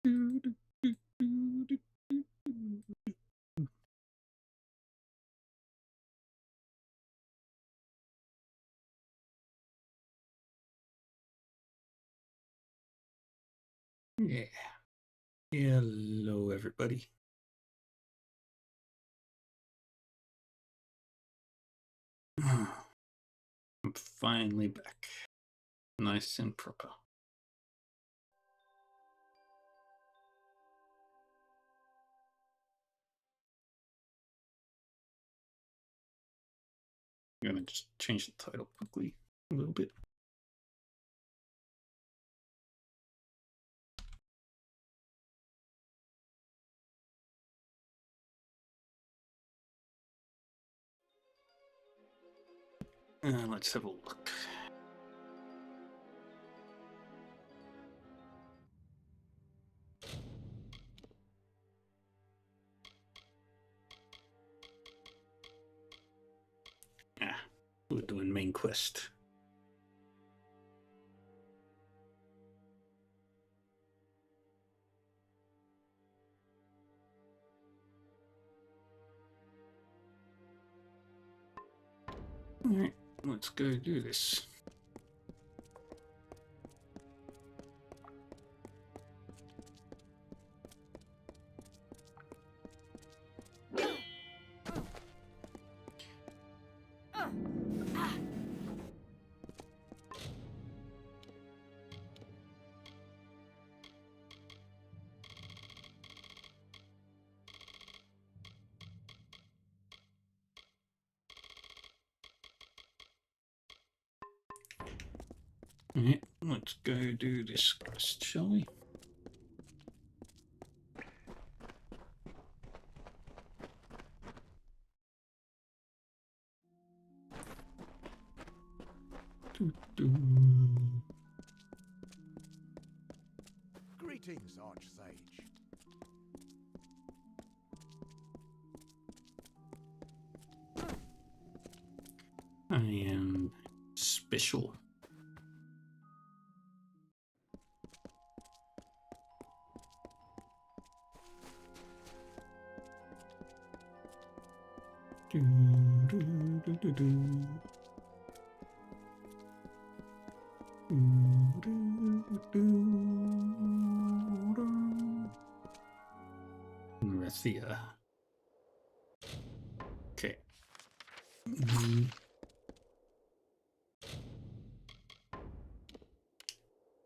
Yeah. Hello, everybody. I'm finally back. Nice and proper. I'm gonna just change the title quickly a little bit. Let's have a look. Yeah, we're doing main quest. Alright, let's go do this. Alright, let's go do this quest, shall we? Greetings, Archsage. I am special. Rathia. Okay.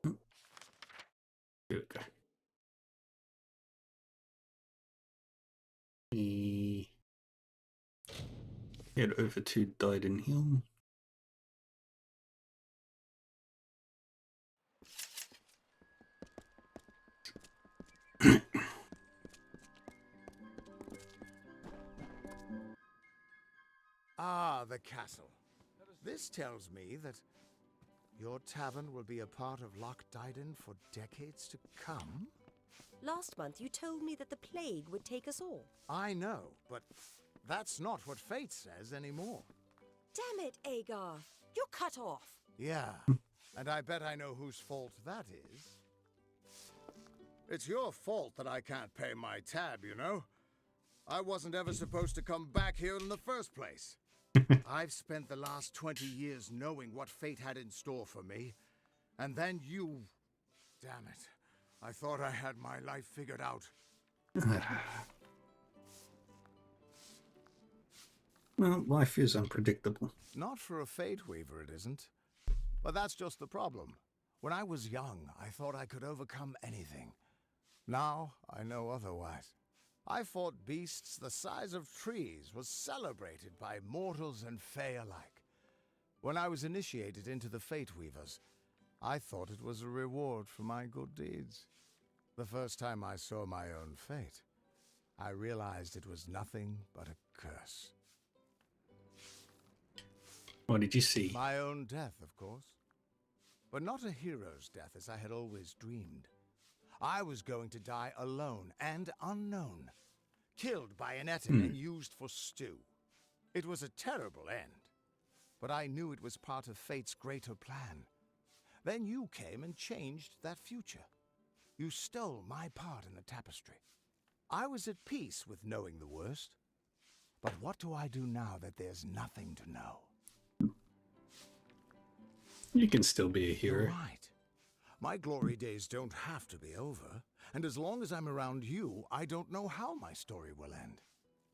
There we go. We head over to Dyden Hill. Ah, the castle. This tells me that your tavern will be a part of Loch Dyden for decades to come? Last month you told me that the plague would take us all. I know, but that's not what fate says anymore. Damn it, Agar. You're cut off. Yeah, and I bet I know whose fault that is. It's your fault that I can't pay my tab, you know? I wasn't ever supposed to come back here in the first place. I've spent the last 20 years knowing what fate had in store for me. And then you... Damn it. I thought I had my life figured out. Well, life is unpredictable. Not for a fate weaver, it isn't. But that's just the problem. When I was young, I thought I could overcome anything. Now, I know otherwise. I fought beasts the size of trees, was celebrated by mortals and fae alike. When I was initiated into the Fate Weavers, I thought it was a reward for my good deeds. The first time I saw my own fate, I realized it was nothing but a curse. What did you see? My own death, of course. But not a hero's death as I had always dreamed. I was going to die alone and unknown, killed by an Etin and used for stew. It was a terrible end, but I knew it was part of fate's greater plan. Then you came and changed that future. You stole my part in the tapestry. I was at peace with knowing the worst. But what do I do now that there's nothing to know? You can still be a You're hero. right. My glory days don't have to be over, and as long as I'm around you, I don't know how my story will end.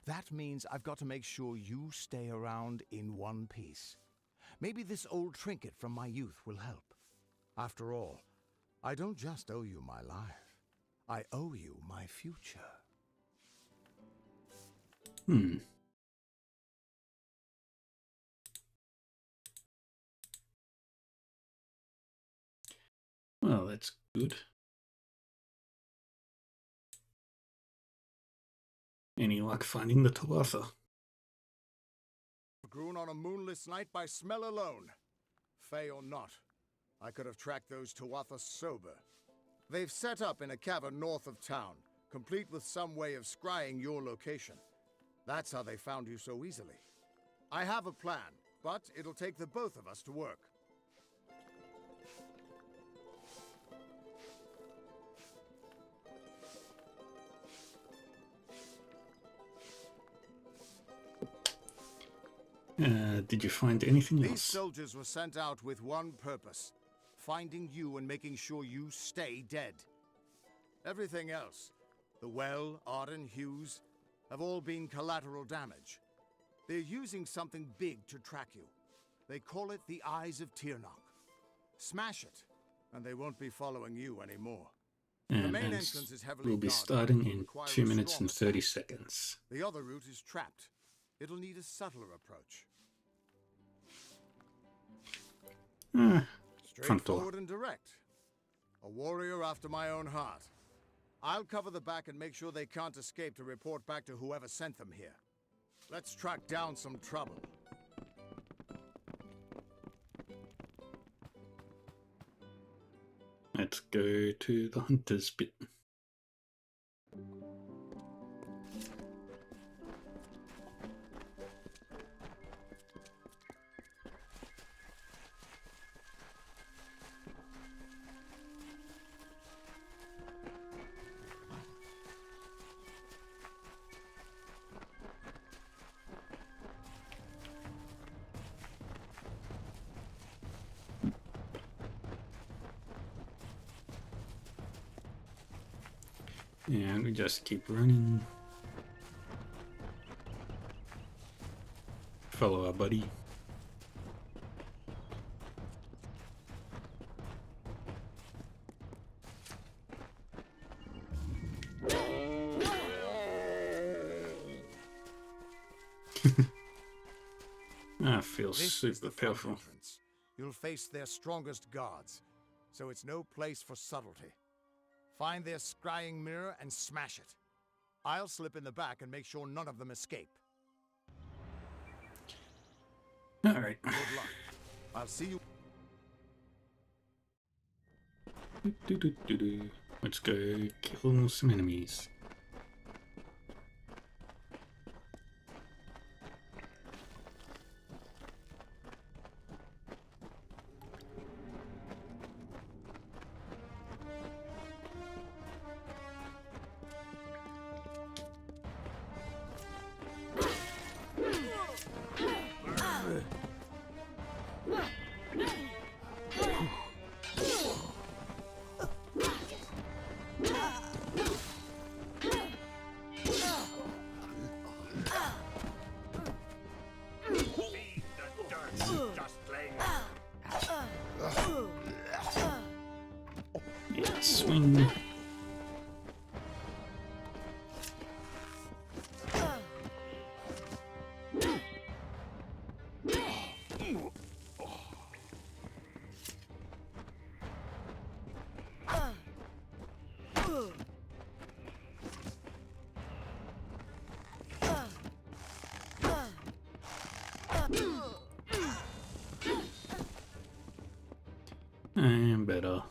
That means I've got to make sure you stay around in one piece. Maybe this old trinket from my youth will help. After all, I don't just owe you my life. I owe you my future. Well, that's good. Any luck finding the Tuatha? Grown on a moonless night by smell alone. Fey or not, I could have tracked those Tuatha sober. They've set up in a cavern north of town, complete with some way of scrying your location. That's how they found you so easily. I have a plan, but it'll take the both of us to work. Did you find anything These else? soldiers were sent out with one purpose: finding you and making sure you stay dead. Everything else, the Well, Arden, Hughes, have all been collateral damage. They're using something big to track you. They call it the Eyes of Tirnoch. Smash it, and they won't be following you anymore. And main as entrance is heavily we'll be guarded. starting It'll in require 2 a minutes strong and 30 attack. seconds. The other route is trapped. It'll need a subtler approach. Front door. Straightforward and direct. A warrior after my own heart. I'll cover the back and make sure they can't escape to report back to whoever sent them here. Let's track down some trouble. Let's go to the hunter's bit. And we just keep running. Follow our buddy. That feels This is super the front powerful. entrance. You'll face their strongest guards, so it's no place for subtlety. Find their scrying mirror and smash it. I'll slip in the back and make sure none of them escape. Alright. Good luck. I'll see you. Let's go kill some enemies. Yeah, swing. And better.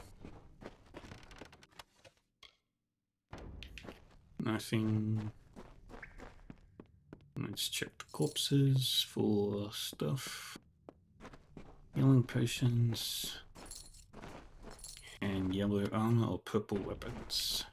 Nothing. Let's check the corpses for stuff. Healing potions. And yellow armor or purple weapons?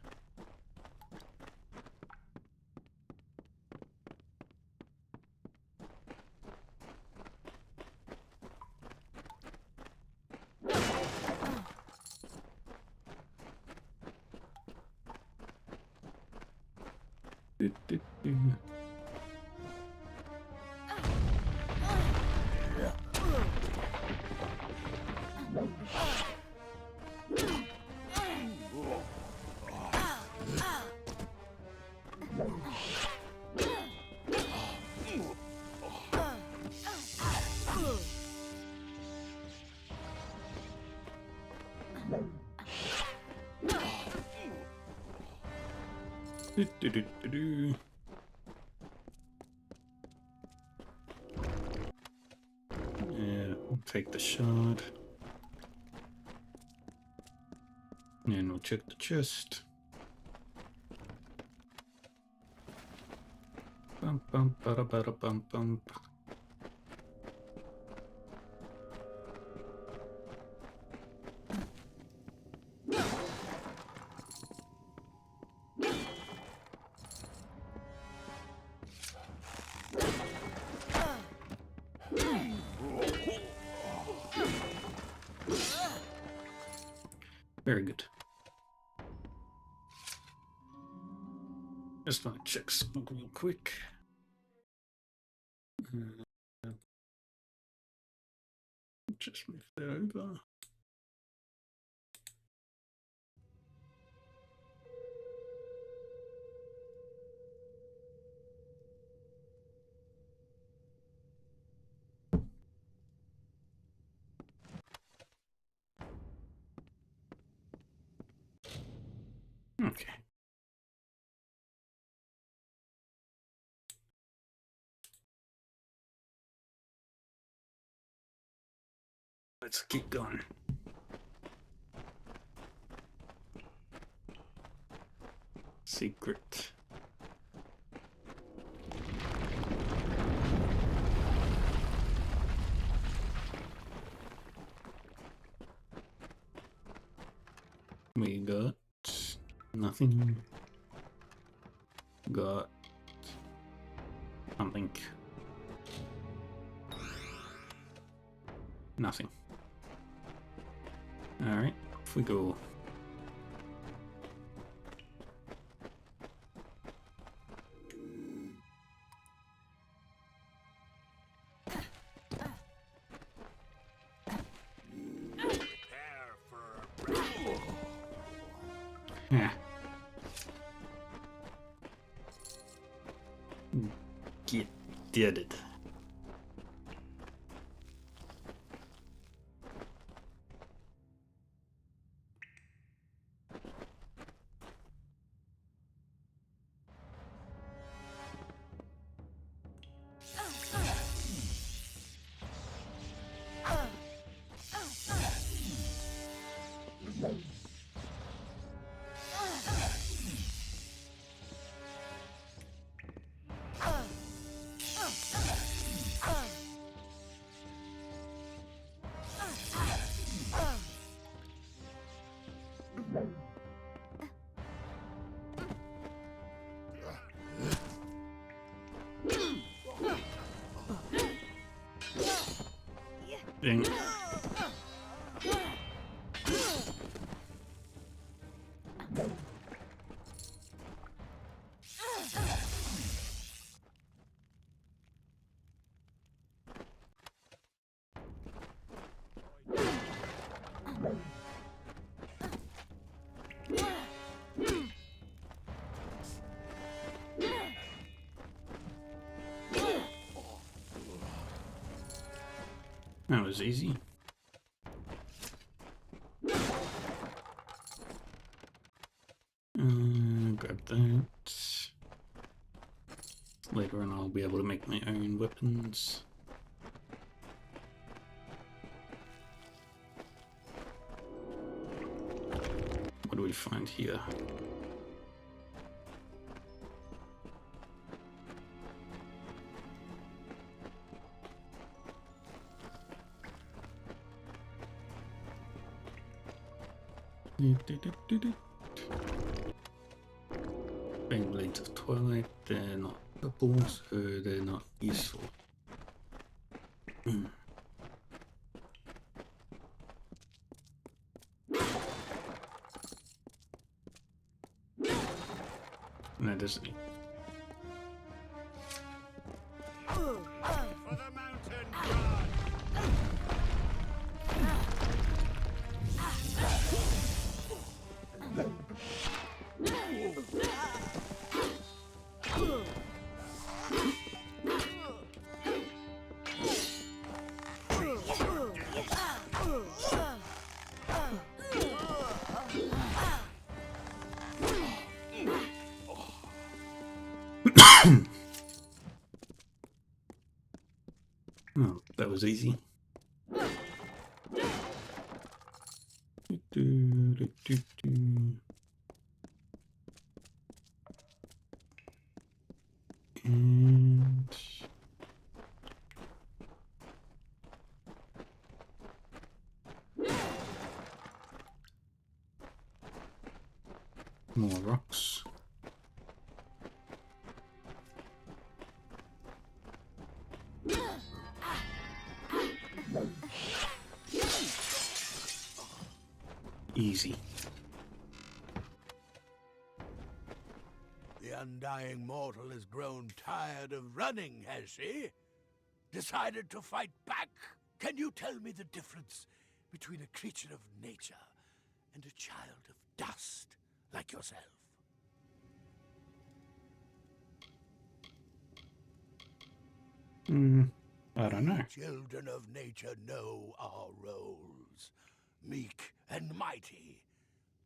Yeah, we'll take the shard. And we'll check the chest. Bum bum bada bada bum bum. Very good. Just want to check something real quick. Just move that over. Okay. Let's keep going. Secret. We got nothing. Got something. Nothing. Alright, off we go. Yeah. Did it. Ding. That was easy. Grab that. Later on I'll be able to make my own weapons. What do we find here? Blades of Twilight, they're not purple, so they're not useful. No, there's For the mountain god! Oh, that was easy. And more rocks. Easy. The undying mortal has grown tired of running, has she? Decided to fight back? Can you tell me the difference between a creature of nature and a child of dust like yourself? I don't know. Children of nature know our roles. Meek and mighty,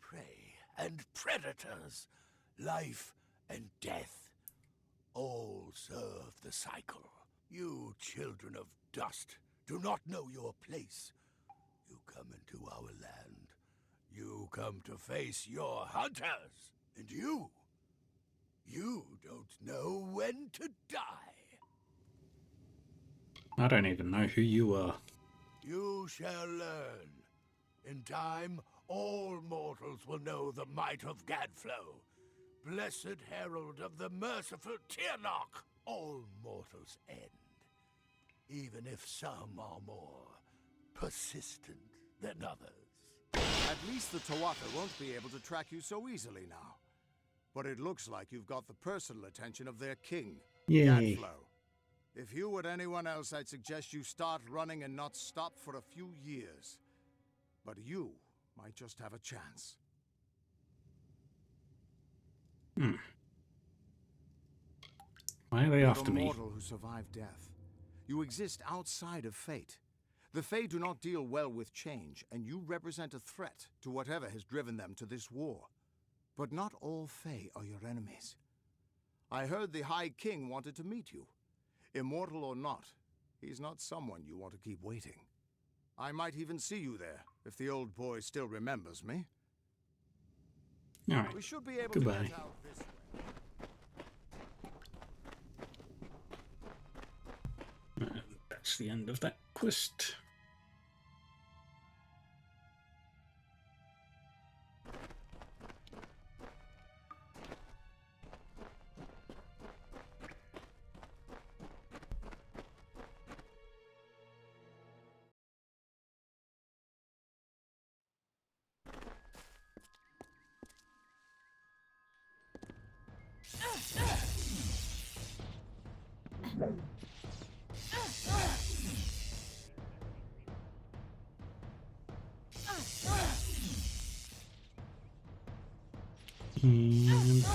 prey and predators, life and death, all serve the cycle. You children of dust do not know your place. You come into our land. You come to face your hunters. And you don't know when to die. I don't even know who you are. You shall learn. In time, all mortals will know the might of Gadflow, blessed herald of the merciful Tyrnok. All mortals end, even if some are more persistent than others. At least the Tawata won't be able to track you so easily now. But it looks like you've got the personal attention of their king, Yay. Gadflow. If you were anyone else, I'd suggest you start running and not stop for a few years. But you might just have a chance. Why are they You're after a me? mortal who survived death. You exist outside of fate. The Fae do not deal well with change, and you represent a threat to whatever has driven them to this war. But not all Fae are your enemies. I heard the High King wanted to meet you. Immortal or not, he's not someone you want to keep waiting. I might even see you there, if the old boy still remembers me. Alright. We should be able Goodbye. to get out this way. And that's the end of that quest. And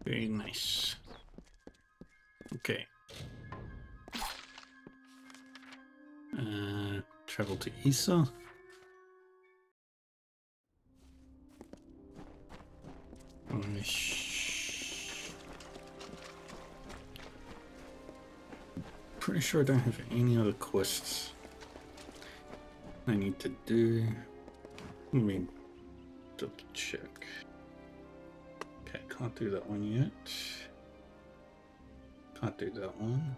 very nice. Okay. Travel to Isa. Pretty sure I don't have any other quests I need to do. Let me double check. Okay, can't do that one yet. Can't do that one.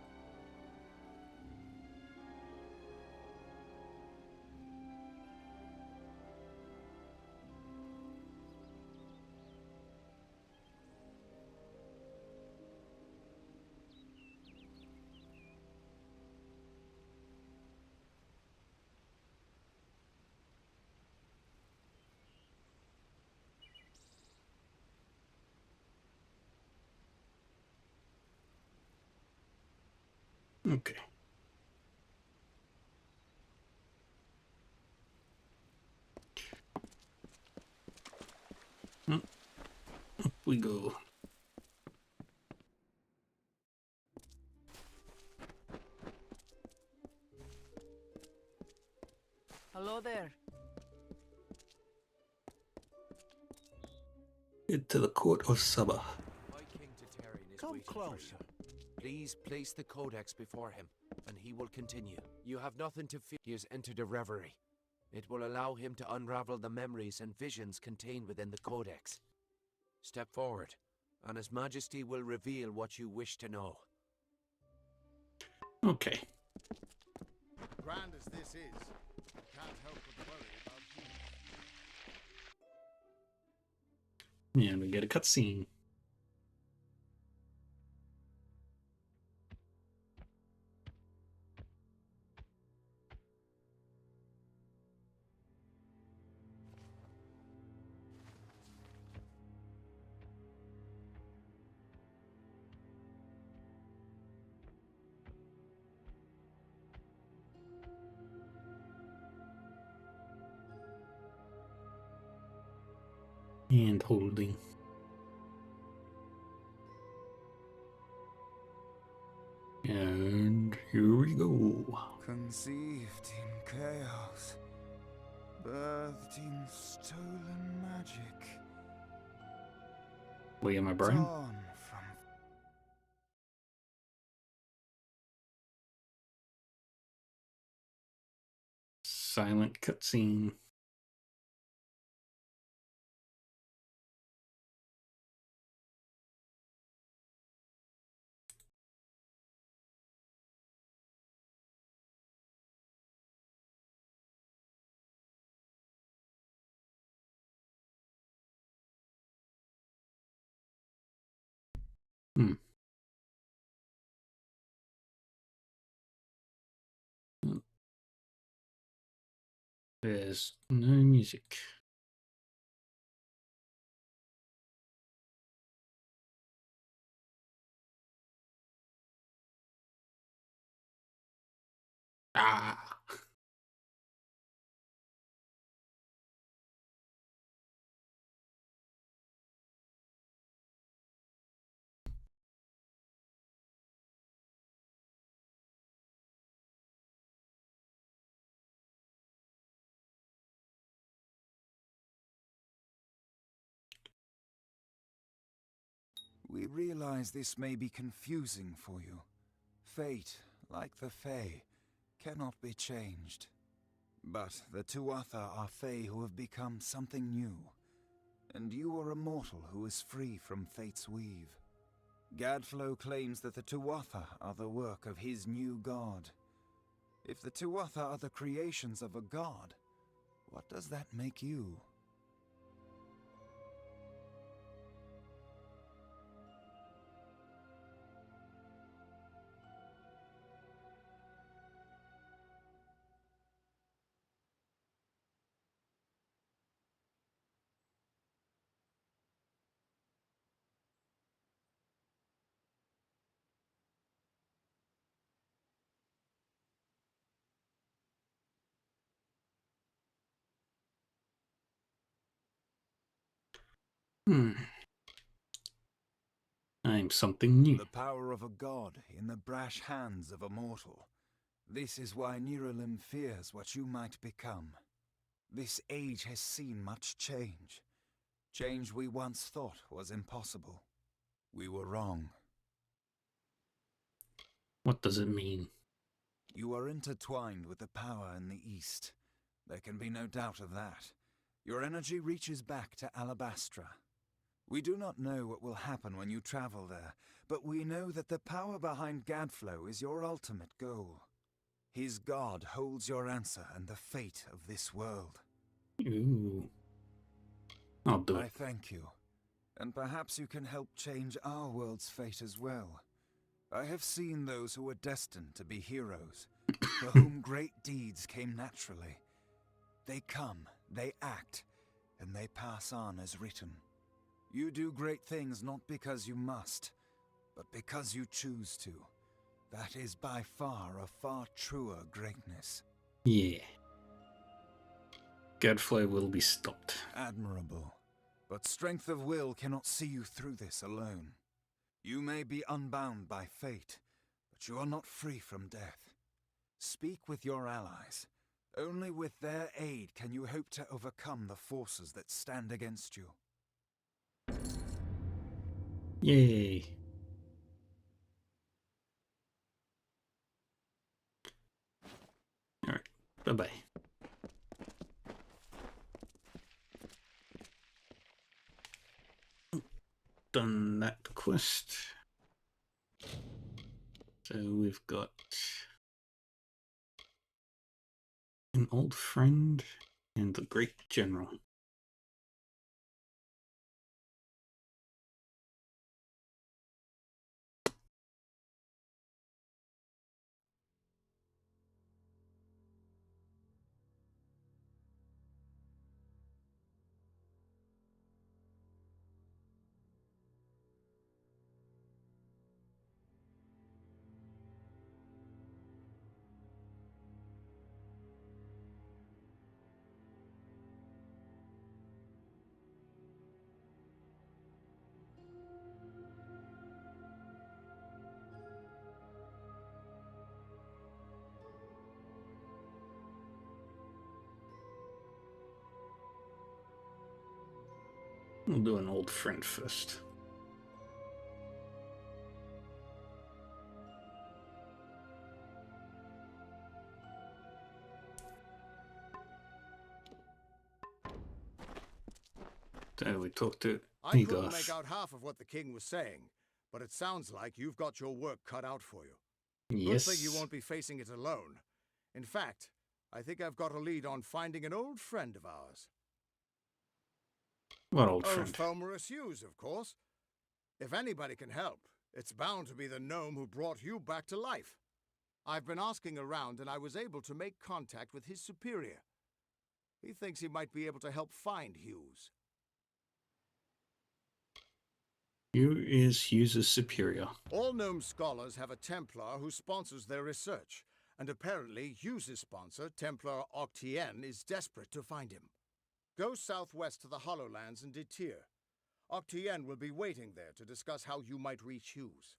Okay. Up we go. Hello there. Head to the court of Sabah. My King Tatarian is Come waiting closer. for you. Please place the codex before him, and he will continue. You have nothing to fear. He has entered a reverie. It will allow him to unravel the memories and visions contained within the codex. Step forward, and His Majesty will reveal what you wish to know. Okay. Grand as this is, I can't help but worry about you. And we get a cutscene. And holding. And here we go. Conceived in chaos, birthed in stolen magic, Wait, am I brain? torn from Silent cutscene. Hmm. There's no music. Ah. We realize this may be confusing for you. Fate, like the Fae, cannot be changed. But the Tuatha are Fae who have become something new. And you are a mortal who is free from Fate's weave. Gadflow claims that the Tuatha are the work of his new god. If the Tuatha are the creations of a god, what does that make you? Hmm. I'm something new. The power of a god in the brash hands of a mortal. This is why Niralim fears what you might become. This age has seen much change. Change we once thought was impossible. We were wrong. What does it mean? You are intertwined with the power in the East. There can be no doubt of that. Your energy reaches back to Alabastra. We do not know what will happen when you travel there, but we know that the power behind Gadflow is your ultimate goal. His god holds your answer and the fate of this world. Ooh. I'll do I it. thank you, and perhaps you can help change our world's fate as well. I have seen those who were destined to be heroes, for whom great deeds came naturally. They come, they act, and they pass on as written. You do great things not because you must, but because you choose to. That is by far a far truer greatness. Yeah. Gadfly will be stopped. Admirable. But strength of will cannot see you through this alone. You may be unbound by fate, but you are not free from death. Speak with your allies. Only with their aid can you hope to overcome the forces that stand against you. Yay. Alright, bye-bye. Done that quest. So we've got an old friend and the great general. We'll do an old friend first. So we talked to I couldn't Egos. make out half of what the king was saying, but it sounds like you've got your work cut out for you. Yes. Good thing you won't be facing it alone. In fact, I think I've got a lead on finding an old friend of ours. What old Old friend? Fomerus Hughes, of course. If anybody can help, it's bound to be the gnome who brought you back to life. I've been asking around, and I was able to make contact with his superior. He thinks he might be able to help find Hughes. Who is Hughes' superior? All gnome scholars have a Templar who sponsors their research, and apparently Hughes' sponsor, Templar Octien, is desperate to find him. Go southwest to the Hollowlands and Detir. Octien will be waiting there to discuss how you might reach Hughes.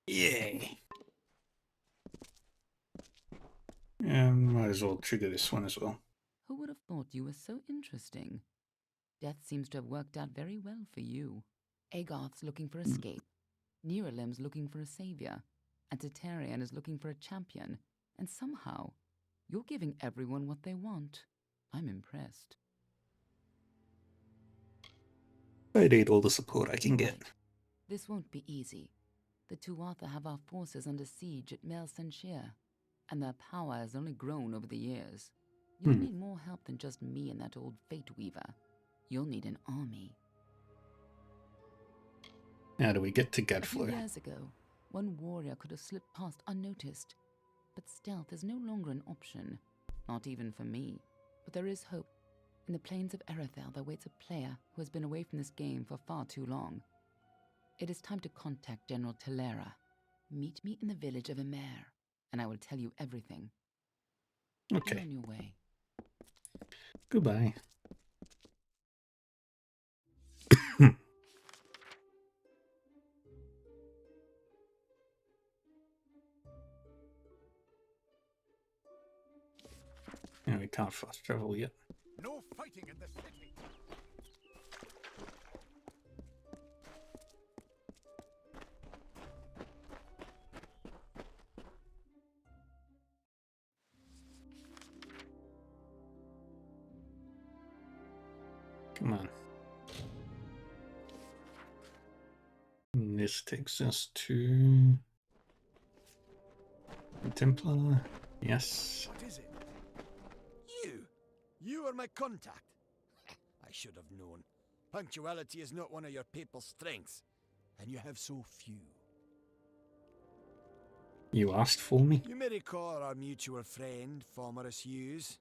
Yay. Might as well trigger this one as well. Who would have thought you were so interesting? Death seems to have worked out very well for you. Agarth's looking for escape. Neuralim's looking for a savior. And Tatarian is looking for a champion. And somehow, you're giving everyone what they want. I'm impressed. I need all the support I can get. This won't be easy. The Tuatha have our forces under siege at Mel Senshir, and their power has only grown over the years. You'll need more help than just me and that old Fate Weaver. You'll need an army. How do we get to A few Gadfly? years ago, one warrior could have slipped past unnoticed. But stealth is no longer an option. Not even for me. But there is hope. In the plains of Erethel, there waits a player who has been away from this game for far too long. It is time to contact General Telera. Meet me in the village of Emer, and I will tell you everything. Be Okay. on your way. Goodbye. And we can't fast travel yet. No fighting in the city! Come on. And this takes us to the Templar. Yes. What is it? You are my contact. I should have known. Punctuality is not one of your papal strengths, and you have so few. You asked for me? You may recall our mutual friend, Fomerus Hughes.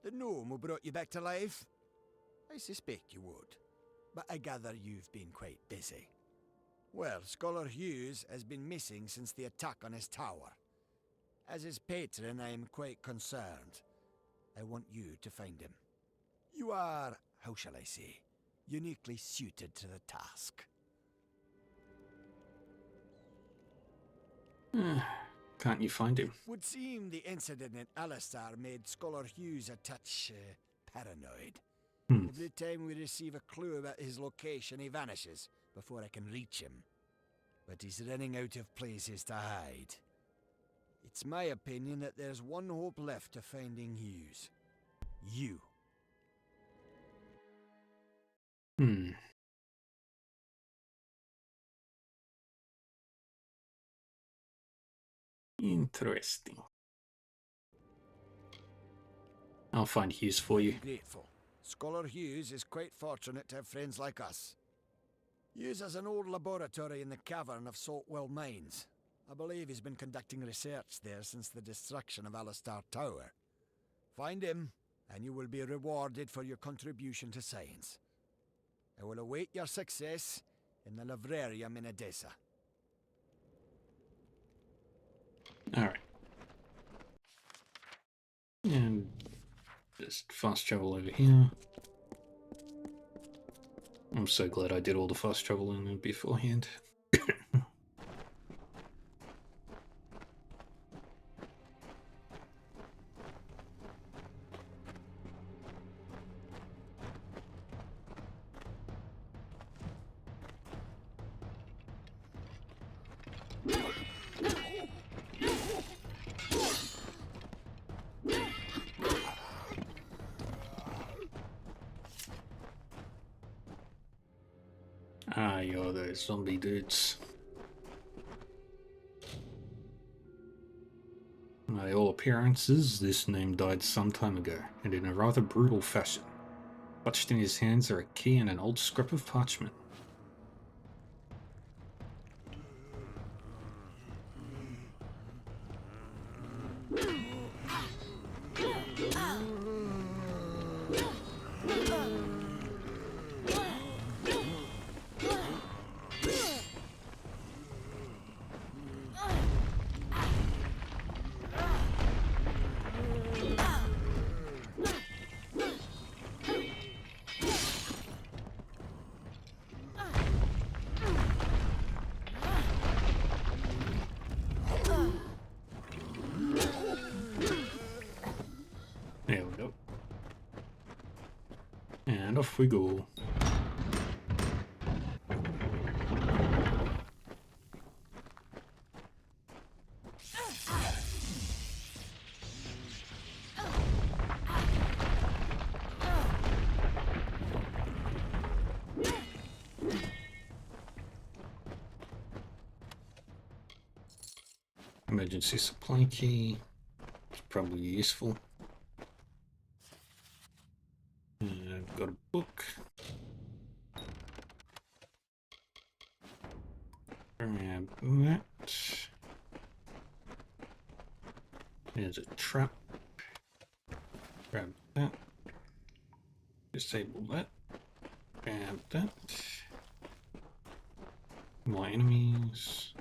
The gnome who brought you back to life? I suspect you would, but I gather you've been quite busy. Well, Scholar Hughes has been missing since the attack on his tower. As his patron, I am quite concerned. I want you to find him. You are, how shall I say, uniquely suited to the task. Can't you find him? Would seem the incident in Alistar made Scholar Hughes a touch paranoid. Every time we receive a clue about his location, he vanishes before I can reach him. But he's running out of places to hide. It's my opinion that there's one hope left of finding Hughes. You. Interesting. I'll find Hughes for you. Grateful. Scholar Hughes is quite fortunate to have friends like us. Hughes has an old laboratory in the cavern of Saltwell Mines. I believe he's been conducting research there since the destruction of Alistar Tower. Find him, and you will be rewarded for your contribution to science. I will await your success in the Librarium in Edessa. Alright. And just fast travel over here. I'm so glad I did all the fast traveling beforehand. Ah, yo, those zombie dudes. By all appearances, this gnome died some time ago, and in a rather brutal fashion. Clutched in his hands are a key and an old scrap of parchment. There we go. And off we go. Emergency supply key. It's probably useful. And I've got a book. Grab that. There's a trap. Grab that. Disable that. Grab that. More enemies.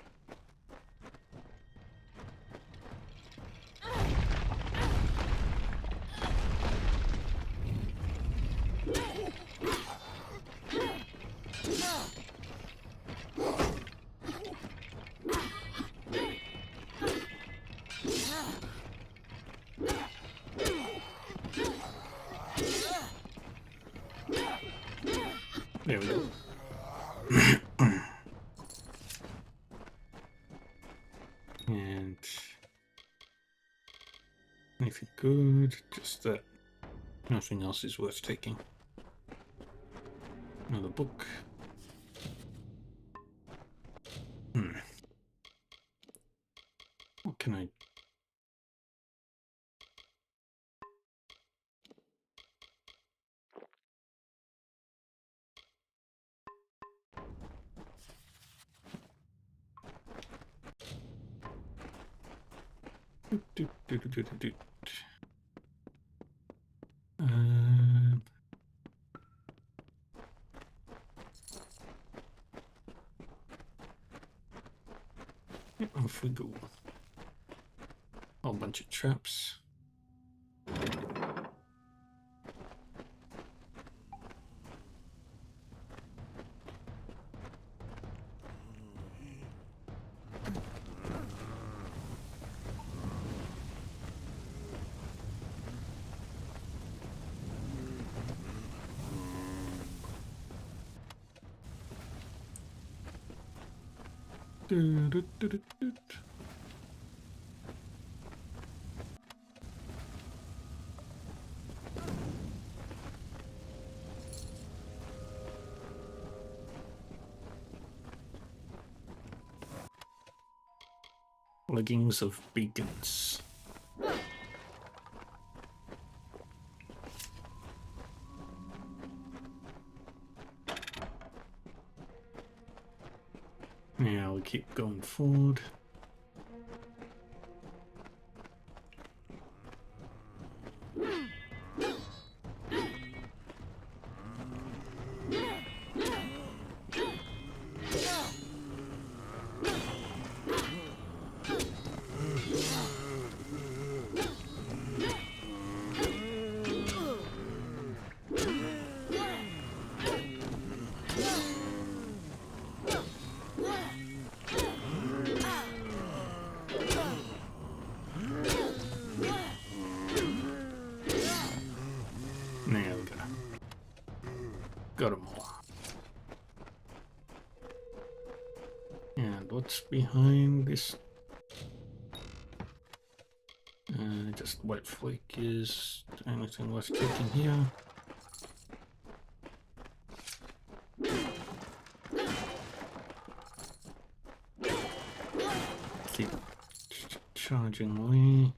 There we go. And anything good, just that nothing else is worth taking. Another book. What can I... Off we go. Whole bunch of traps. Leggings of beacons. Now we keep going forward. Got them all. And what's behind this? Just white flake is anything worth taking here. Keep charging away.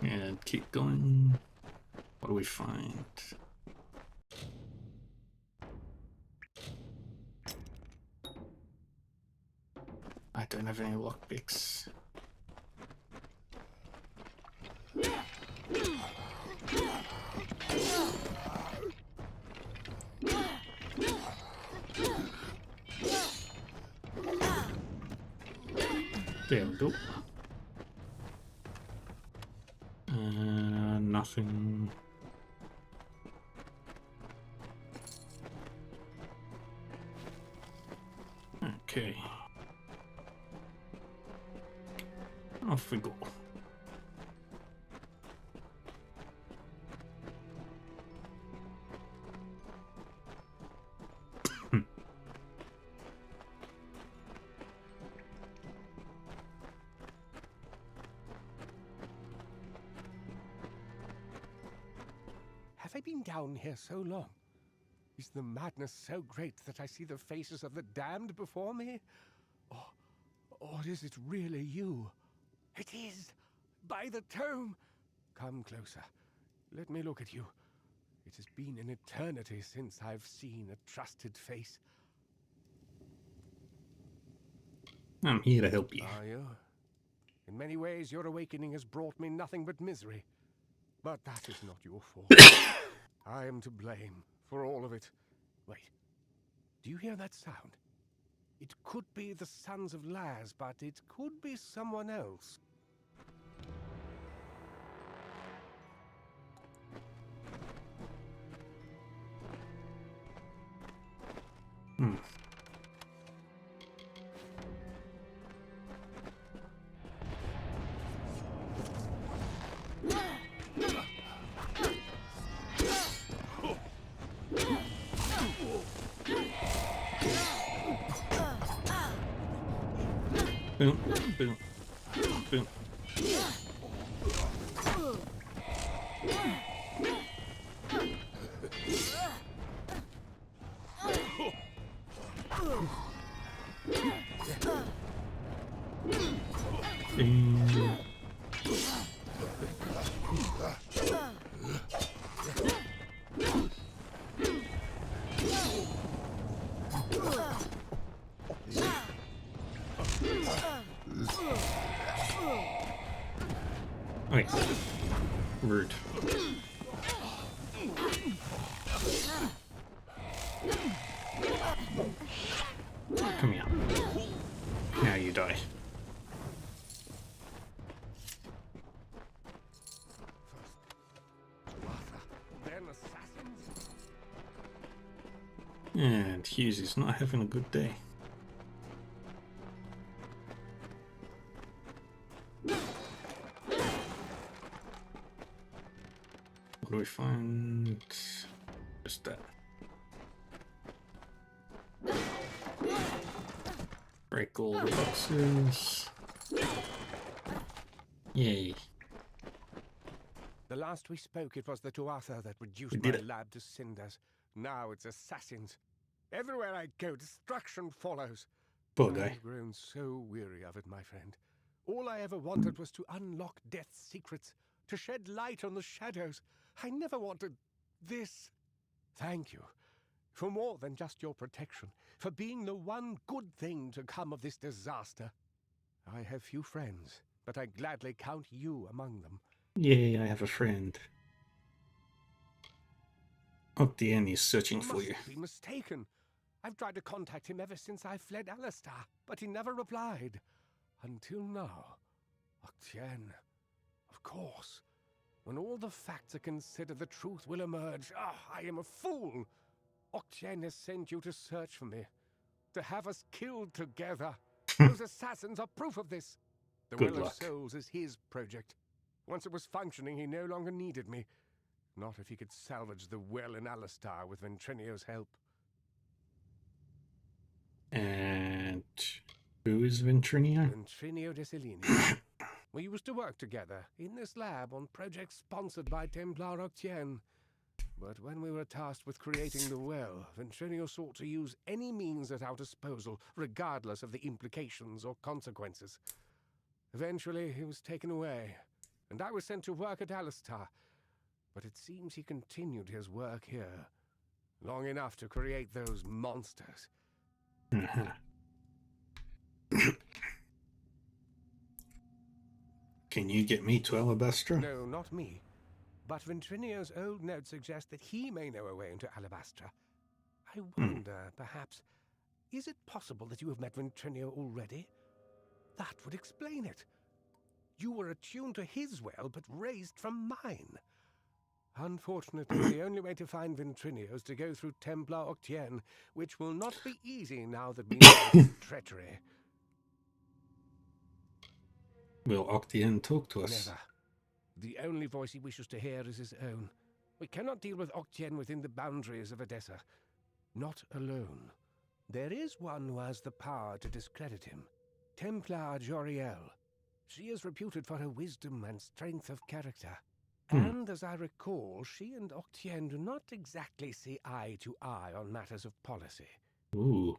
And keep going. What do we find? I don't have any lockpicks. There we go. Nothing. Okay. Off we go. Have I been down here so long? Is the madness so great that I see the faces of the damned before me? Or is it really you? It is! By the tome! Come closer. Let me look at you. It has been an eternity since I've seen a trusted face. I'm here to help you. Are you? In many ways, your awakening has brought me nothing but misery. But that is not your fault. I am to blame for all of it. Wait, do you hear that sound? It could be the Sons of Laz, but it could be someone else. Boom, boom, boom. Wait. Rude. die. Then assassins. And Hughes is not having a good day. What do we find? Just that. Break all the boxes. Yay. The last we spoke, it was the Tuatha that reduced We my did it. lab to cinders. Now it's assassins. Everywhere I go, destruction follows. Poor guy. I've grown so weary of it, my friend. All I ever wanted was to unlock death's secrets, to shed light on the shadows. I never wanted this. Thank you for more than just your protection, for being the one good thing to come of this disaster. I have few friends, but I gladly count you among them. Yay, I have a friend. Octien is searching for you. Must be mistaken. I've tried to contact him ever since I fled Alistar, but he never replied. Until now. Octien. Of course. When all the facts are considered, the truth will emerge. Ah, I am a fool. Octien has sent you to search for me, to have us killed together. Those assassins are proof of this. The Good Well luck. of Souls is his project. Once it was functioning, he no longer needed me. Not if he could salvage the well in Alistar with Ventrinio's help. And who is Ventrinio? Ventrinio de Cellini. We used to work together in this lab on projects sponsored by Templar Octien. But when we were tasked with creating the well, Ventrinio sought to use any means at our disposal, regardless of the implications or consequences. Eventually, he was taken away, and I was sent to work at Alistar. But it seems he continued his work here, long enough to create those monsters. Uh-huh. Can you get me to Alabastra? No, not me. But Ventrinio's old notes suggest that he may know a way into Alabastra. I wonder, perhaps, is it possible that you have met Ventrinio already? That would explain it. You were attuned to his well, but raised from mine. Unfortunately, the only way to find Ventrinio is to go through Templar Octien, which will not be easy now that we know his treachery. Will Octien talk to us? Never. The only voice he wishes to hear is his own. We cannot deal with Octien within the boundaries of Edessa. Not alone. There is one who has the power to discredit him. Templar Joriel. She is reputed for her wisdom and strength of character. And as I recall, she and Octien do not exactly see eye to eye on matters of policy. Ooh.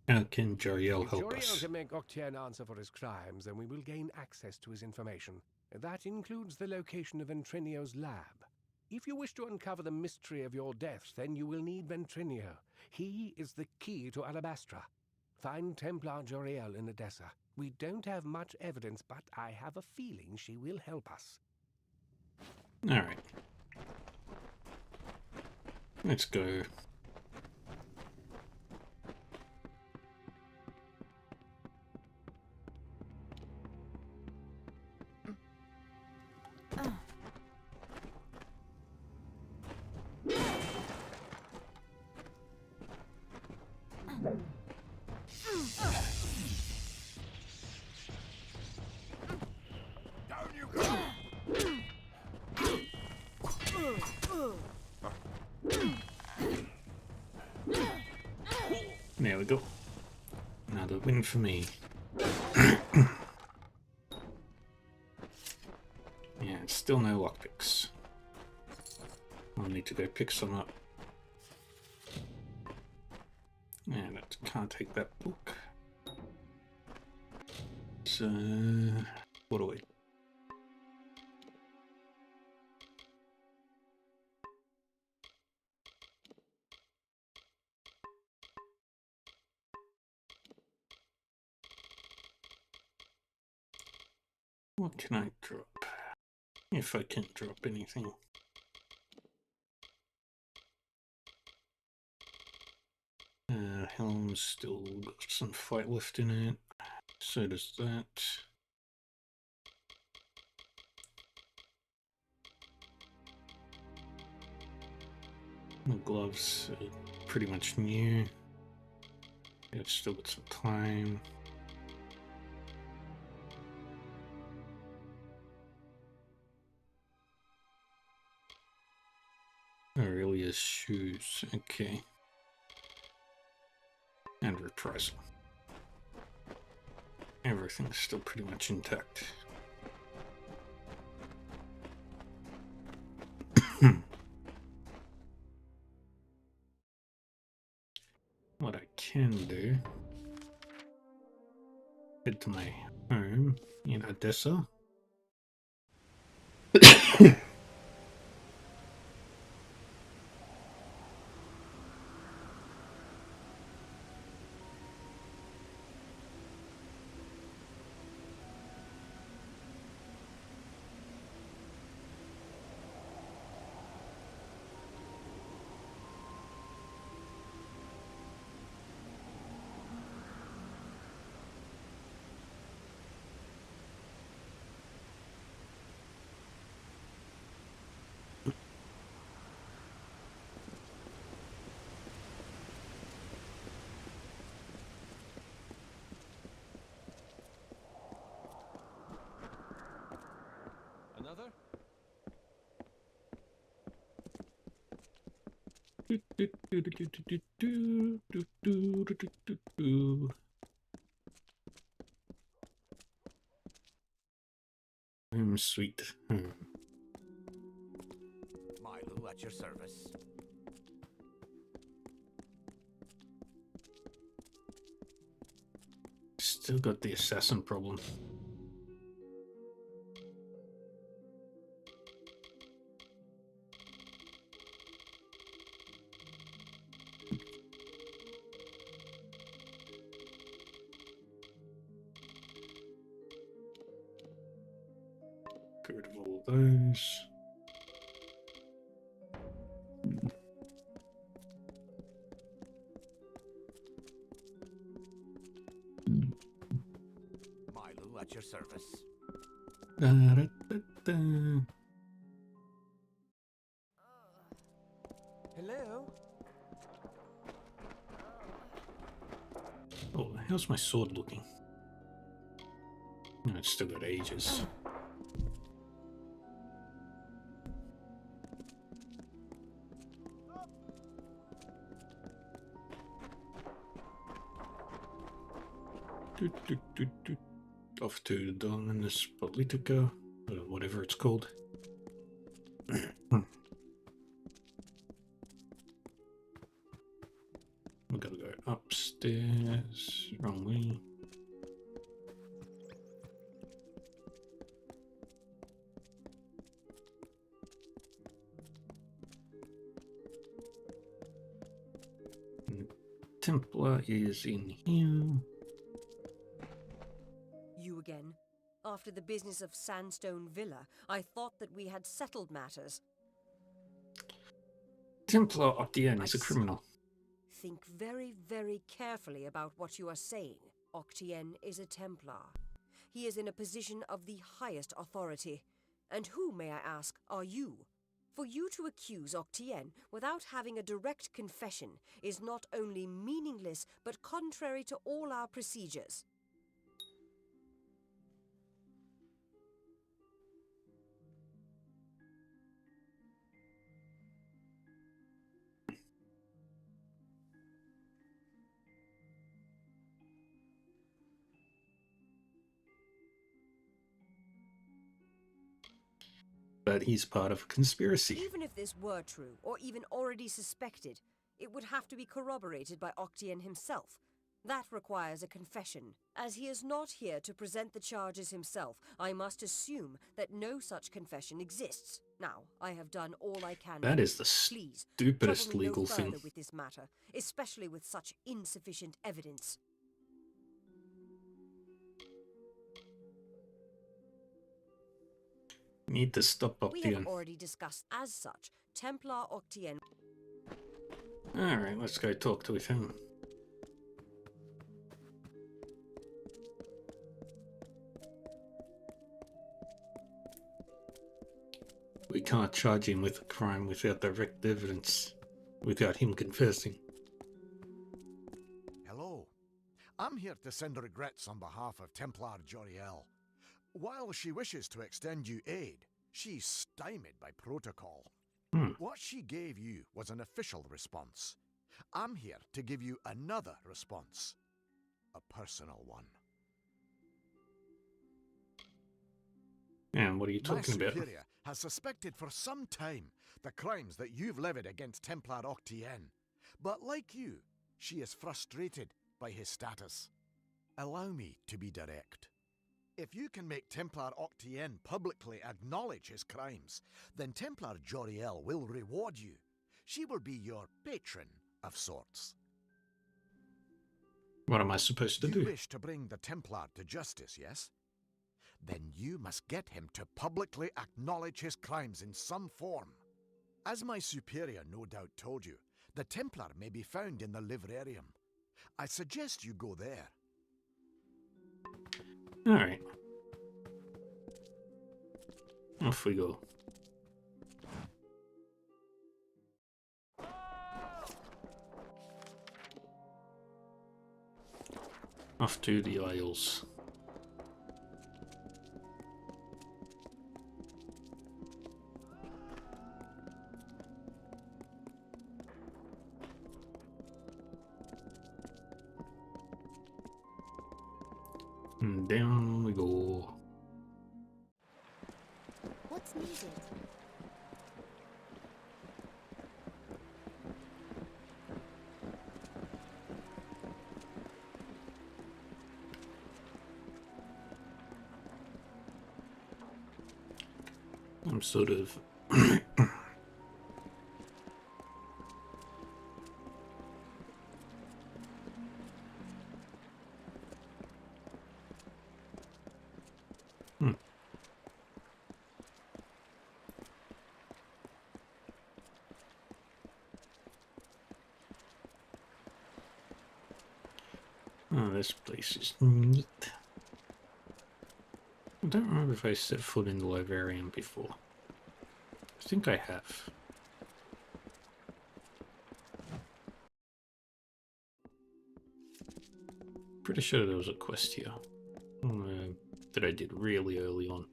How can Joriel If help Joriel us? can make Octien answer for his crimes, then we will gain access to his information. That includes the location of Ventrinio's lab. If you wish to uncover the mystery of your deaths, then you will need Ventrinio. He is the key to Alabastra. Find Templar Joriel in Edessa. We don't have much evidence, but I have a feeling she will help us. Alright. Let's go. Down you go! There we go. Another win for me. Yeah, still no lockpicks. I'll need to go pick some up. And I can't take that book. So, what do we? What can I drop? If I can drop anything. helm's still got some fight left in it. So does that. The gloves are pretty much new. Yeah, it's still got some time. Aurelia's shoes, okay. And reprisal. Everything's still pretty much intact. What I can do, head to my home in Odessa. Another? Sweet. Milo, at your service. Still got the assassin problem. Get rid of all those. Milo, at your service. Hello? Oh, how's my sword looking? No, it's still got ages. Off to the Dominus Politica, whatever it's called. We gotta go upstairs. Wrong way. Templar is in here. You again. After the business of Sandstone Villa, I thought that we had settled matters. Templar Octian is a criminal. Think very, very carefully about what you are saying. Octien is a Templar. He is in a position of the highest authority. And who, may I ask, are you? For you to accuse Octien without having a direct confession is not only meaningless, but contrary to all our procedures. But he's part of a conspiracy. Even if this were true, or even already suspected, it would have to be corroborated by Octien himself. That requires a confession. As he is not here to present the charges himself, I must assume that no such confession exists. Now, I have done all I can. That is the Please, stupidest trouble me legal no further thing. with this matter, especially with such insufficient evidence. Need to stop We have Octian. already discussed as such. Templar Octien. Alright, let's go talk to him. We can't charge him with a crime without direct evidence, without him confessing. Hello. I'm here to send regrets on behalf of Templar Joriel. While she wishes to extend you aid, she's stymied by protocol. What she gave you was an official response. I'm here to give you another response. A personal one. And what are you My talking about? superior has suspected for some time the crimes that you've levied against Templar Octien. But like you, she is frustrated by his status. Allow me to be direct. If you can make Templar Octien publicly acknowledge his crimes, then Templar Joriel will reward you. She will be your patron of sorts. What am I supposed to do? You wish to bring the Templar to justice, yes? Then you must get him to publicly acknowledge his crimes in some form. As my superior no doubt told you, the Templar may be found in the Livrarium. I suggest you go there. Alright. Off we go. Off to the Isles. And down we go. What's needed? I'm sort of Oh, this place is neat. I don't remember if I set foot in the librarian before. I think I have. Pretty sure there was a quest here that I did really early on.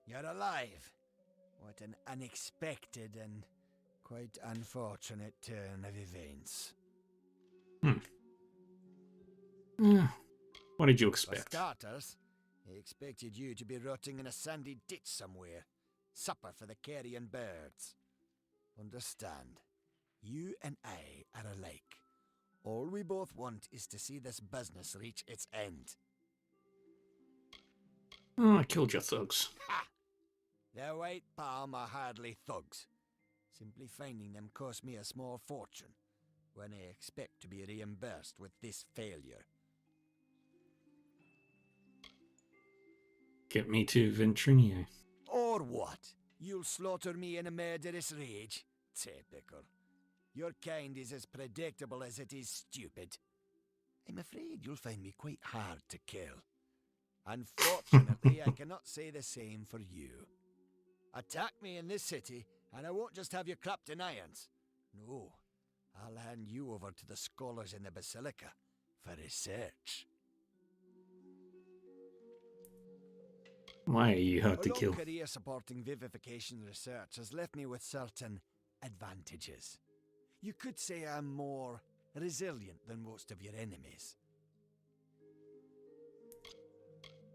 You're alive. What an unexpected and quite unfortunate turn of events. What did you For expect? starters, I expected you to be rotting in a sandy ditch somewhere. Supper for the carrion birds. Understand, you and I are alike. All we both want is to see this business reach its end. Oh, I killed your thugs. Ha! The White Palm are hardly thugs. Simply finding them cost me a small fortune, when I expect to be reimbursed with this failure. Get me to Ventrinier. Or what? You'll slaughter me in a murderous rage? Typical. Your kind is as predictable as it is stupid. I'm afraid you'll find me quite hard to kill. Unfortunately, I cannot say the same for you. Attack me in this city, and I won't just have you clapped in irons. No, I'll hand you over to the scholars in the Basilica for research. Why are you hard A to long kill? career supporting vivification research has left me with certain advantages. You could say I'm more resilient than most of your enemies.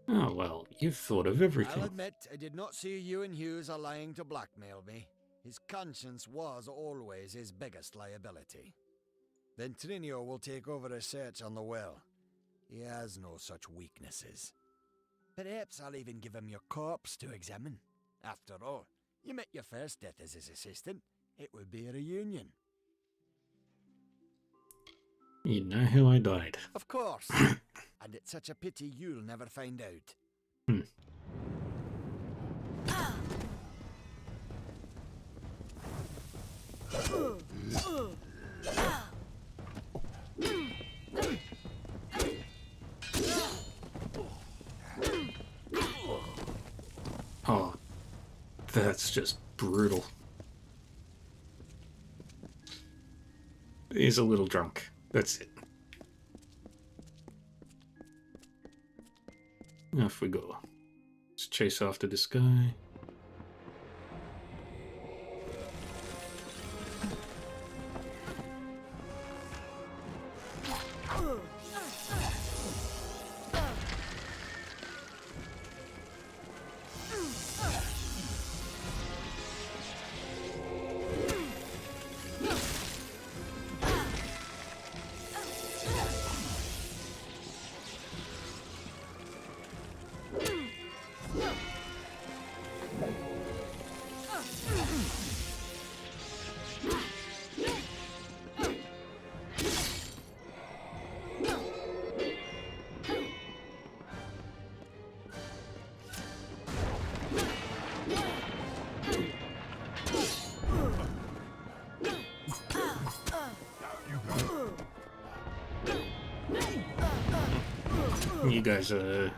Oh, well, you've thought of I'll everything. admit I did not see you and Hughes allying to blackmail me. His conscience was always his biggest liability. Then Trinio will take over research on the well. He has no such weaknesses. Perhaps I'll even give him your corpse to examine. After all, you met your first death as his assistant. It would be a reunion. You know how I died. Of course. And it's such a pity you'll never find out. Hmm. Oh, that's just brutal. He's a little drunk. That's it. Off we go. Let's chase after this guy. You guys, heh,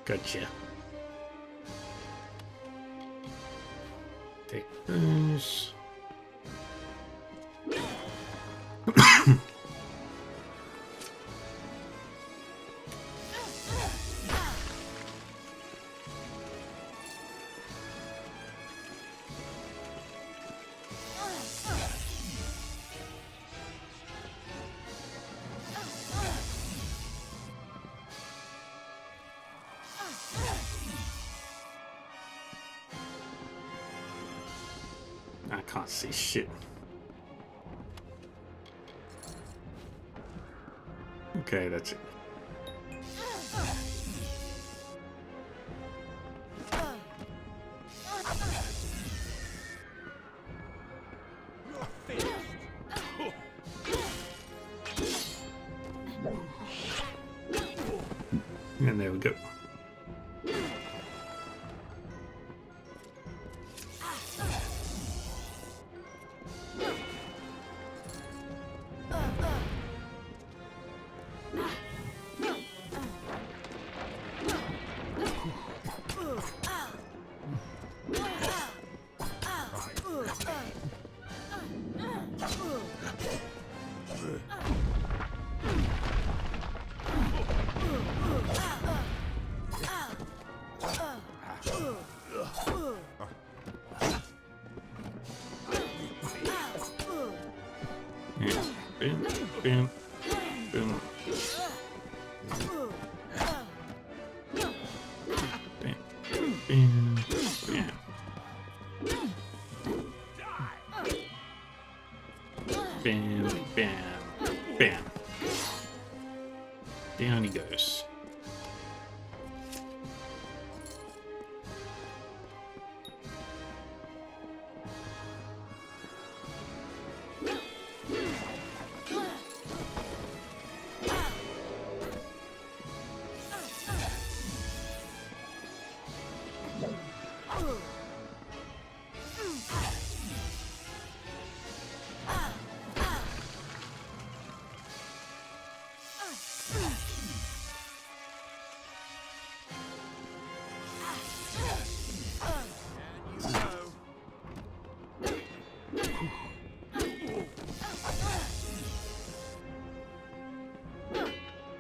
gotcha. Take those. I can't see shit. Okay, that's it. And there we go. Boom, boom, boom. Bam, bam, bam. Bam, bam, bam. Down he goes.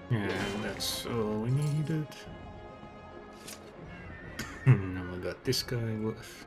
And that's all we needed. Now we got this guy with.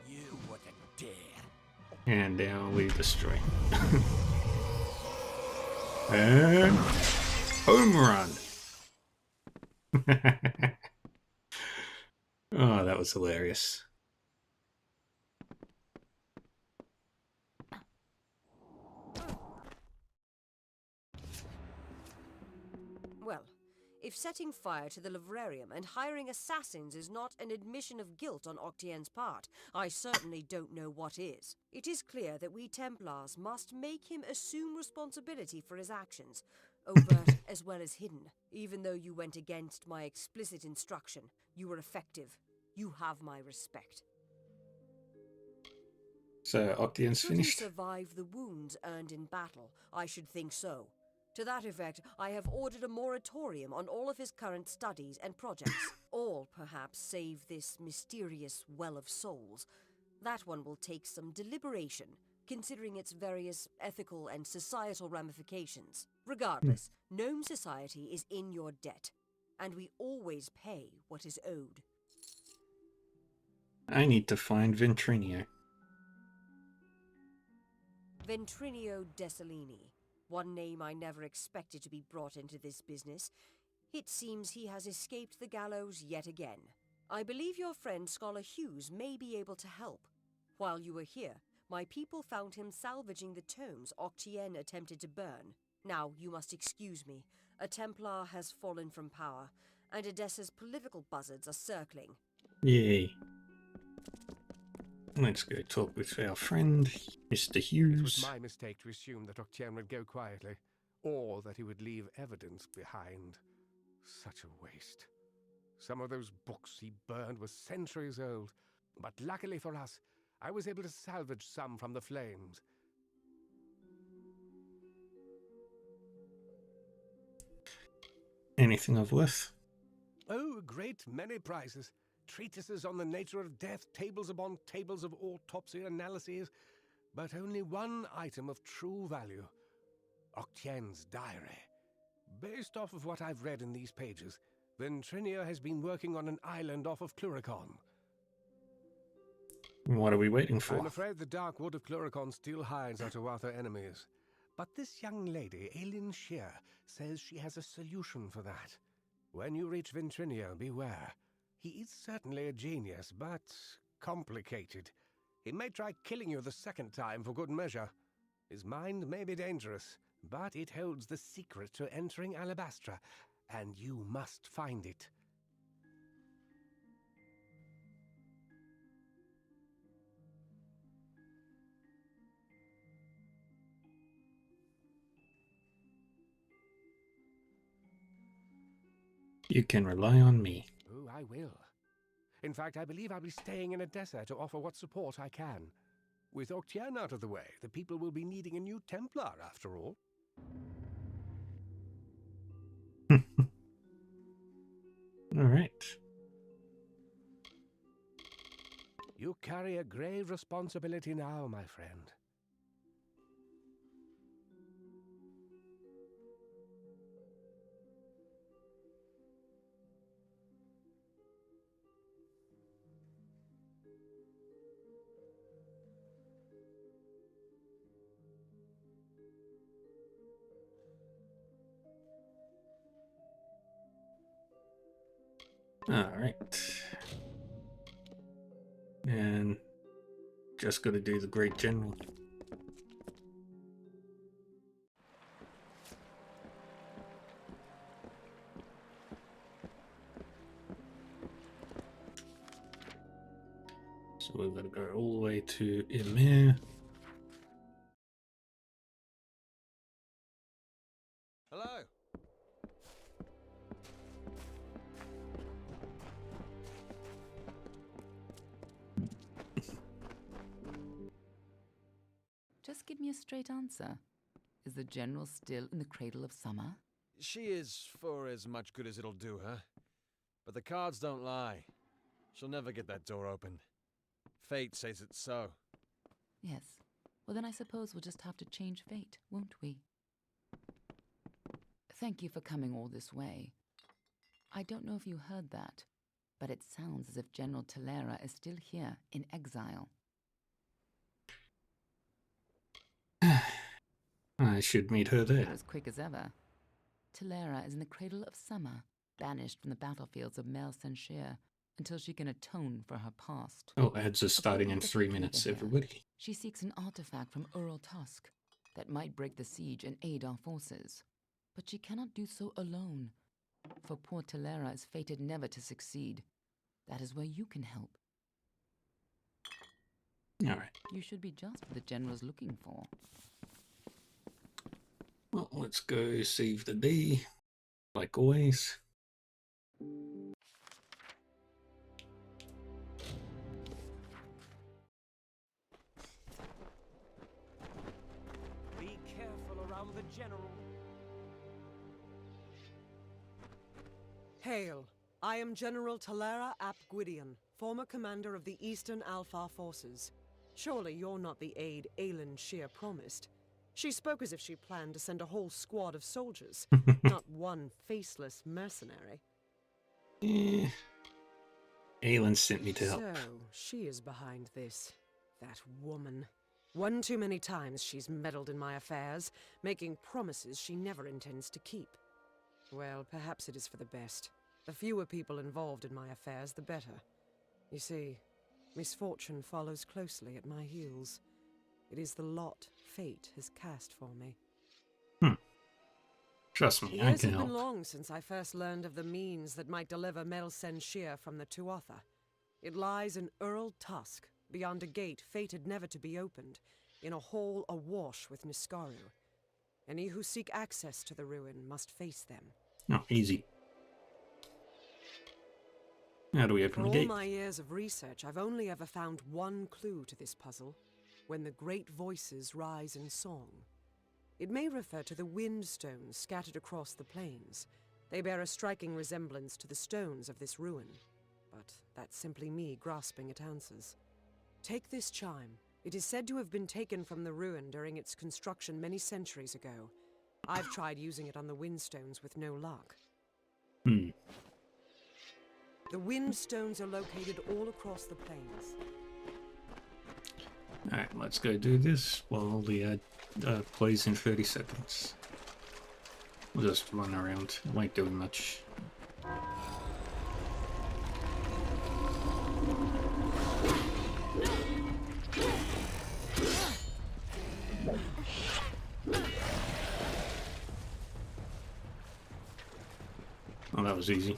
You wouldn't dare. And down we destroy. And home run. Oh, that was hilarious. Well, if setting fire to the livrarium and hiring assassins is not an admission of guilt on Octien's part, I certainly don't know what is. It is clear that we Templars must make him assume responsibility for his actions, overt as well as hidden. Even though you went against my explicit instruction, you were effective. You have my respect. So Octien's Should he finished. survive the wounds earned in battle, I should think so. To that effect, I have ordered a moratorium on all of his current studies and projects. All, perhaps, save this mysterious Well of Souls. That one will take some deliberation, considering its various ethical and societal ramifications. Regardless, Gnome Society is in your debt, and we always pay what is owed. I need to find Ventrinio. Ventrinio Desalini. One name I never expected to be brought into this business. It seems he has escaped the gallows yet again. I believe your friend Scholar Hughes may be able to help. While you were here, my people found him salvaging the tomes Octien attempted to burn. Now, you must excuse me. A Templar has fallen from power, and Edessa's political buzzards are circling. Yay. Let's go talk with our friend, Mr. It was Hughes. my mistake to assume that Octien would go quietly, or that he would leave evidence behind. Such a waste. Some of those books he burned were centuries old, but luckily for us, I was able to salvage some from the flames. Anything of worth? Oh, a great many prizes. Treatises on the nature of death, tables upon tables of autopsy analyses, but only one item of true value. Octien's diary. Based off of what I've read in these pages, Ventrinio has been working on an island off of Cluricon. What are we waiting for? I'm afraid the dark wood of Cluricon still hides our Tuatha enemies. But this young lady, Aileen Shear, says she has a solution for that. When you reach Ventrinio, beware. He is certainly a genius, but complicated. He may try killing you the second time for good measure. His mind may be dangerous, but it holds the secret to entering Alabastra, and you must find it. You can rely on me. Oh, I will. In fact, I believe I'll be staying in Edessa to offer what support I can. With Octien out of the way, the people will be needing a new Templar, after all. All right. You carry a grave responsibility now, my friend. All right. And just got to do the Great General. So we're going to go all the way to Emir. Hello. Just give me a straight answer. Is the General still in the cradle of summer? She is for as much good as it'll do her. But the cards don't lie. She'll never get that door open. Fate says it's so. Yes. Well, then I suppose we'll just have to change fate, won't we? Thank you for coming all this way. I don't know if you heard that, but it sounds as if General Talera is still here, in exile. I should meet her there. As quick as ever. Talera is in the cradle of summer, banished from the battlefields of Mel Senshir until she can atone for her past. Oh, ads are starting in 3 minutes, everybody. She seeks an artifact from Ural Tusk that might break the siege and aid our forces. But she cannot do so alone, for poor Talera is fated never to succeed. That is where you can help. Alright. You should be just what the General's looking for. Well, let's go save the day, like always. Be careful around the General. Hail. I am General Talera ap Gwydion, former commander of the Eastern Alfar forces. Surely you're not the aide Aelin Shear promised. She spoke as if she planned to send a whole squad of soldiers, not one faceless mercenary. Aelin sent me to help. So, she is behind this. That woman. One too many times she's meddled in my affairs, making promises she never intends to keep. Well, perhaps it is for the best. The fewer people involved in my affairs, the better. You see, misfortune follows closely at my heels. It is the lot fate has cast for me. Trust me, I Years can have help. been long since I first learned of the means that might deliver Mel Senshir from the Tuatha. It lies in Ural Tusk, beyond a gate fated never to be opened, in a hall awash with Niskaru. Any who seek access to the ruin must face them. Oh, easy. How do we open For the all gate? my years of research, I've only ever found one clue to this puzzle. When the great voices rise in song. It may refer to the wind stones scattered across the plains. They bear a striking resemblance to the stones of this ruin. But that's simply me grasping at answers. Take this chime. It is said to have been taken from the ruin during its construction many centuries ago. I've tried using it on the wind stones with no luck. The wind stones are located all across the plains. Alright, let's go do this while the ad plays in 30 seconds. We'll just run around, won't do much. Oh, that was easy.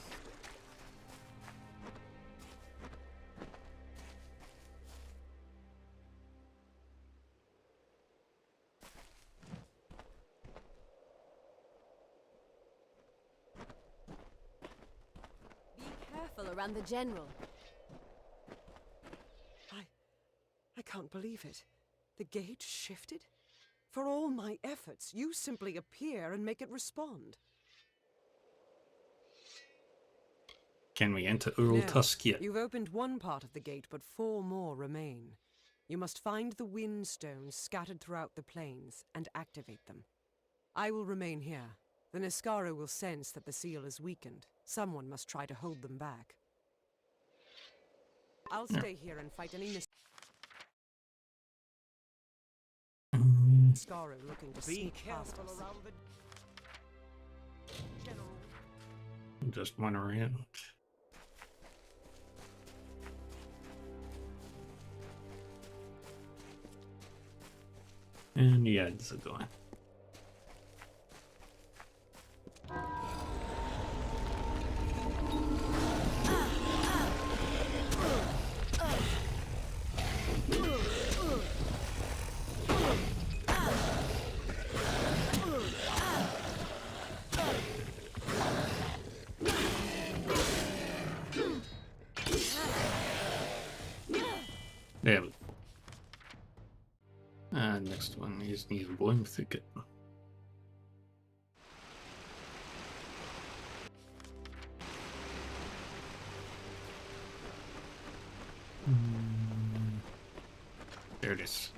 Around the General. I can't believe it. The gate shifted? For all my efforts, you simply appear and make it respond. Can we enter Ural Tusk yet? You've opened one part of the gate, but 4 more remain. You must find the wind stones scattered throughout the plains and activate them. I will remain here. The Niskaru will sense that the seal is weakened. Someone must try to hold them back. I'll stay here and fight any Niskaru looking to sneak past us. Around the General. Just run around. And yeah, it's a going. There we go. And next one is near Bloom Thicket. There it is.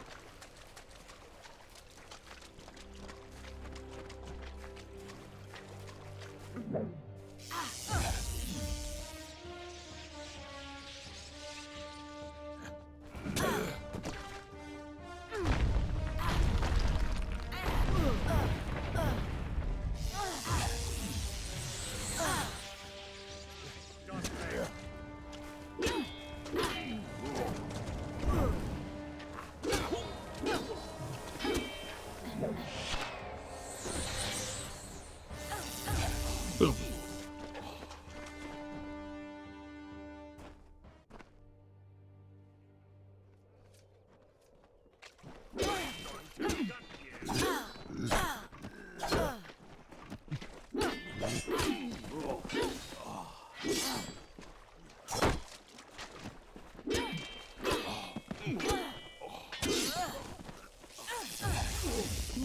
Boom.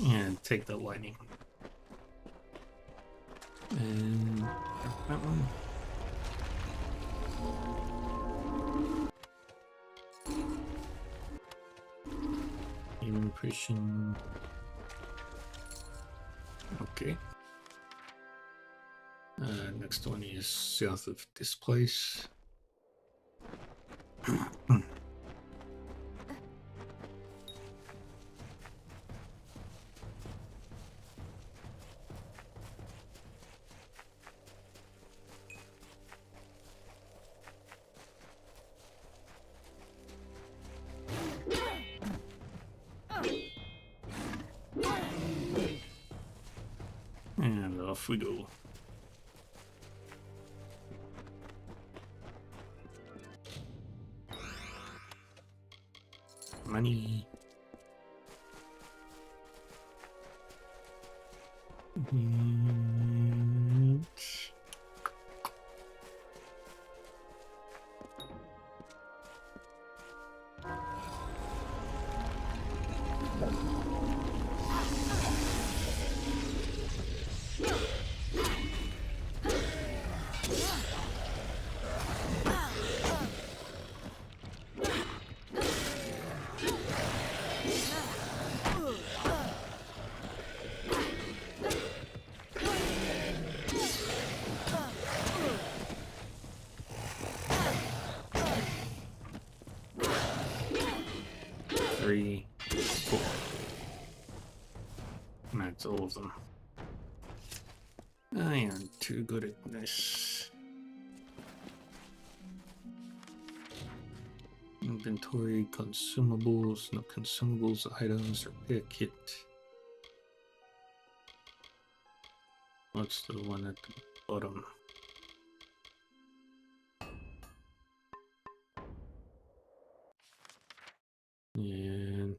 And take the lightning. And that one. Impression. Okay. Next one is south of this place. And off we go. Money. And... Three, four. And that's all of them. I am too good at this. Inventory, consumables, no consumables, items, repair kit. What's the one at the bottom? And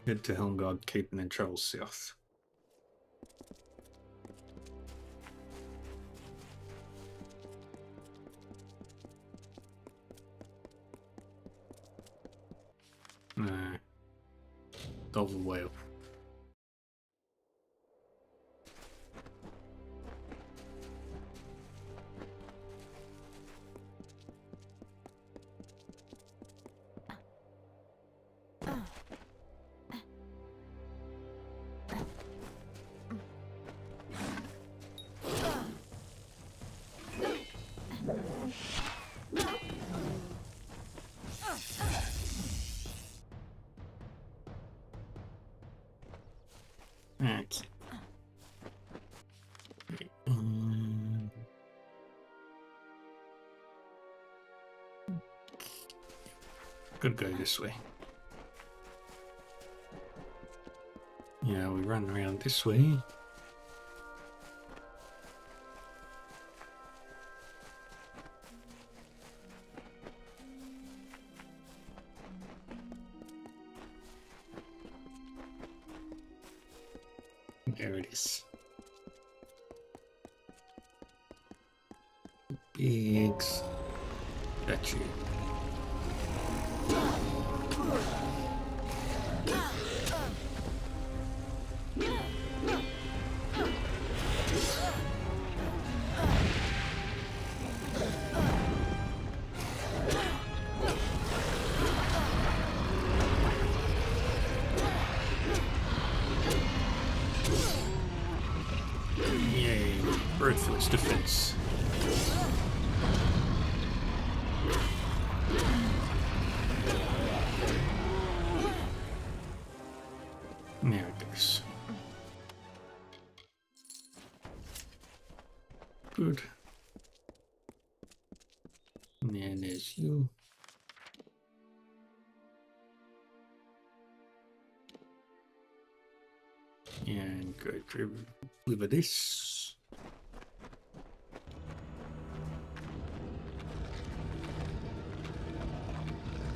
head to Helmgard Cape and then travel south. Dolphin whale. Okay. Could go this way. Yeah, we run around this way. There it is. Big statue. this. There it goes. Good. And then there's you. And go deliver this.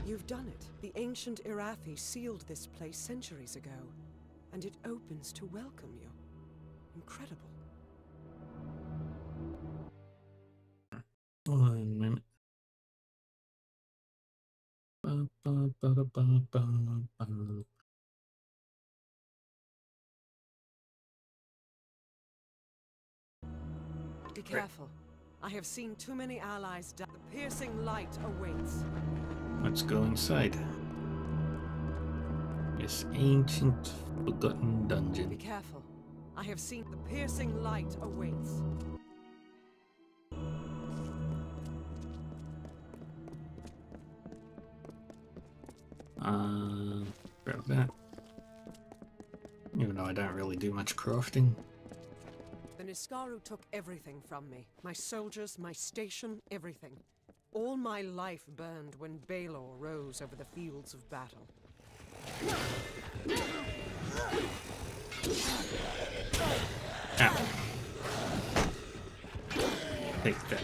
You've done it. The ancient Irathi sealed this place centuries ago, and it opens to welcome you. Incredible. 1 minute. Ba, ba, ba, ba, ba, ba. Be careful. I have seen too many allies die. The piercing light awaits. Let's go inside. This ancient, forgotten Be dungeon. careful. I have seen the piercing light awaits. Grab that. Even though I don't really do much crafting. The Niskaru took everything from me. My soldiers, my station, everything. All my life burned when Balor rose over the fields of battle. Ow. Take that.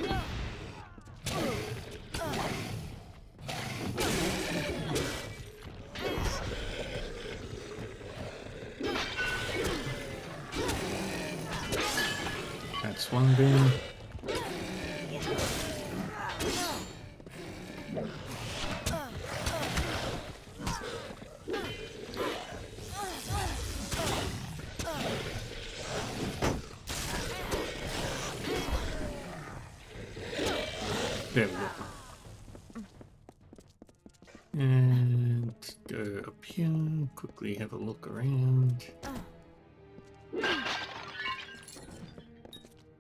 That's one down. There we go. And go up here, quickly have a look around.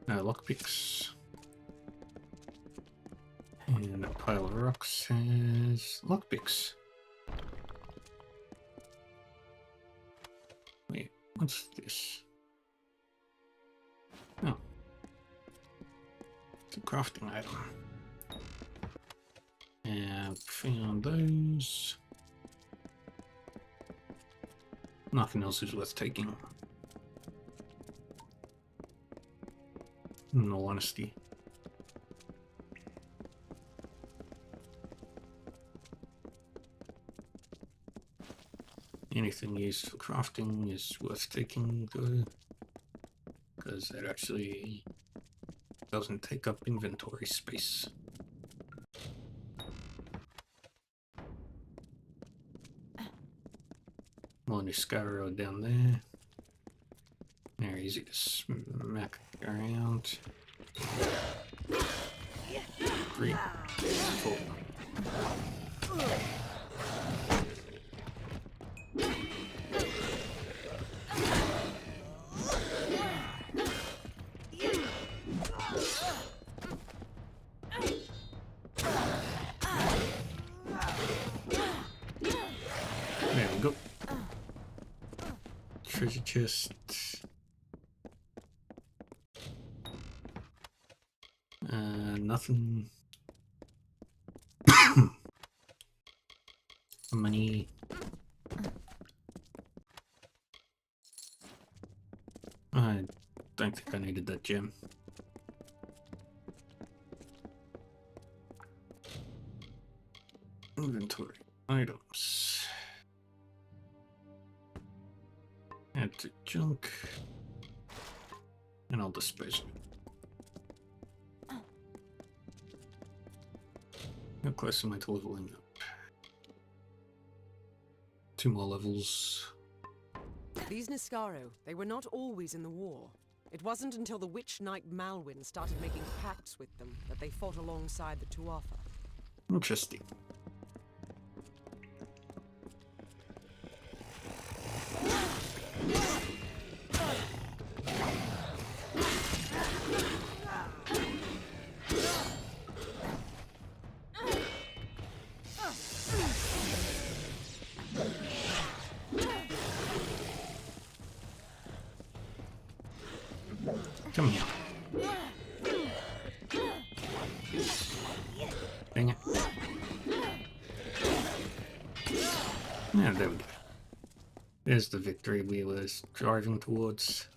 No lockpicks. And a pile of rocks has lockpicks. Wait, what's this? Oh. It's a crafting item. And found those. Nothing else is worth taking. In all honesty. Anything used for crafting is worth taking though, because it actually doesn't take up inventory space. More Niskaro down there. They're easy to smack around. 3, 4. There we go. Treasure chest. Nothing. Money. I don't think I needed that gem. Inventory items. Add to junk. And I'll dispose of it. How close am I to leveling up? 2 more levels. These Niskaru, they were not always in the war. It wasn't until the Witch Knight Malwyn started making pacts with them that they fought alongside the Tuatha. Interesting. Come here. Dang it. Yeah, there we go. There's the victory we were driving towards.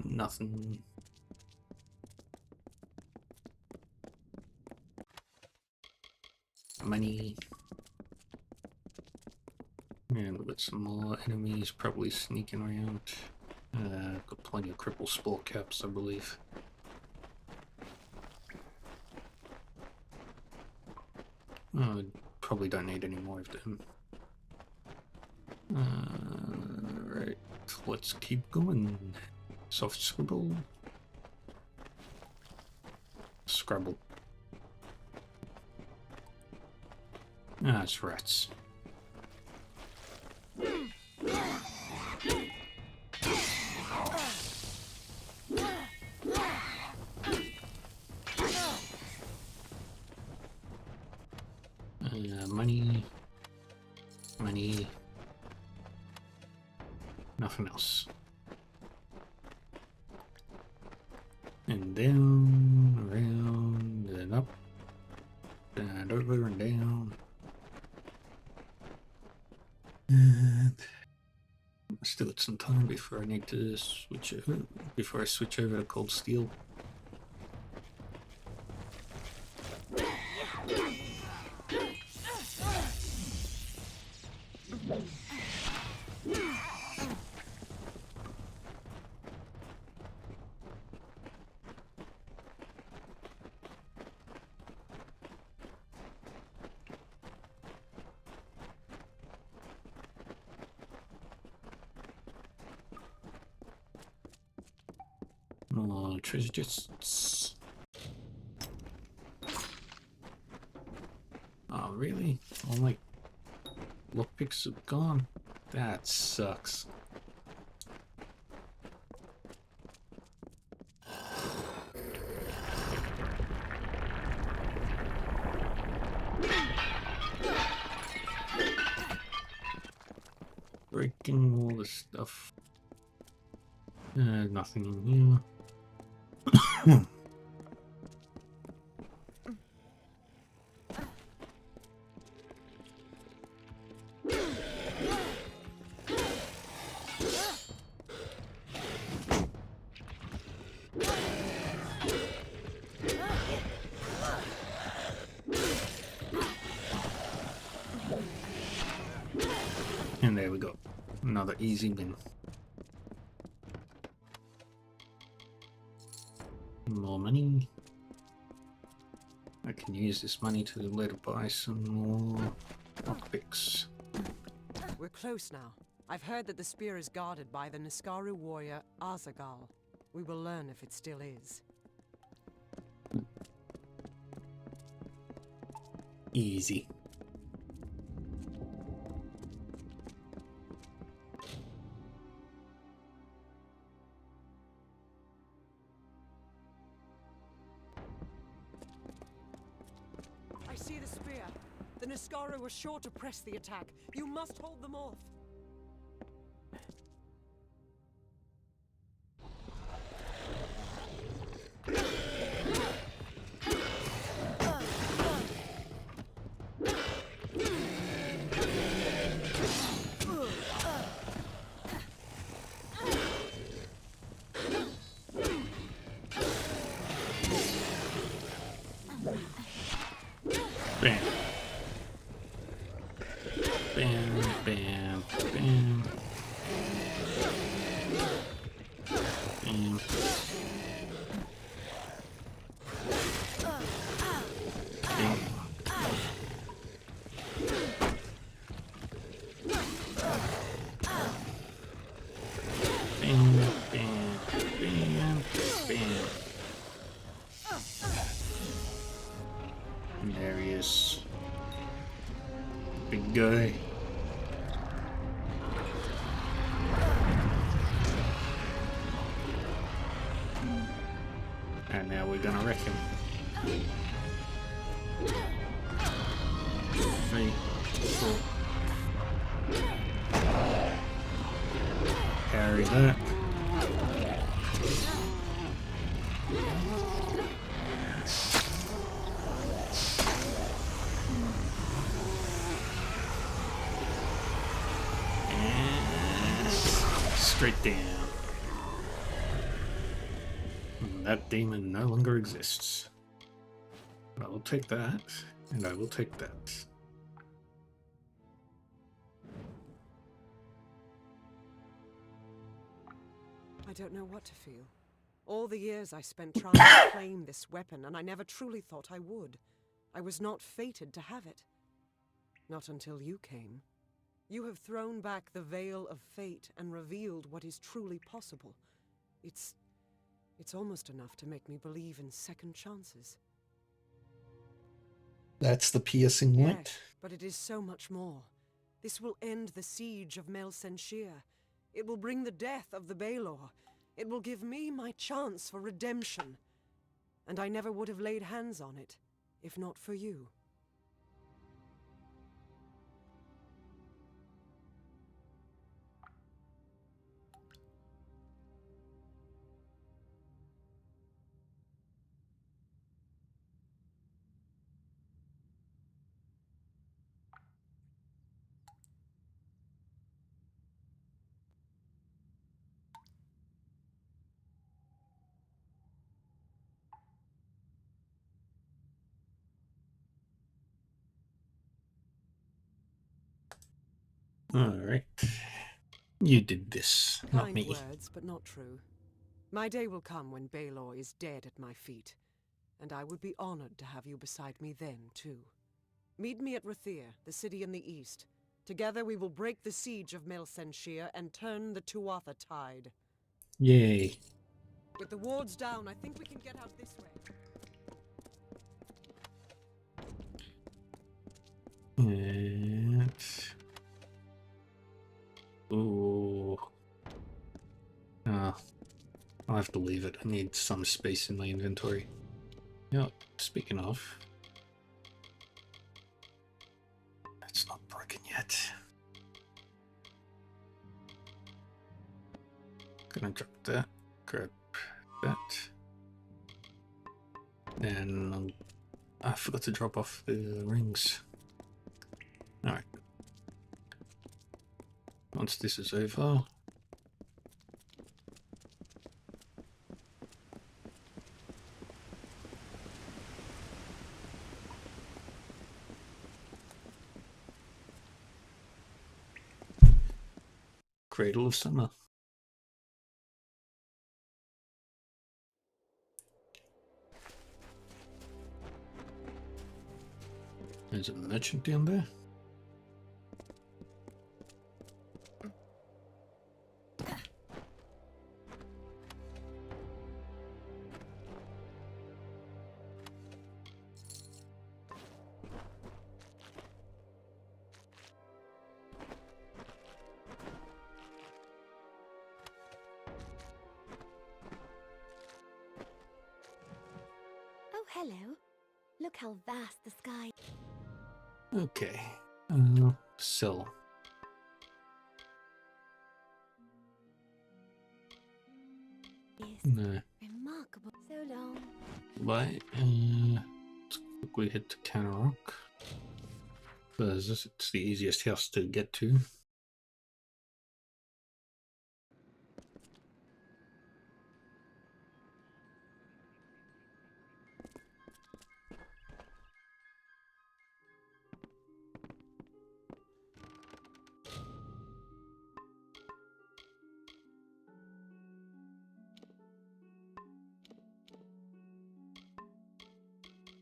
Nothing. Money. And we've got some more enemies probably sneaking around. Got plenty of cripple spore caps, I believe. Oh, probably don't need any more of them. Right, let's keep going. Soft scribble. Scrabble. Ah, it's rats. Money. Money. Nothing else. And down, around, and up, and over and down. And still got some time before I need to switch over, before I switch over to cold steel. More treasure chests. Oh, really? All my lockpicks are gone? That sucks. Breaking all the stuff. Nothing in here. And there we go. Another easy win. More money. I can use this money to later buy some more lockpicks. We're close now. I've heard that the spear is guarded by the Niskaru warrior Azagal. We will learn if it still is. Easy. I see the spear. The Niskaru were sure to press the attack. You must hold them off. Bam. Bam, bam, bam. Bam. Bam. Bam, bam, bam, bam. And there he is. Big guy. And now we're gonna wreck him. 3, 4. Carry that. straight down. And that demon no longer exists. But I will take that, and I will take that. I don't know what to feel. All the years I spent trying to claim this weapon, and I never truly thought I would. I was not fated to have it. Not until you came. You have thrown back the veil of fate and revealed what is truly possible. It's almost enough to make me believe in second chances. That's the piercing light? Yes, but it is so much more. This will end the siege of Mel Senshir. It will bring the death of the Baelor. It will give me my chance for redemption. And I never would have laid hands on it, if not for you. Alright. You did this, not Kind me. words, but not true. My day will come when Baelor is dead at my feet, and I would be honored to have you beside me then, too. Meet me at Rathir, the city in the east. Together we will break the siege of Mel Senshir and turn the Tuatha tide. Yay. With the wards down, I think we can get out this way. And... Ooh. I'll have to leave it. I need some space in my inventory. Yeah, speaking of... It's not broken yet. Gonna drop that. Grab that. And I forgot to drop off the rings. Alright. Once this is over... Cradle of Summer. There's a merchant down there. Oh, hello. Look how vast the sky. Okay. Sell. No. Remarkable. So long. Right. Let's quickly head to Canarok. Because it's the easiest house to get to.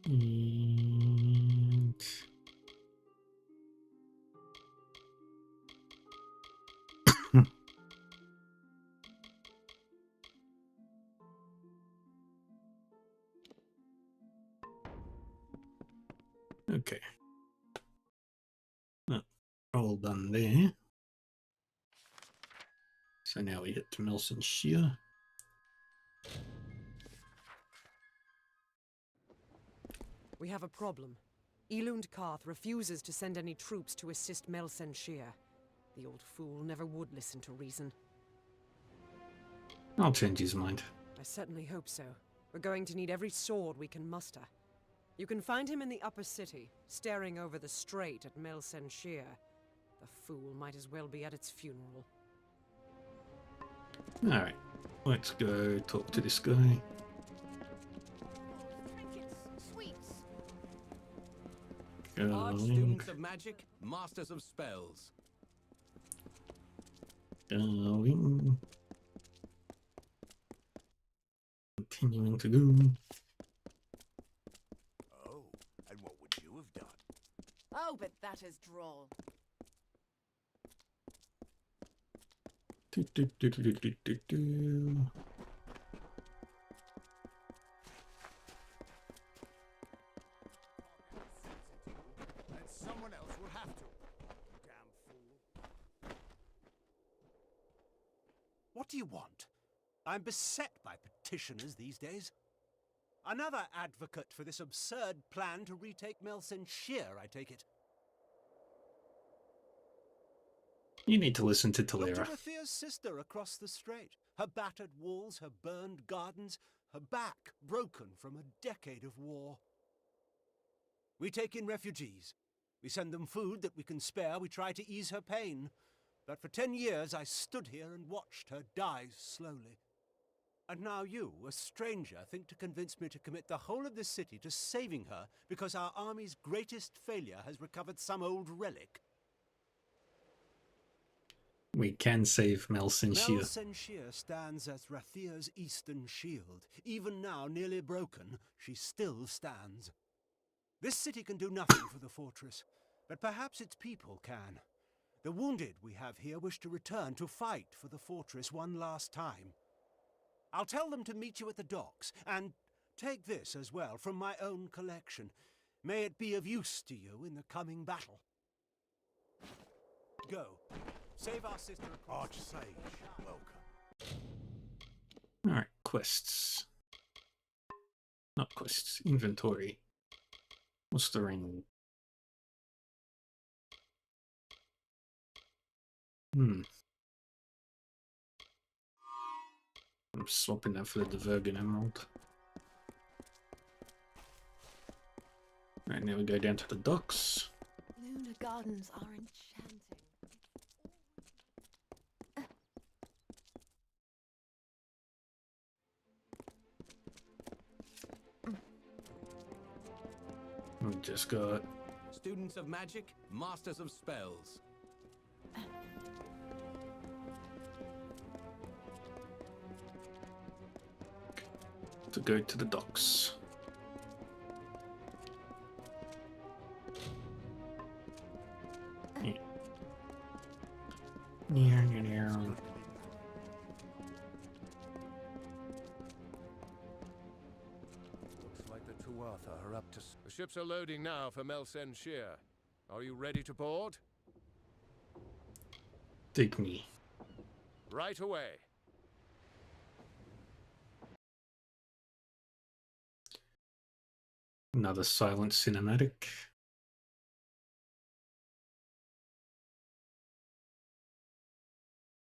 And... okay. All done there. So now we hit to Melson Shear. We have a problem. Elund Karth refuses to send any troops to assist Mel Senshir. The old fool never would listen to reason. I'll change his mind. I certainly hope so. We're going to need every sword we can muster. You can find him in the upper city, staring over the strait at Mel Senshir. The fool might as well be at its funeral. Alright, let's go talk to this guy. Arch students of magic, masters of spells. Going. Continuing to go. Oh, and what would you have done? Oh, but that is droll. Do, do, do, do, do, do, do. And someone else will have to. Damn fool. What do you want? I'm beset by petitioners these days. Another advocate for this absurd plan to retake Melsenshire, I take it. You need to listen to Look to Talira. Rathia's sister across the strait. Her battered walls, her burned gardens, her back broken from a decade of war. We take in refugees. We send them food that we can spare. We try to ease her pain. But for 10 years I stood here and watched her die slowly. And now you, a stranger, think to convince me to commit the whole of this city to saving her because our army's greatest failure has recovered some old relic? We can save Melsenshire. Melsenshire stands as Rathia's eastern shield. Even now, nearly broken, she still stands. This city can do nothing for the fortress, but perhaps its people can. The wounded we have here wish to return to fight for the fortress one last time. I'll tell them to meet you at the docks, and take this as well from my own collection. May it be of use to you in the coming battle. Go. Save our sister. Archsage, welcome. Alright, quests. Not quests, inventory. What's the ring? I'm swapping that for the Divergent Emerald. Right, now we go down to the docks. Lunar gardens are enchanting. We just got Students of magic, masters of spells. to go to the docks. Yeah. Looks like the Tuatha are up to... The ships are loading now for Melsenshire. Are you ready to board? Take me. Right away. Another silent cinematic.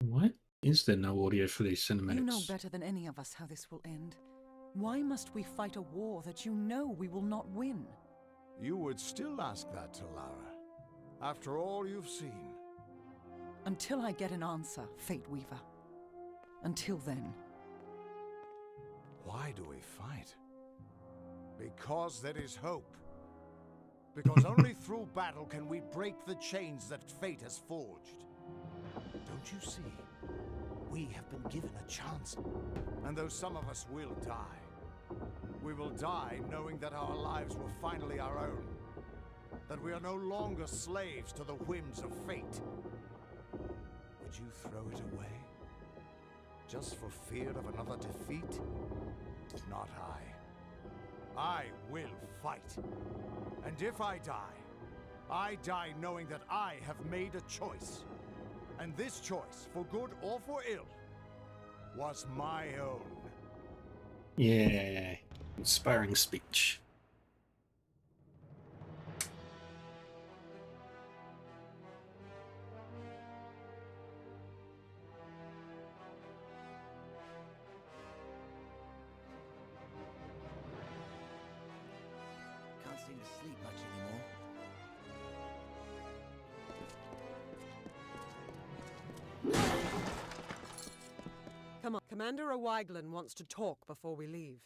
What? Is there no audio for these cinematics? You know better than any of us how this will end. Why must we fight a war that you know we will not win? You would still ask that to Lara, after all you've seen. Until I get an answer, Fate Weaver. Until then. Why do we fight? Because there is hope. Because only through battle can we break the chains that fate has forged. Don't you see? We have been given a chance. And though some of us will die, we will die knowing that our lives were finally our own. That we are no longer slaves to the whims of fate. Would you throw it away? Just for fear of another defeat? Not I. I will fight. And if I die knowing that I have made a choice. And this choice, for good or for ill, was my own. Yeah, inspiring speech. Can't seem to sleep much anymore. Commander O'Wyglen wants to talk before we leave.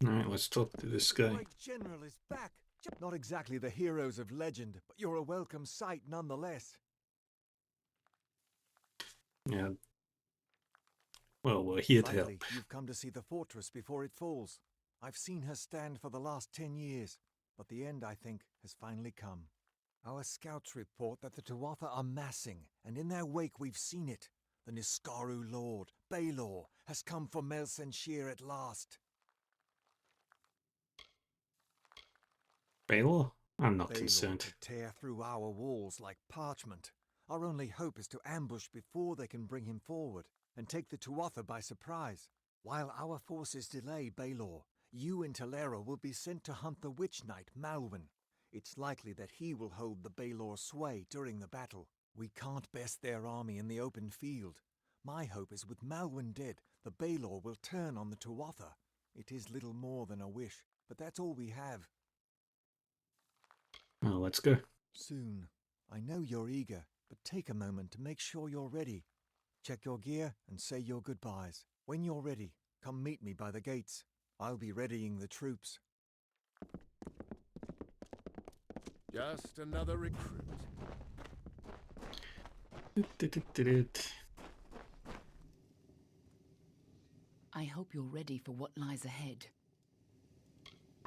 Alright, let's talk to this guy. My general is back. Not exactly the heroes of legend, but you're a welcome sight nonetheless. Yeah. Well, we're here to help. Finally, you've come to see the fortress before it falls. I've seen her stand for the last 10 years, but the end, I think, has finally come. Our scouts report that the Tuatha are massing, and in their wake we've seen it. The Niskaru lord, Baelor, has come for Melsenshir at last. Baelor? I'm not Baelor concerned. could tear through our walls like parchment. Our only hope is to ambush before they can bring him forward, and take the Tuatha by surprise. While our forces delay Baelor, you and Talera will be sent to hunt the Witch Knight, Malwyn. It's likely that he will hold the Baelor sway during the battle. We can't best their army in the open field. My hope is with Malwyn dead, the Baelor will turn on the Tuatha. It is little more than a wish, but that's all we have. Well, let's go. Soon. I know you're eager, but take a moment to make sure you're ready. Check your gear and say your goodbyes. When you're ready, come meet me by the gates. I'll be readying the troops. Just another recruit. I hope you're ready for what lies ahead.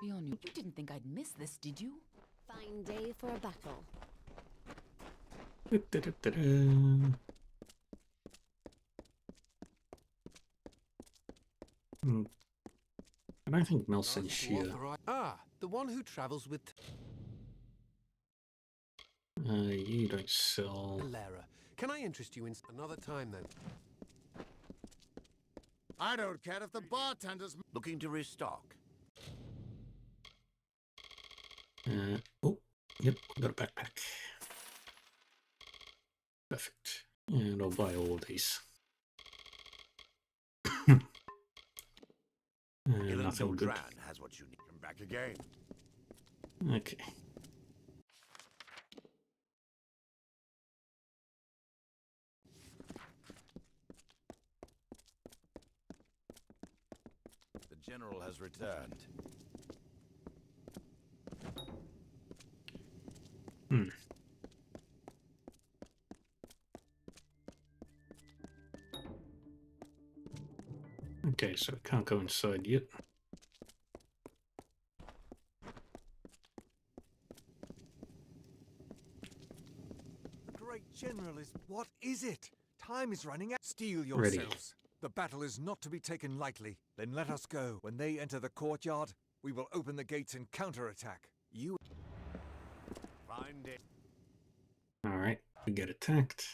Beyond you didn't think I'd miss this, did you? Fine day for a battle. I don't think Melsenshir. Ah, the one who travels with... You don't sell... Lara. Can I interest you in another time, then? I don't care if the bartender's looking to restock. Oh, yep, got a backpack. Perfect. And I'll buy all of these. Nothing good. Has what you need. Come back again. Okay. The general has returned. Okay, so I can't go inside yet. The great general is... What is it? Time is running out. Steel yourselves. Ready. The battle is not to be taken lightly. Then let us go. When they enter the courtyard, we will open the gates and counterattack. You... Find it. Alright, we get attacked.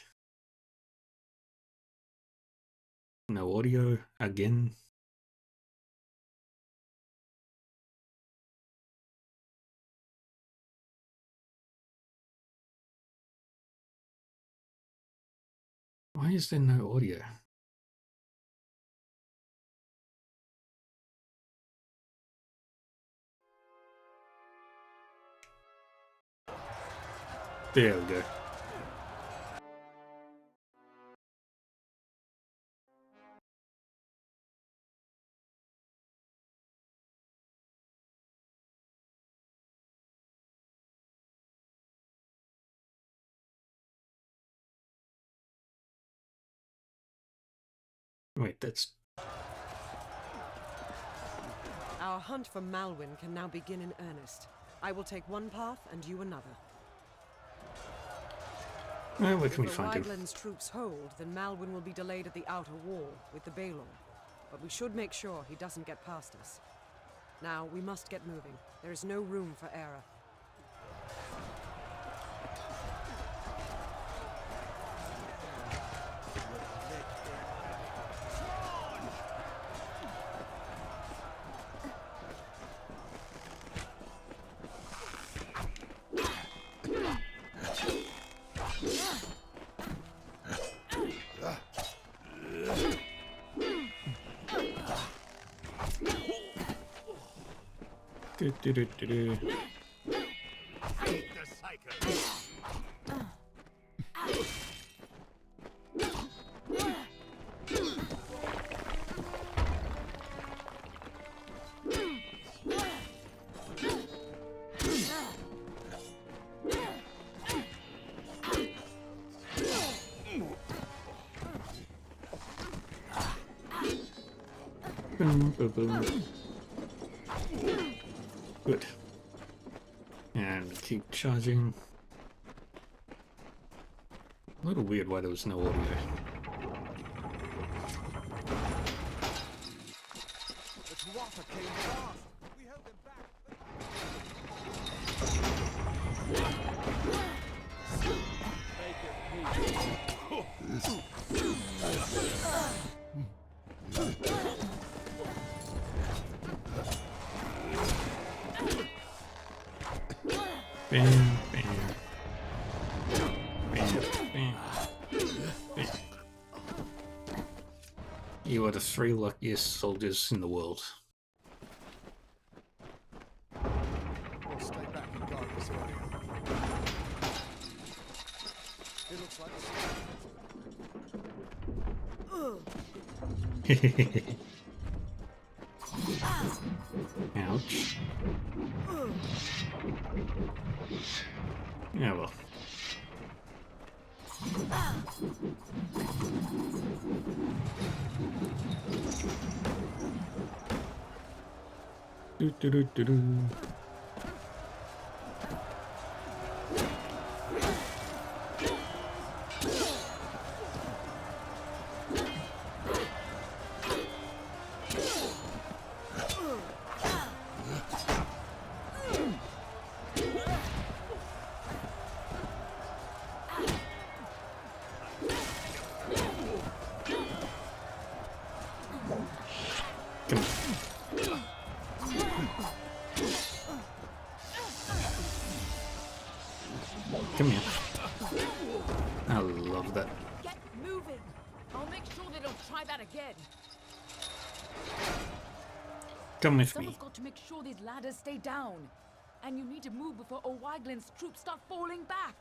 No audio again. Why is there no audio? There we go. Wait, that's... Our hunt for Malwyn can now begin in earnest. I will take one path and you another. Where can we find him? If O'Wyglen's troops hold, then Malwyn will be delayed at the outer wall with the Baelor. But we should make sure he doesn't get past us. Now, we must get moving. There is no room for error. Boom, boom, boom. Good. And keep charging. A little weird why there was no audio. The Tuatha came fast. We held them back. Bam, bam. Bam, bam. Bam. You are the 3 luckiest soldiers in the world. We'll stay back and guard this area. It looks like Ouch. Yeah, well. Do do do do do. Come here. I love that. Get moving. I'll make sure they don't try that again. Come with Someone's me. got to make sure these ladders stay down. And you need to move before O'Waglin's troops start falling back.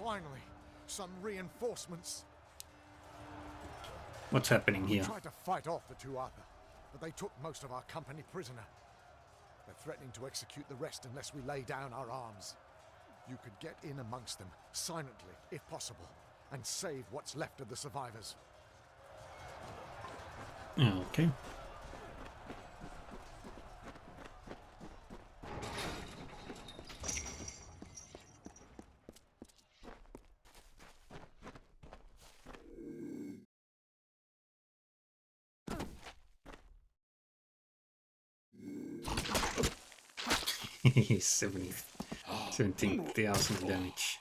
finally some reinforcements. What's happening We here? tried to fight off the Tuatha, but they took most of our company prisoner. They're threatening to execute the rest unless we lay down our arms. You could get in amongst them, silently, if possible, and save what's left of the survivors. Okay. He's 17,000 damage.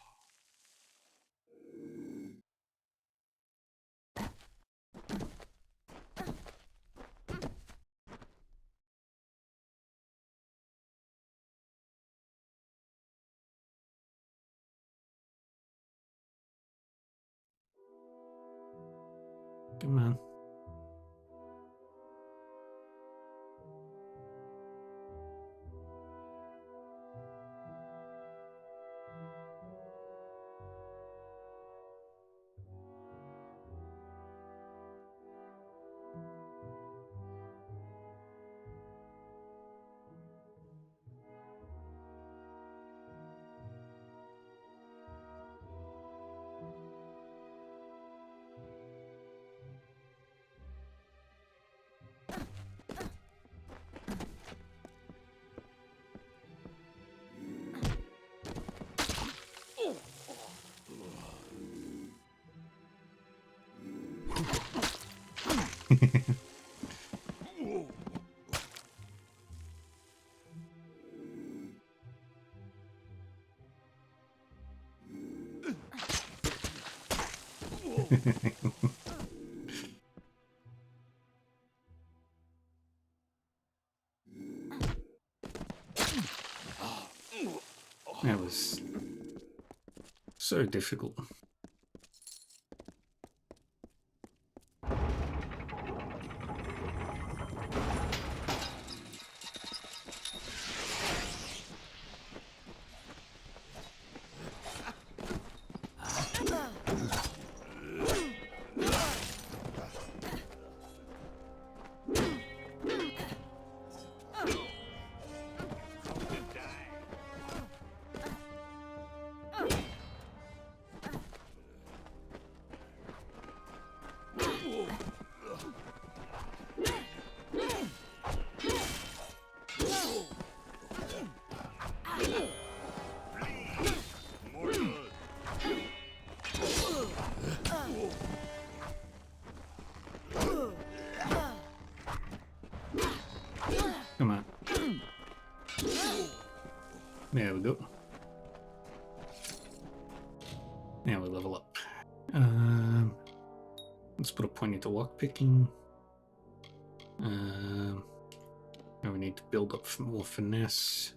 Come on. That was so difficult. point into lockpicking. Now we need to build up more finesse.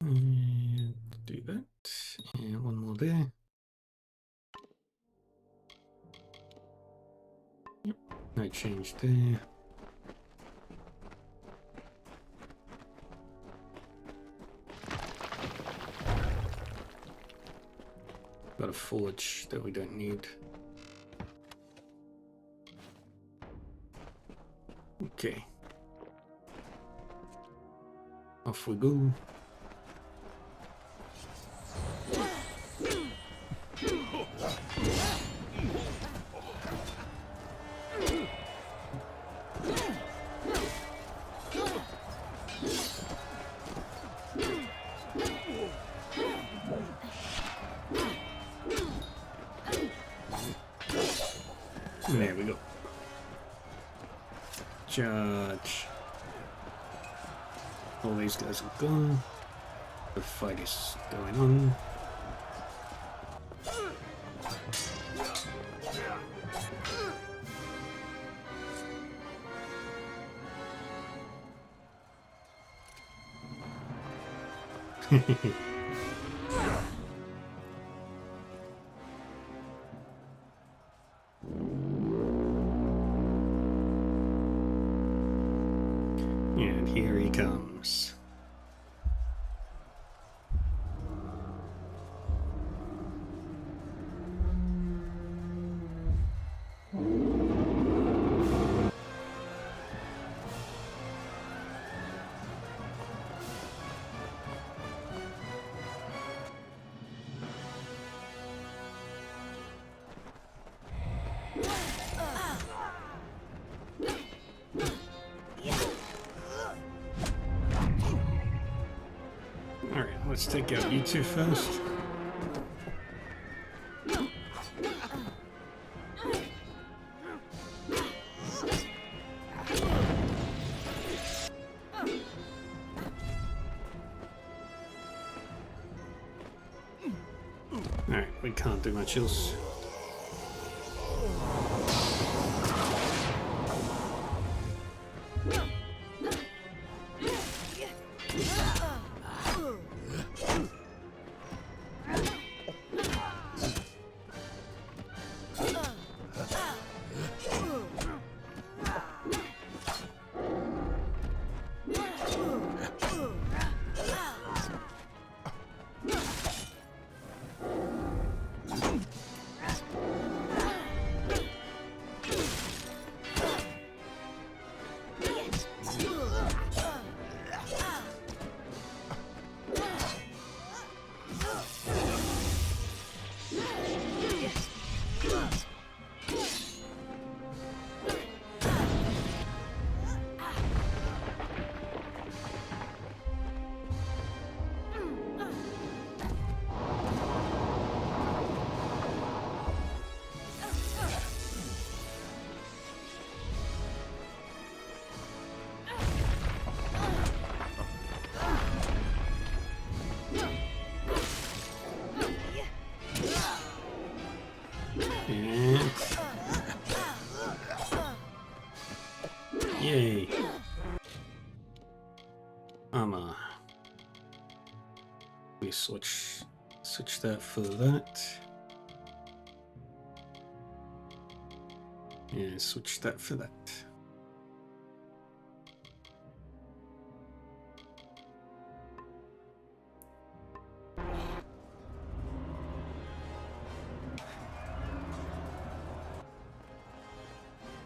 And do that. And one more there. Yep, no change there. Got a forge that we don't need. Okay. Off we go. There we go. Charge. All these guys are gone. The fight is going on. And here he comes. Alright, let's take out you two first. Alright, we can't do much else. Yay. We switch that for that. And switch that for that.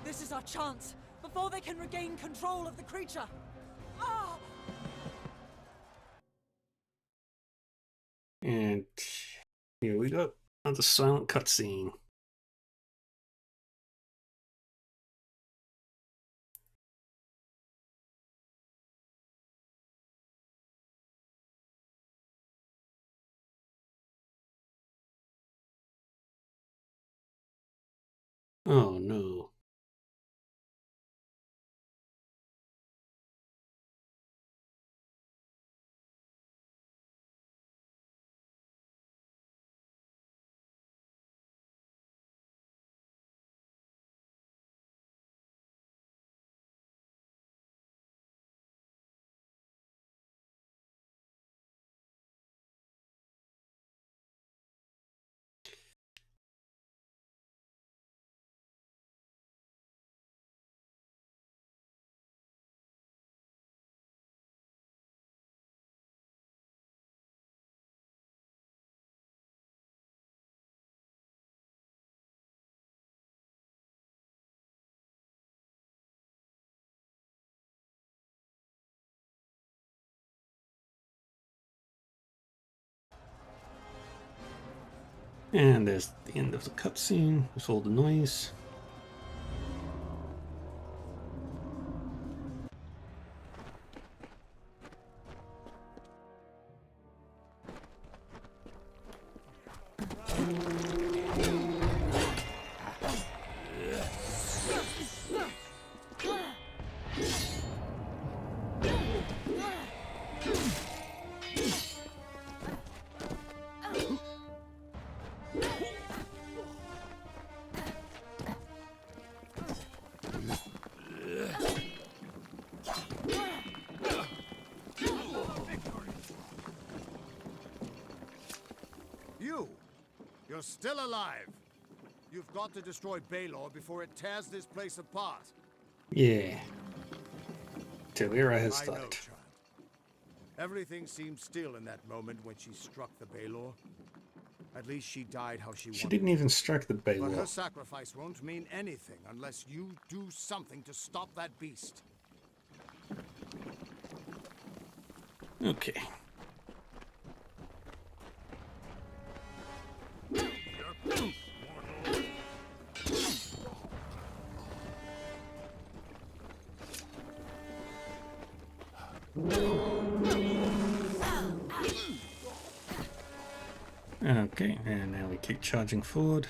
This is our chance, before they can regain control of the creature. Ah! And here we go. Another silent cutscene. Oh no. And there's the end of the cutscene with all the noise. You're still alive. You've got to destroy Baelor before it tears this place apart. Yeah. Tavira has I know, died. child. Everything seemed still in that moment when she struck the Baelor. At least she died how she wanted. She didn't even strike the But her Baelor. sacrifice won't mean anything unless you do something to stop that beast. Okay. Okay, and now we keep charging forward.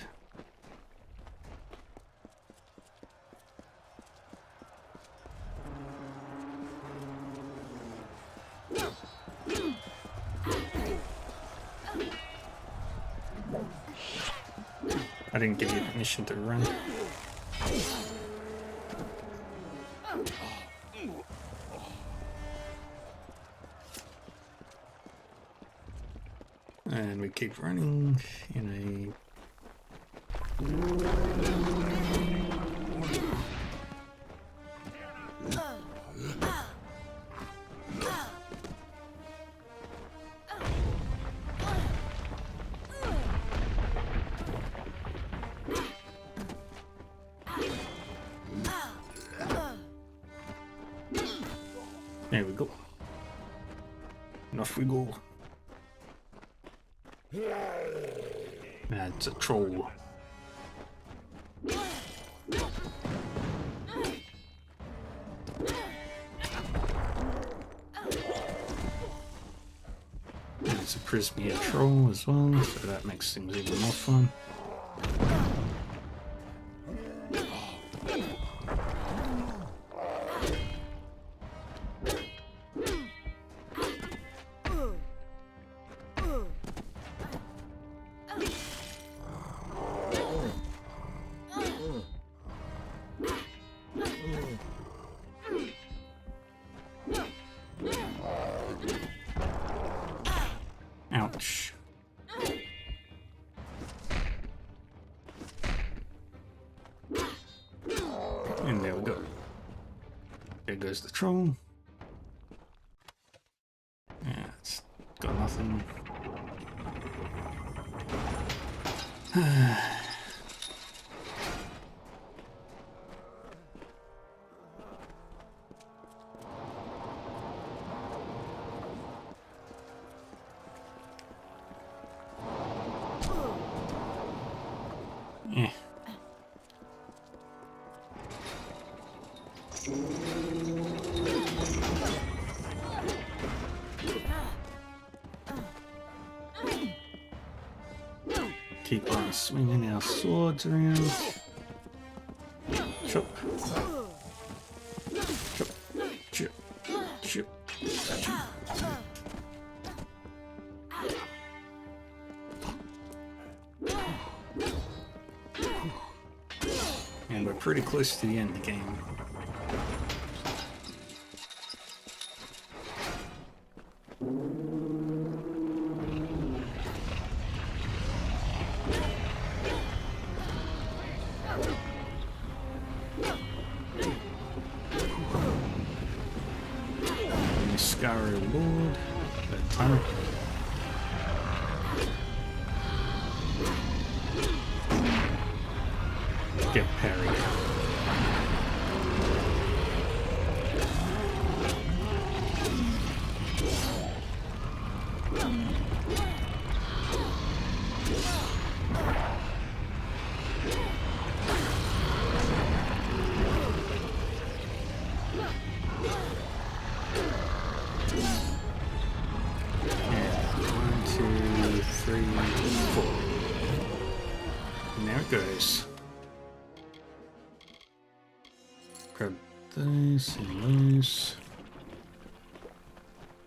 I didn't give you permission to run. And we keep running in There we go. And off we go. That's a troll. It's a Prismia troll as well, so that makes things even more fun. Ouch. And there we go. There goes the troll. Yeah, it's got nothing. Yeah. Keep on swinging our swords around. Chop. Chop. Chop. Chop. And we're pretty close to the end of the game. Scour Lord, that timer. Get parried. Goes. Grab those and those.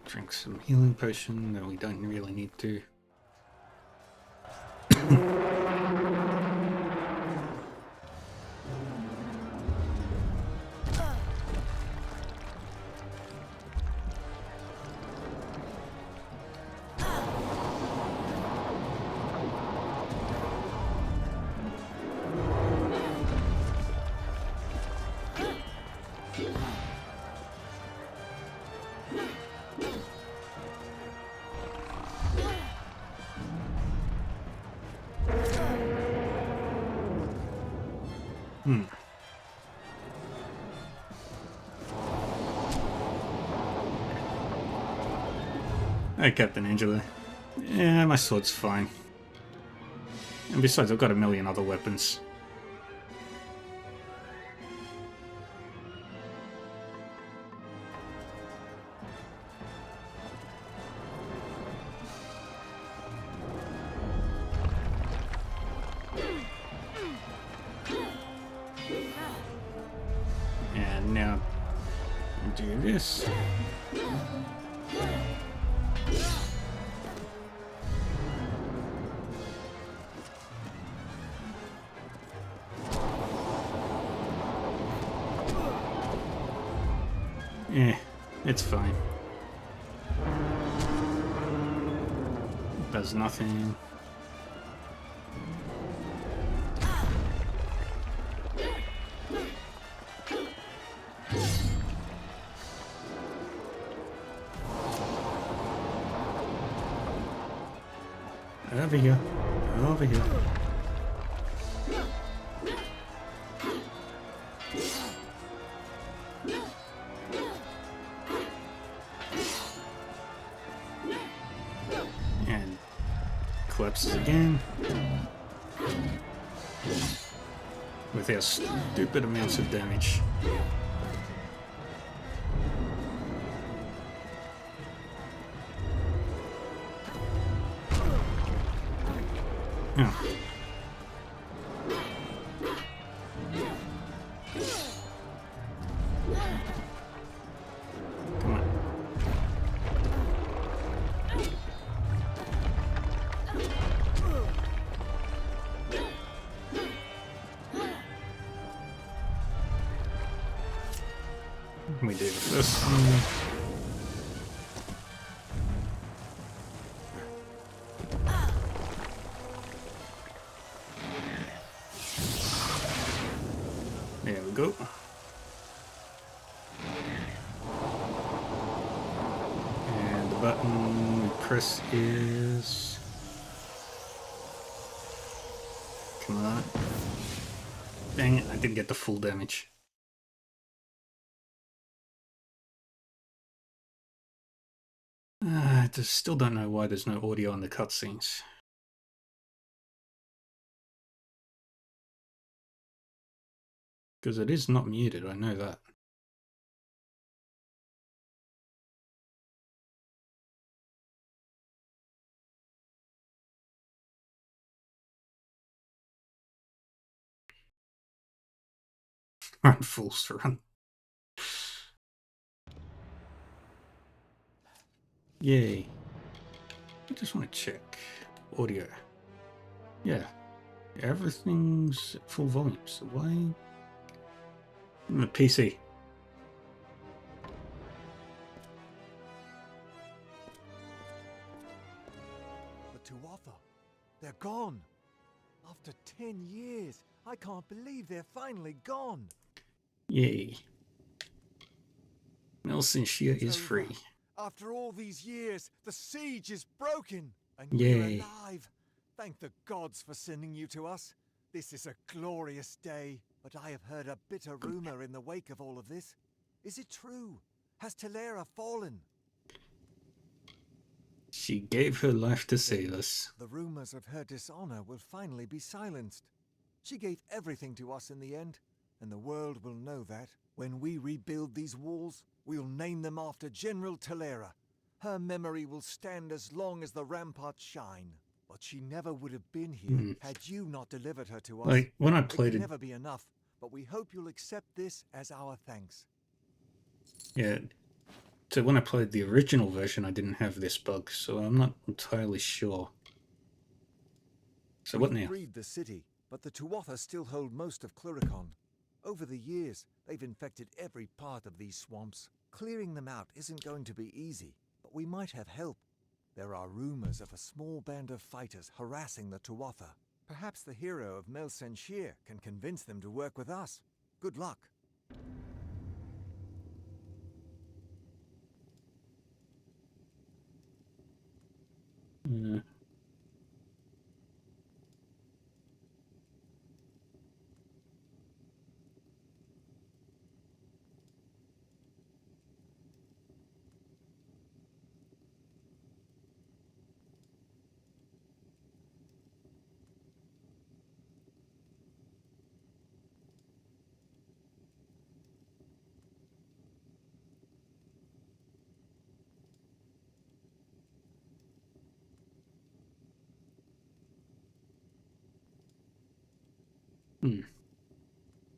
Drink some healing potion, though we don't really need to. Hey, Captain Angela. Yeah, my sword's fine. And besides, I've got a million other weapons. And now, do this. Eh, it's fine. Does nothing. Over here. Over here. And collapses again. With our stupid amounts of damage. Oh. Come on. We do the first one. There we go. And the button we press is... Come on. Dang it, I didn't get the full damage. I just still don't know why there's no audio on the cutscenes. Because it is not muted, I know that. Run, fools, run. Yay. I just want to check. Audio. Yeah. Everything's at full volume, so why? In the PC. The Tuatha, they're gone. After 10 years, I can't believe they're finally gone. Yay. Nelson Shear It's is over. free. After all these years, the siege is broken, and Yay. we're alive. Thank the gods for sending you to us. This is a glorious day, but I have heard a bitter rumor in the wake of all of this. Is it true? Has Talera fallen? She gave her life to save us. The rumors of her dishonor will finally be silenced. She gave everything to us in the end, and the world will know that. When we rebuild these walls, we'll name them after General Talera. Her memory will stand as long as the ramparts shine. But she never would have been here had you not delivered her to us. Like, when I played it it... can never be enough, but we hope you'll accept this as our thanks. Yeah. So when I played the original version, I didn't have this bug, so I'm not entirely sure. So what now? We've freed the city, but the Tuatha still hold most of Cluricon. Over the years, they've infected every part of these swamps. Clearing them out isn't going to be easy, but we might have help. There are rumors of a small band of fighters harassing the Tuatha. Perhaps the hero of Melsenshir can convince them to work with us. Good luck.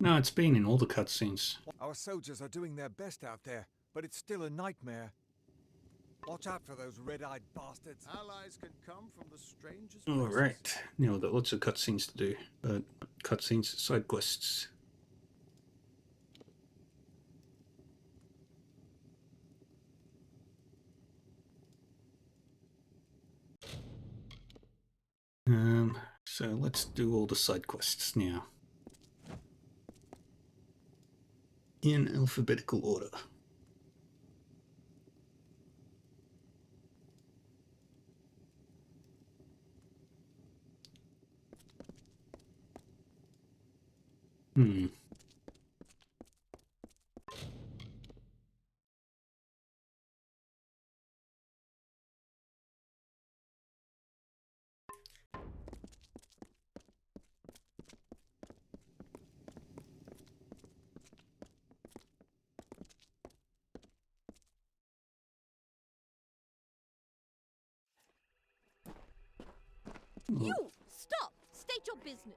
No, it's been in all the cutscenes. Our soldiers are doing their best out there, but it's still a nightmare. Watch out for those red-eyed bastards. Allies can come from the strangest Alright. Now we've got lots of cutscenes to do. Cutscenes, side quests. So let's do all the side quests now. In alphabetical order. You! Stop! State your business.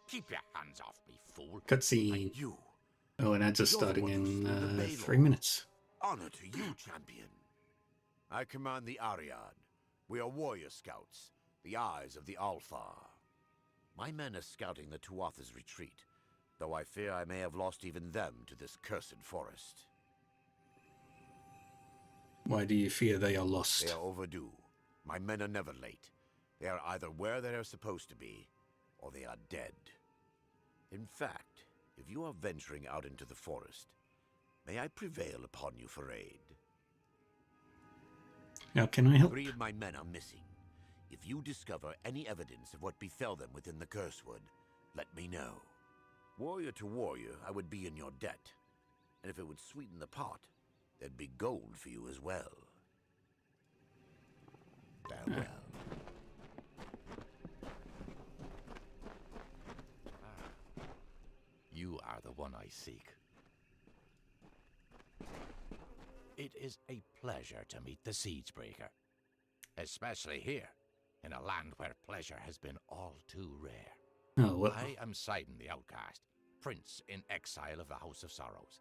Keep your hands off me, fool. Cutscene. You. Oh, and ads are starting in 3 minutes. Honor to you, champion. I command the Ariad. We are warrior scouts, the eyes of the Alfar. My men are scouting the Tuatha's retreat, though I fear I may have lost even them to this cursed forest. Why do you fear they are lost? They are overdue. My men are never late. They are either where they are supposed to be, or they are dead. In fact, if you are venturing out into the forest, may I prevail upon you for aid? Now, can I help? 3 of my men are missing. If you discover any evidence of what befell them within the Cursewood, let me know. Warrior to warrior, I would be in your debt. And if it would sweeten the pot, there'd be gold for you as well. Farewell. You are the one I seek. It is a pleasure to meet the Siegebreaker. Especially here, in a land where pleasure has been all too rare. Oh, well. I am Sidon the Outcast, prince in exile of the House of Sorrows.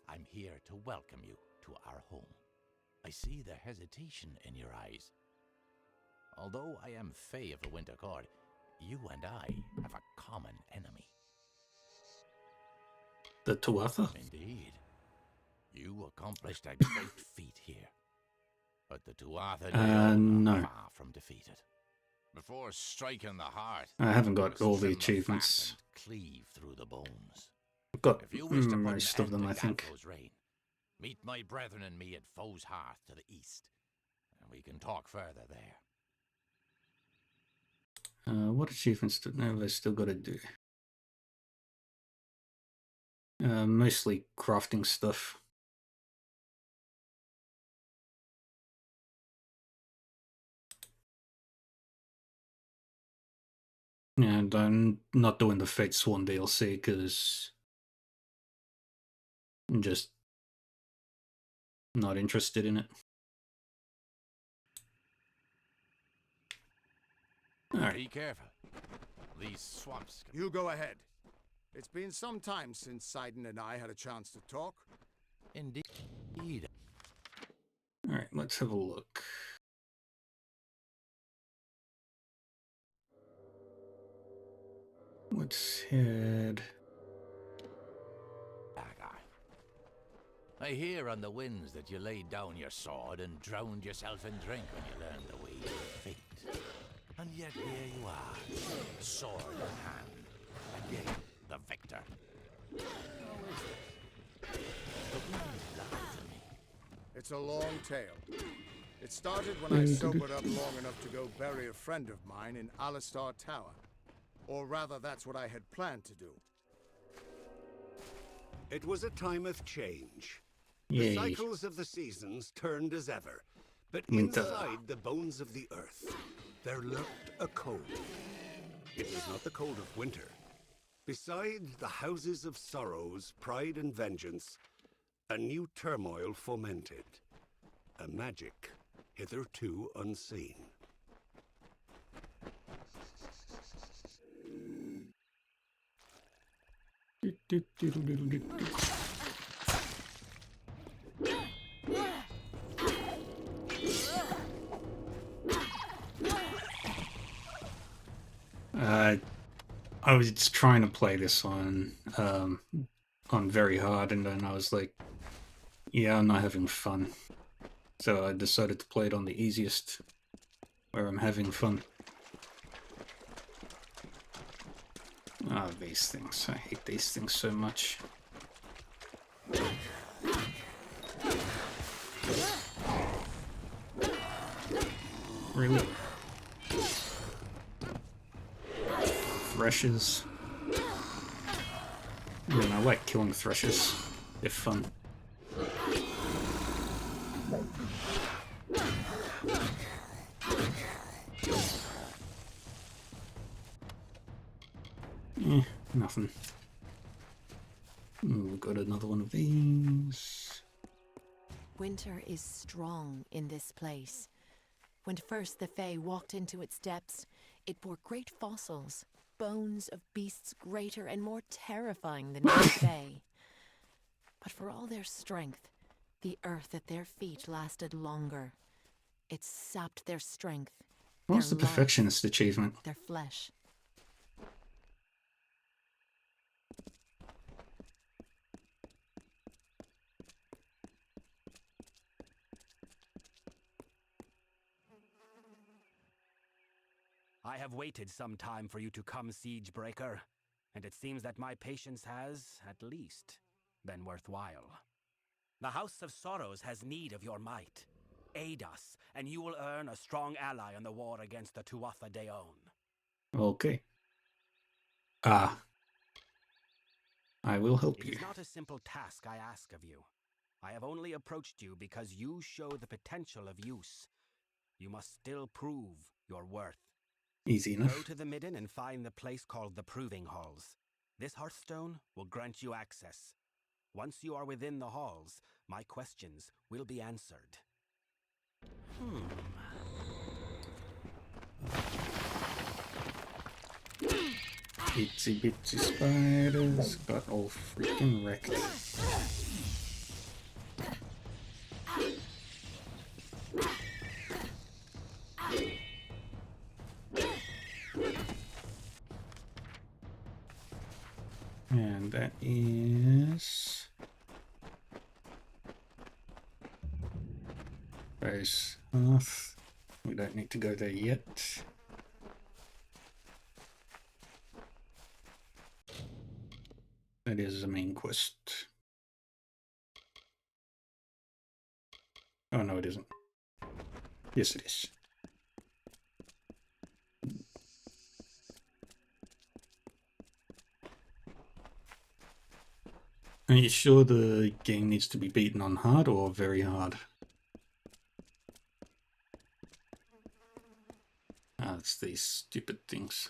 I'm here to welcome you to our home. I see the hesitation in your eyes. Although I am Fae of the Winter Court, you and I have a common enemy. The Tuatha? Indeed. You accomplished a great feat here. But the Tuatha no. are far from defeated. Before striking the heart, I haven't you got must all the trim fat achievements. and cleave through the bones. I've got If you wish to put most an of them, end I to think. Galfo's reign, meet my brethren and me at Foe's Hearth to the east, and we can talk further there. What achievements have I still got to do? Mostly crafting stuff. And I'm not doing the Fate Swan DLC because I'm just not interested in it. Alright. Be careful. These swamps... You go ahead. It's been some time since Sidon and I had a chance to talk. Indeed. Alright, let's have a look. Let's head... I hear on the winds that you laid down your sword and drowned yourself in drink when you learned the way of fate. And yet here you are, sword in hand, and yet the victor. How is this? The wind lies in me. It's a long tale. It started when I sobered up long enough to go bury a friend of mine in Alistar Tower. Or rather, that's what I had planned to do. It was a time of change. Yay. The cycles of the seasons turned as ever, but Winter. inside the bones of the earth, there lurked a cold. It was not the cold of winter. Beside the houses of sorrows, pride and vengeance, a new turmoil fomented. A magic hitherto unseen. I was just trying to play this on very hard, and then I was like, yeah, I'm not having fun. So I decided to play it on the easiest, where I'm having fun. Ah, these things. I hate these things so much. Really? Thrushes. I mean, I like killing thrushes. They're fun. Nothing. We've got another one of these. Winter is strong in this place. When first the Fae walked into its depths, it bore great fossils, bones of beasts greater and more terrifying than the Fae. But for all their strength, the earth at their feet lasted longer. It sapped their strength, What's the their life, perfectionist achievement? their flesh. I have waited some time for you to come, Siegebreaker, and it seems that my patience has, at least, been worthwhile. The House of Sorrows has need of your might. Aid us, and you will earn a strong ally in the war against the Tuatha Deon. Okay. I will help It you. is not a simple task I ask of you. I have only approached you because you show the potential of use. You must still prove your worth. Easy enough. Go to the midden and find the place called the Proving Halls. This hearthstone will grant you access. Once you are within the halls, my questions will be answered. Itsy bitsy spiders got all freaking wrecked. And that is Rose Hearth. We don't need to go there yet. That is the main quest. Oh no, it isn't. Yes, it is. Are you sure the game needs to be beaten on hard or very hard? Ah, it's these stupid things.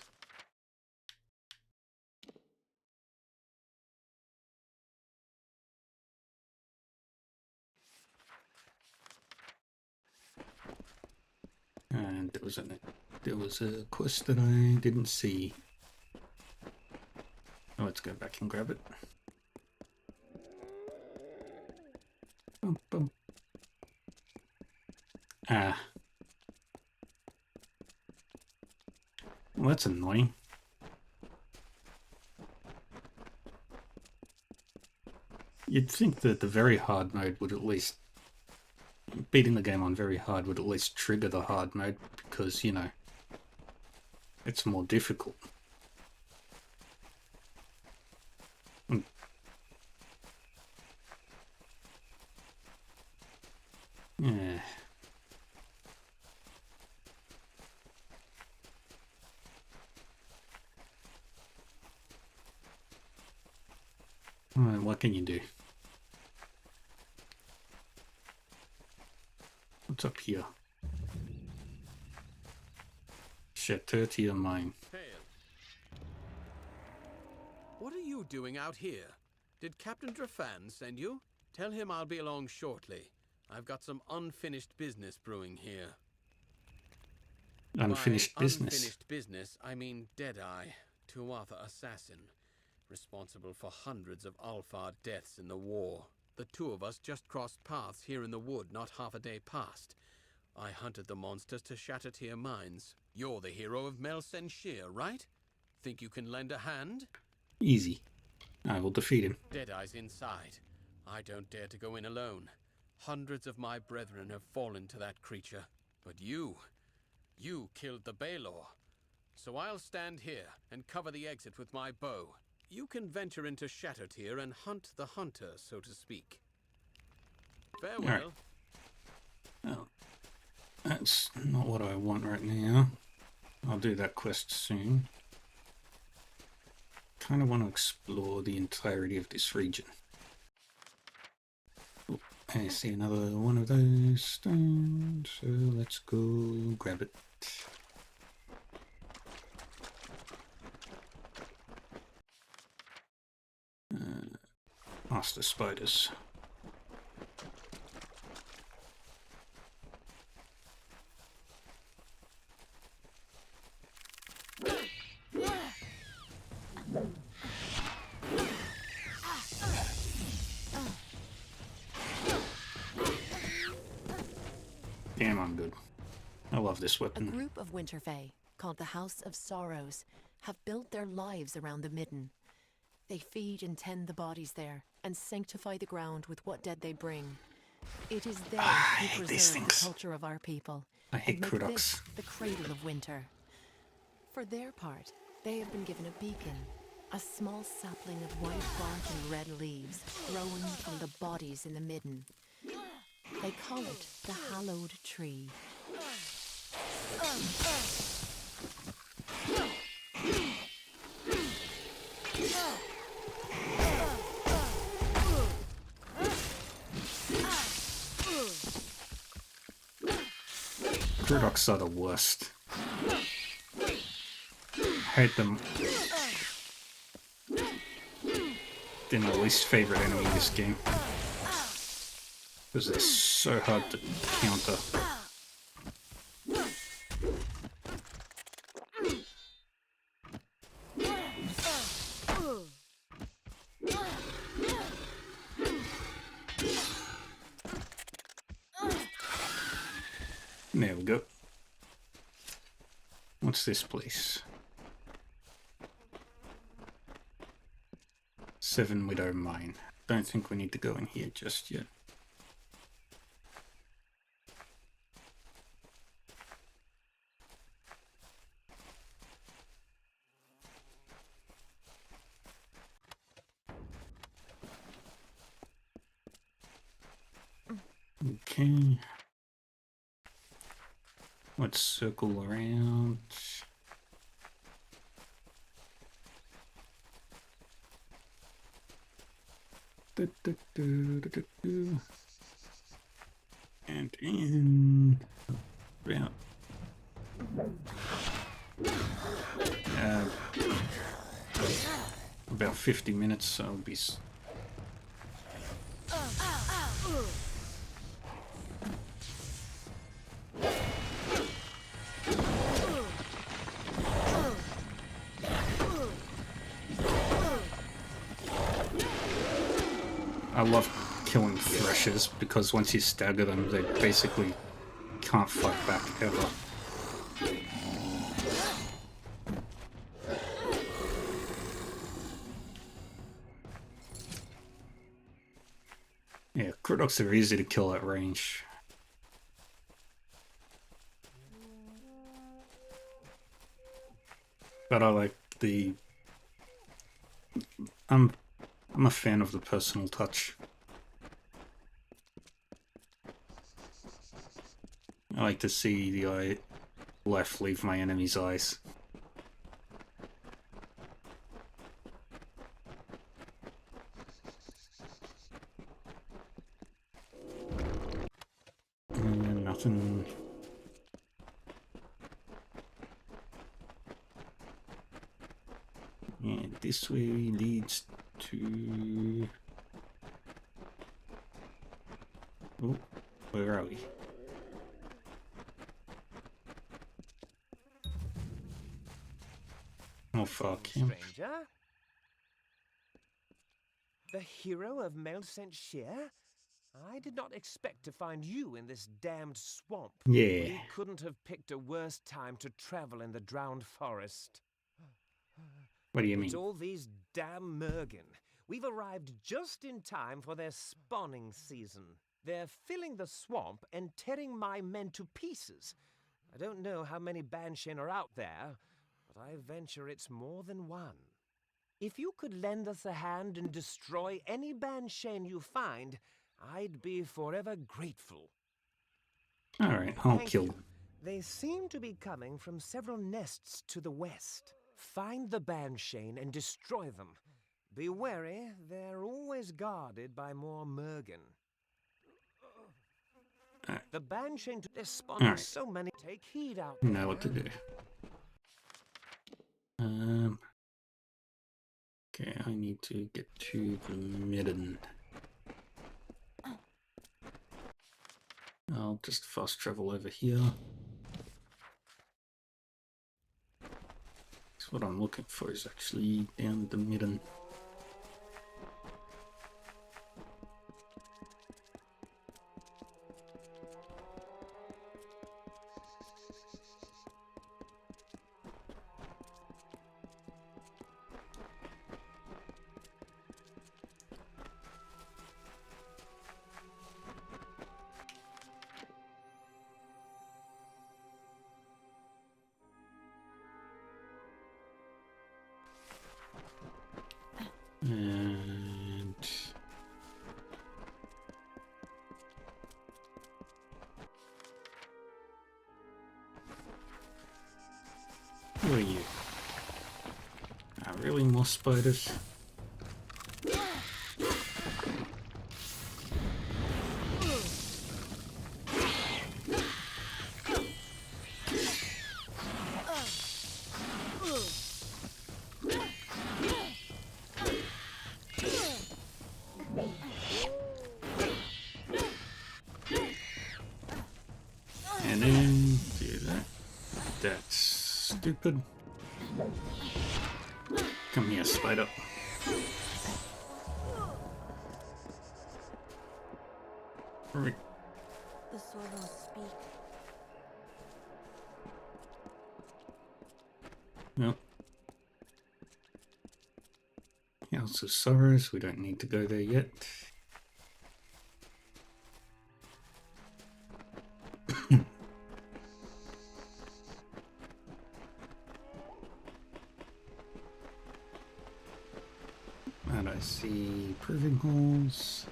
And there was a quest that I didn't see. Oh, let's go back and grab it. Bum, bum. Ah. Well, that's annoying. You'd think that the very hard mode would at least... Beating the game on very hard would at least trigger the hard mode because, you know, it's more difficult. Yeah. Alright, what can you do? What's up here? Chateau mine. Hail. What are you doing out here? Did Captain Drafan send you? Tell him I'll be along shortly. I've got some unfinished business brewing here. Unfinished By business? Unfinished business, I mean Deadeye, Tuatha assassin, responsible for hundreds of Alphard deaths in the war. The two of us just crossed paths here in the wood not half a day past. I hunted the monsters to Shattertier mines. You're the hero of Mel Senshir, right? Think you can lend a hand? Easy. I will defeat him. Deadeye's inside. I don't dare to go in alone. Hundreds of my brethren have fallen to that creature. But you killed the Baelor. So I'll stand here and cover the exit with my bow. You can venture into Shattertier and hunt the hunter, so to speak. Farewell. Right. Oh, that's not what I want right now. I'll do that quest soon. Kind of want to explore the entirety of this region. Oh, I see another one of those stones, so let's go grab it. Master spiders. Damn, I'm good. I love this weapon. A group of Winterfey, called the House of Sorrows, have built their lives around the Midden. They feed and tend the bodies there, and sanctify the ground with what dead they bring. It is they who preserve the culture of our people. I hate and make Crudox. this the cradle of winter. For their part, they have been given a beacon, a small sapling of white bark and red leaves growing from the bodies in the Midden. They call it the Hallowed Tree. Crudox are the worst. Hate them. They're my least favorite enemy in this game. Because they're so hard to counter. What's this place? 7 Widow Mine. Don't think we need to go in here just yet. Okay. Let's circle around. And in about 50 minutes, so I'll be. I love killing threshers because once you stagger them, they basically can't fight back ever. Yeah, Crudoks are easy to kill at range. But I like the... I'm a fan of the personal touch. I like to see the life leave my enemy's eyes. Nothing. And this way leads to... Oh, where are we? Oh fuck him. Stranger? The hero of Melsent Shear? I did not expect to find you in this damned swamp. Yeah. We couldn't have picked a worse time to travel in the drowned forest. What do you mean? It's all these damn Mergen. We've arrived just in time for their spawning season. They're filling the swamp and tearing my men to pieces. I don't know how many Banshin are out there, but I venture it's more than one. If you could lend us a hand and destroy any Banshin you find, I'd be forever grateful. Alright, I'll Thank kill you. them. They seem to be coming from several nests to the west. Find the Banshin and destroy them. Be wary, they're always guarded by more Mergen. The Banshin, they're spawning so many. Take heed out there. Know what to do. Okay, I need to get to the midden. I'll just fast travel over here. So what I'm looking for is actually down the midden. And who are you? Really, more spiders? And then do that. That's stupid. Come here, spider. Right. The Soros speak. Well. House of Sorrows, we don't need to go there yet. And I see proving halls.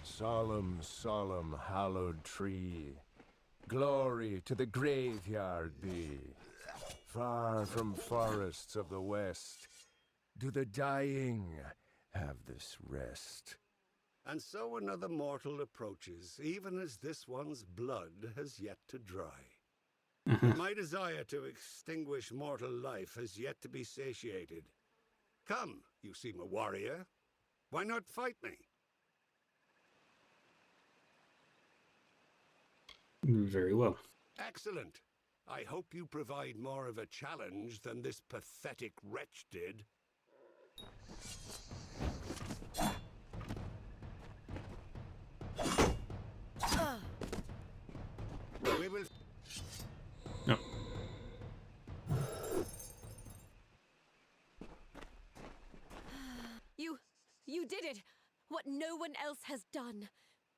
Solemn, solemn, hallowed tree, glory to the graveyard be. Far from forests of the west, do the dying have this rest. And so another mortal approaches, even as this one's blood has yet to dry. But my desire to extinguish mortal life has yet to be satiated. Come, you seem a warrior. Why not fight me? Very well. Excellent. I hope you provide more of a challenge than this pathetic wretch did. We will... No. You did it! What no one else has done.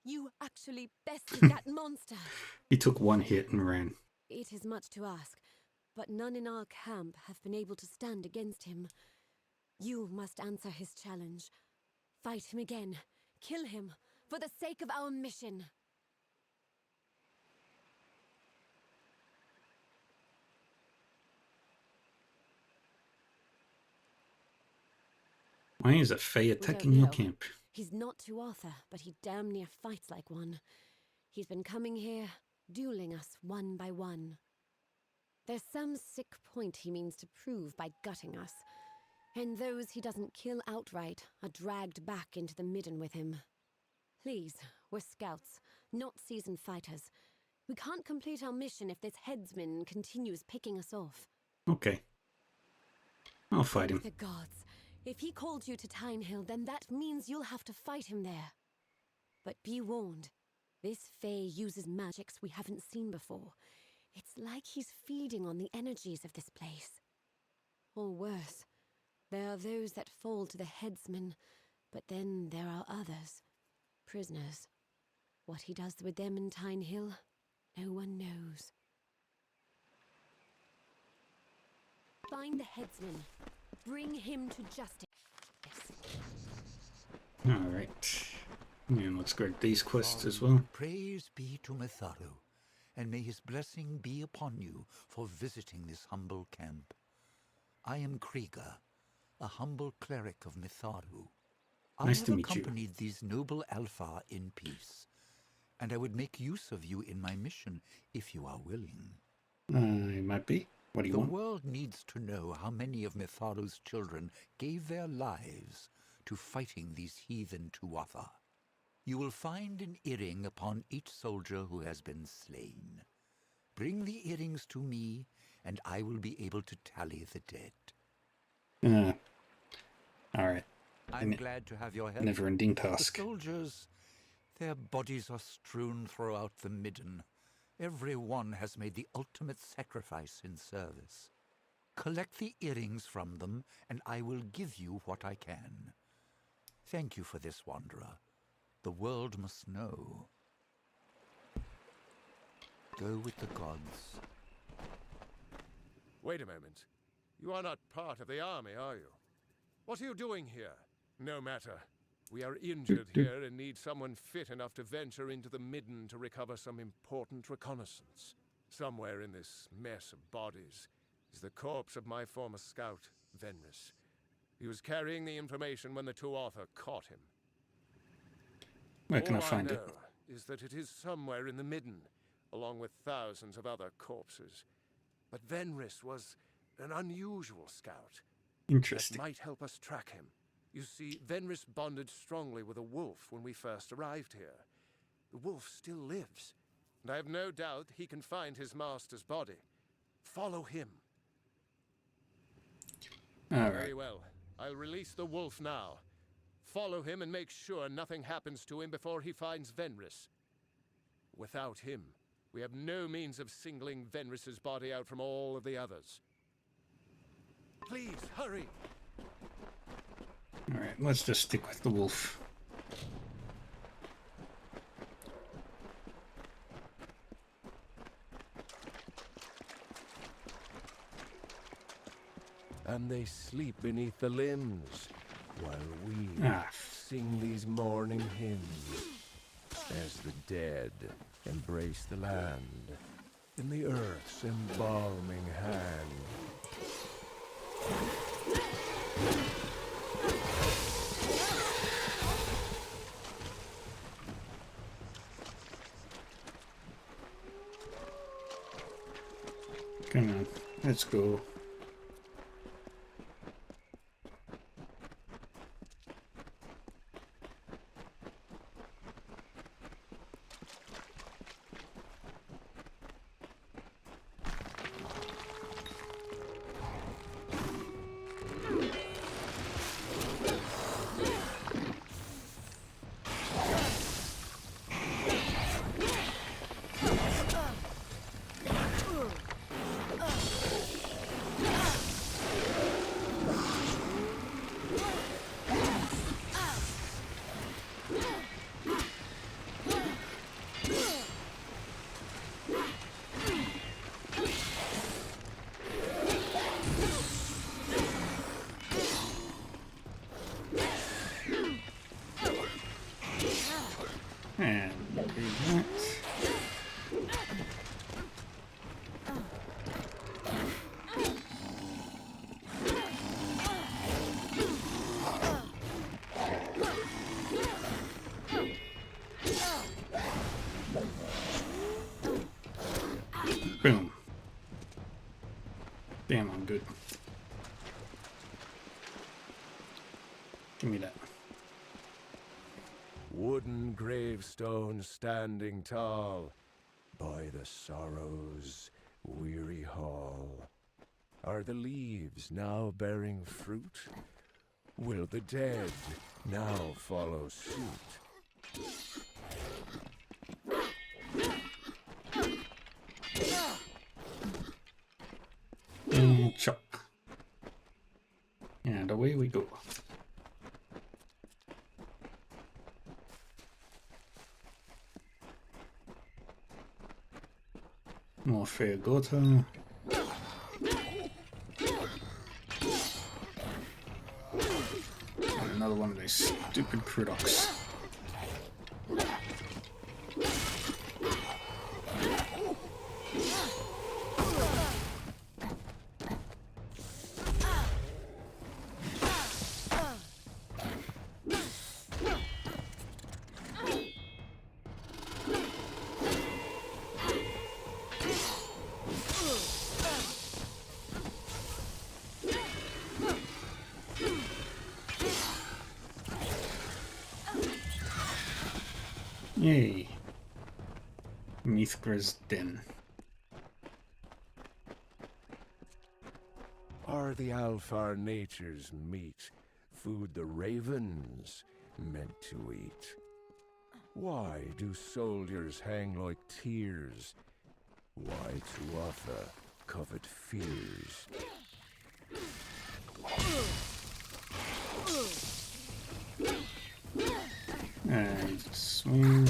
You actually bested that monster. He took one hit and ran. It is much to ask, but none in our camp have been able to stand against him. You must answer his challenge. Fight him again. Kill him, for the sake of our mission. Why is a Fae attacking your camp? He's not Tuatha, but he damn near fights like one. He's been coming here, dueling us one by one. There's some sick point he means to prove by gutting us, and those he doesn't kill outright are dragged back into the midden with him. Please, we're scouts, not seasoned fighters. We can't complete our mission if this headsman continues picking us off. Okay. I'll fight him. The gods. If he called you to Tyne Hill, then that means you'll have to fight him there. But be warned, this Fae uses magics we haven't seen before. It's like he's feeding on the energies of this place. Or worse, there are those that fall to the headsman, but then there are others, prisoners. What he does with them in Tyne Hill, no one knows. Find the headsman. Bring him to justice. Alright. And let's grab these quests as well. Praise be to Mitharu, and may his blessing be upon you for visiting this humble camp. I am Krieger, a humble cleric of Mitharu. Nice to I have meet you. accompanied these noble Alpha in peace, and I would make use of you in my mission if you are willing. I might be. What do you want? The world needs to know how many of Mitharu's children gave their lives to fighting these heathen Tuatha. You will find an earring upon each soldier who has been slain. Bring the earrings to me, and I will be able to tally the dead. Alright. I'm glad to have your help. Never-ending task. The soldiers, their bodies are strewn throughout the midden. Every one has made the ultimate sacrifice in service. Collect the earrings from them, and I will give you what I can. Thank you for this, Wanderer. The world must know. Go with the gods. Wait a moment. You are not part of the army, are you? What are you doing here? No matter. We are injured here and need someone fit enough to venture into the midden to recover some important reconnaissance. Somewhere in this mess of bodies is the corpse of my former scout, Venris. He was carrying the information when the Tuatha caught him. Where can I find it? All I know is that it is somewhere in the midden, along with thousands of other corpses. But Venris was an unusual scout. Interesting. That might help us track him. You see, Venris bonded strongly with a wolf when we first arrived here. The wolf still lives, and I have no doubt he can find his master's body. Follow him. All Very right. well. I'll release the wolf now. Follow him and make sure nothing happens to him before he finds Venris. Without him, we have no means of singling Venris's body out from all of the others. Please, hurry. Alright, let's just stick with the wolf. And they sleep beneath the limbs, while we sing these mourning hymns. As the dead embrace the land, in the earth's embalming hand. Come on, let's go. And do that. Boom. Damn, I'm good. Give me that. Wooden gravestone standing tall by the sorrow's weary hall. Are the leaves now bearing fruit? Will the dead now follow suit? And chop. And away we go. More fair gutter. And another one of these stupid crudocs. Yay. Mithra's Den. Are the Alfar nature's meat food the ravens meant to eat? Why do soldiers hang like tears? Why to offer covet fears? And swing.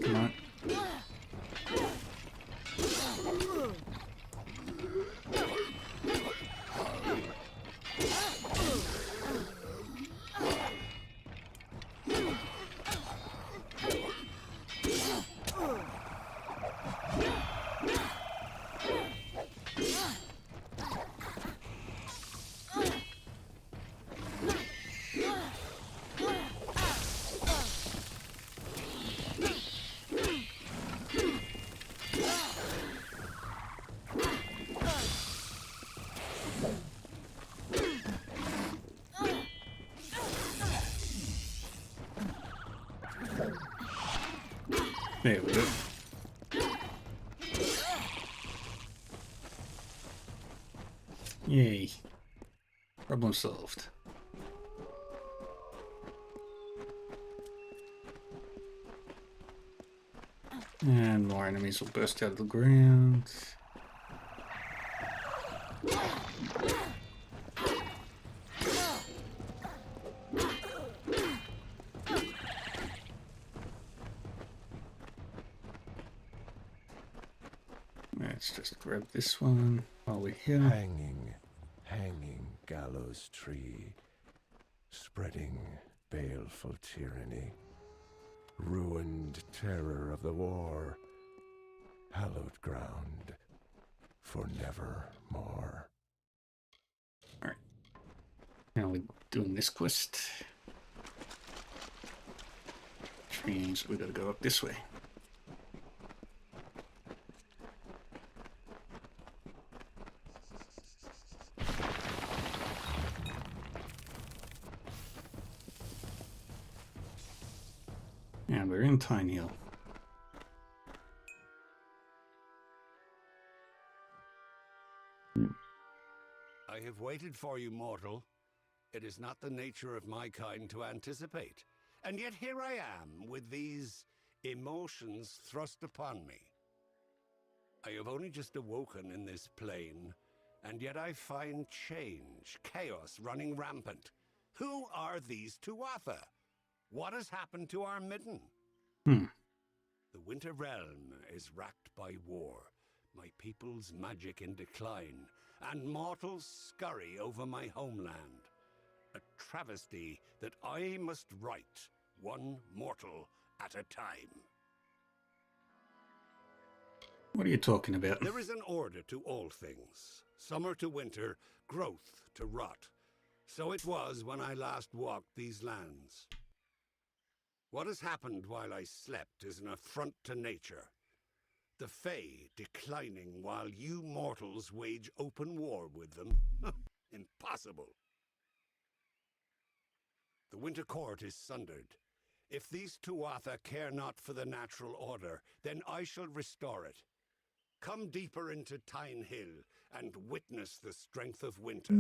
Come on. There we go. Yay. Problem solved. And more enemies will burst out of the ground. Let's just grab this one while we're here. Hanging gallows tree, spreading baleful tyranny, ruined terror of the war, hallowed ground for nevermore. Alright. Now we're doing this quest. Which means we gotta go up this way. And we're in Tyne Hill. I have waited for you, mortal. It is not the nature of my kind to anticipate. And yet here I am, with these emotions thrust upon me. I have only just awoken in this plane, and yet I find change, chaos running rampant. Who are these Tuatha? What has happened to our midden? The Winter Realm is racked by war, my people's magic in decline, and mortals scurry over my homeland. A travesty that I must right, one mortal at a time. What are you talking about? There is an order to all things. Summer to winter, growth to rot. So it was when I last walked these lands. What has happened while I slept is an affront to nature. The Fae declining while you mortals wage open war with them. Impossible. The Winter Court is sundered. If these Tuatha care not for the natural order, then I shall restore it. Come deeper into Tyne Hill and witness the strength of winter.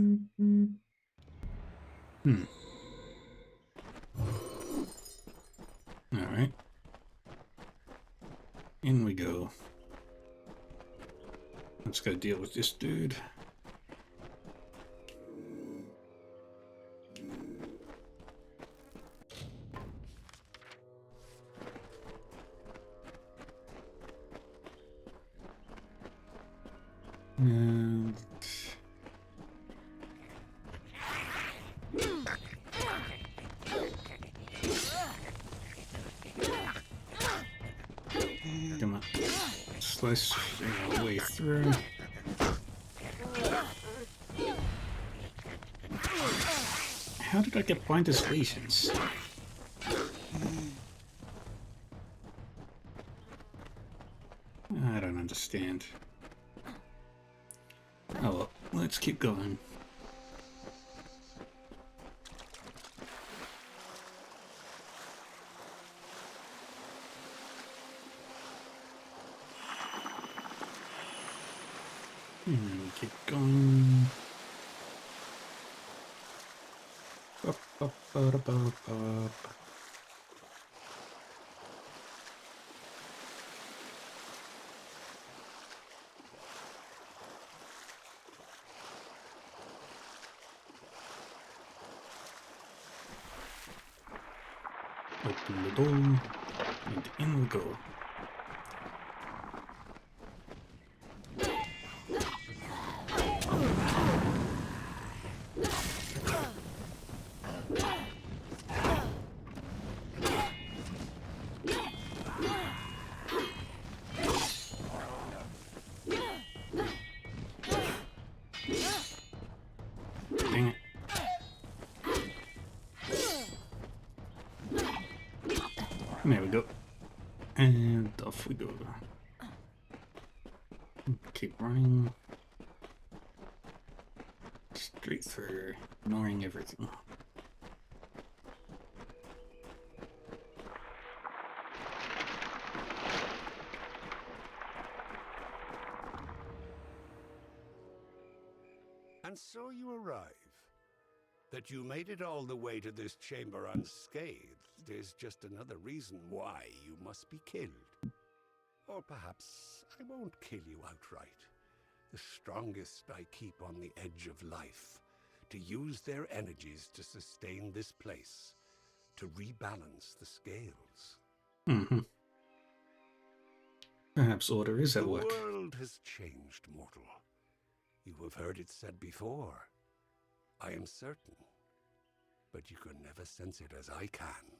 Alright. In we go. Let's go deal with this dude. And come on, slice our way through. How did I get blinders lesions? I don't understand. Oh well, let's keep going. And then we keep going. Up, up, up, up, up. Open the door, and in we go. Dang it. There we go. And off we go. Keep running. Straight through, ignoring everything. And so you arrive. That you made it all the way to this chamber unscathed is just another reason why you must be killed. Or perhaps I won't kill you outright. the strongest I keep on the edge of life, to use their energies to sustain this place, to rebalance the scales. Mm-hmm. Perhaps order is at The work. world has changed, mortal. You have heard it said before. I am certain, but you can never sense it as I can.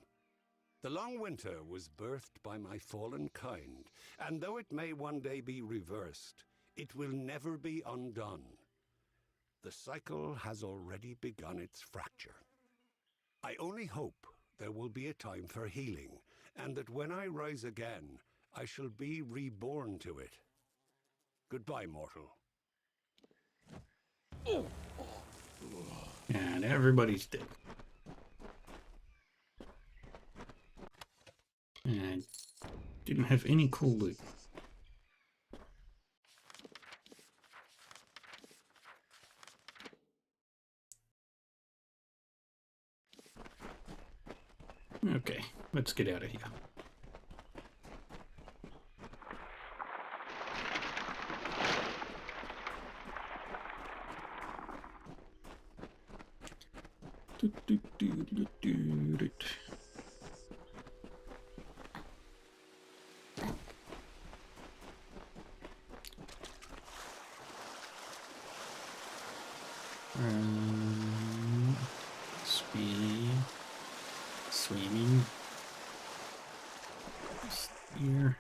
The long winter was birthed by my fallen kind, and though it may one day be reversed, it will never be undone. The cycle has already begun its fracture. I only hope there will be a time for healing, and that when I rise again, I shall be reborn to it. Goodbye, mortal. And everybody's dead. And I didn't have any cool loot. Okay, let's get out of here. Swimming. Here.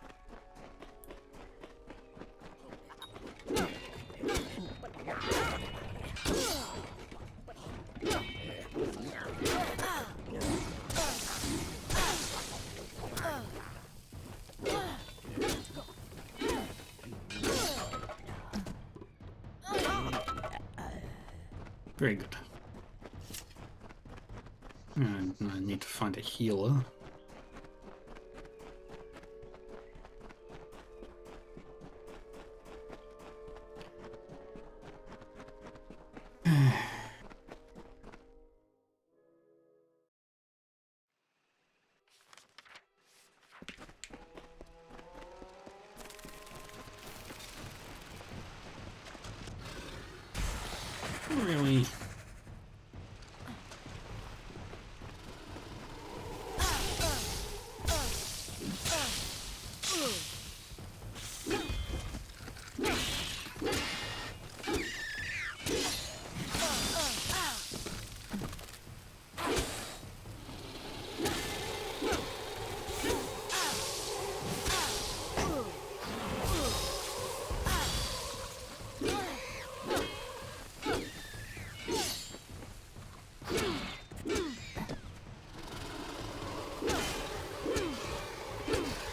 Very good. And I need to find a healer. Really?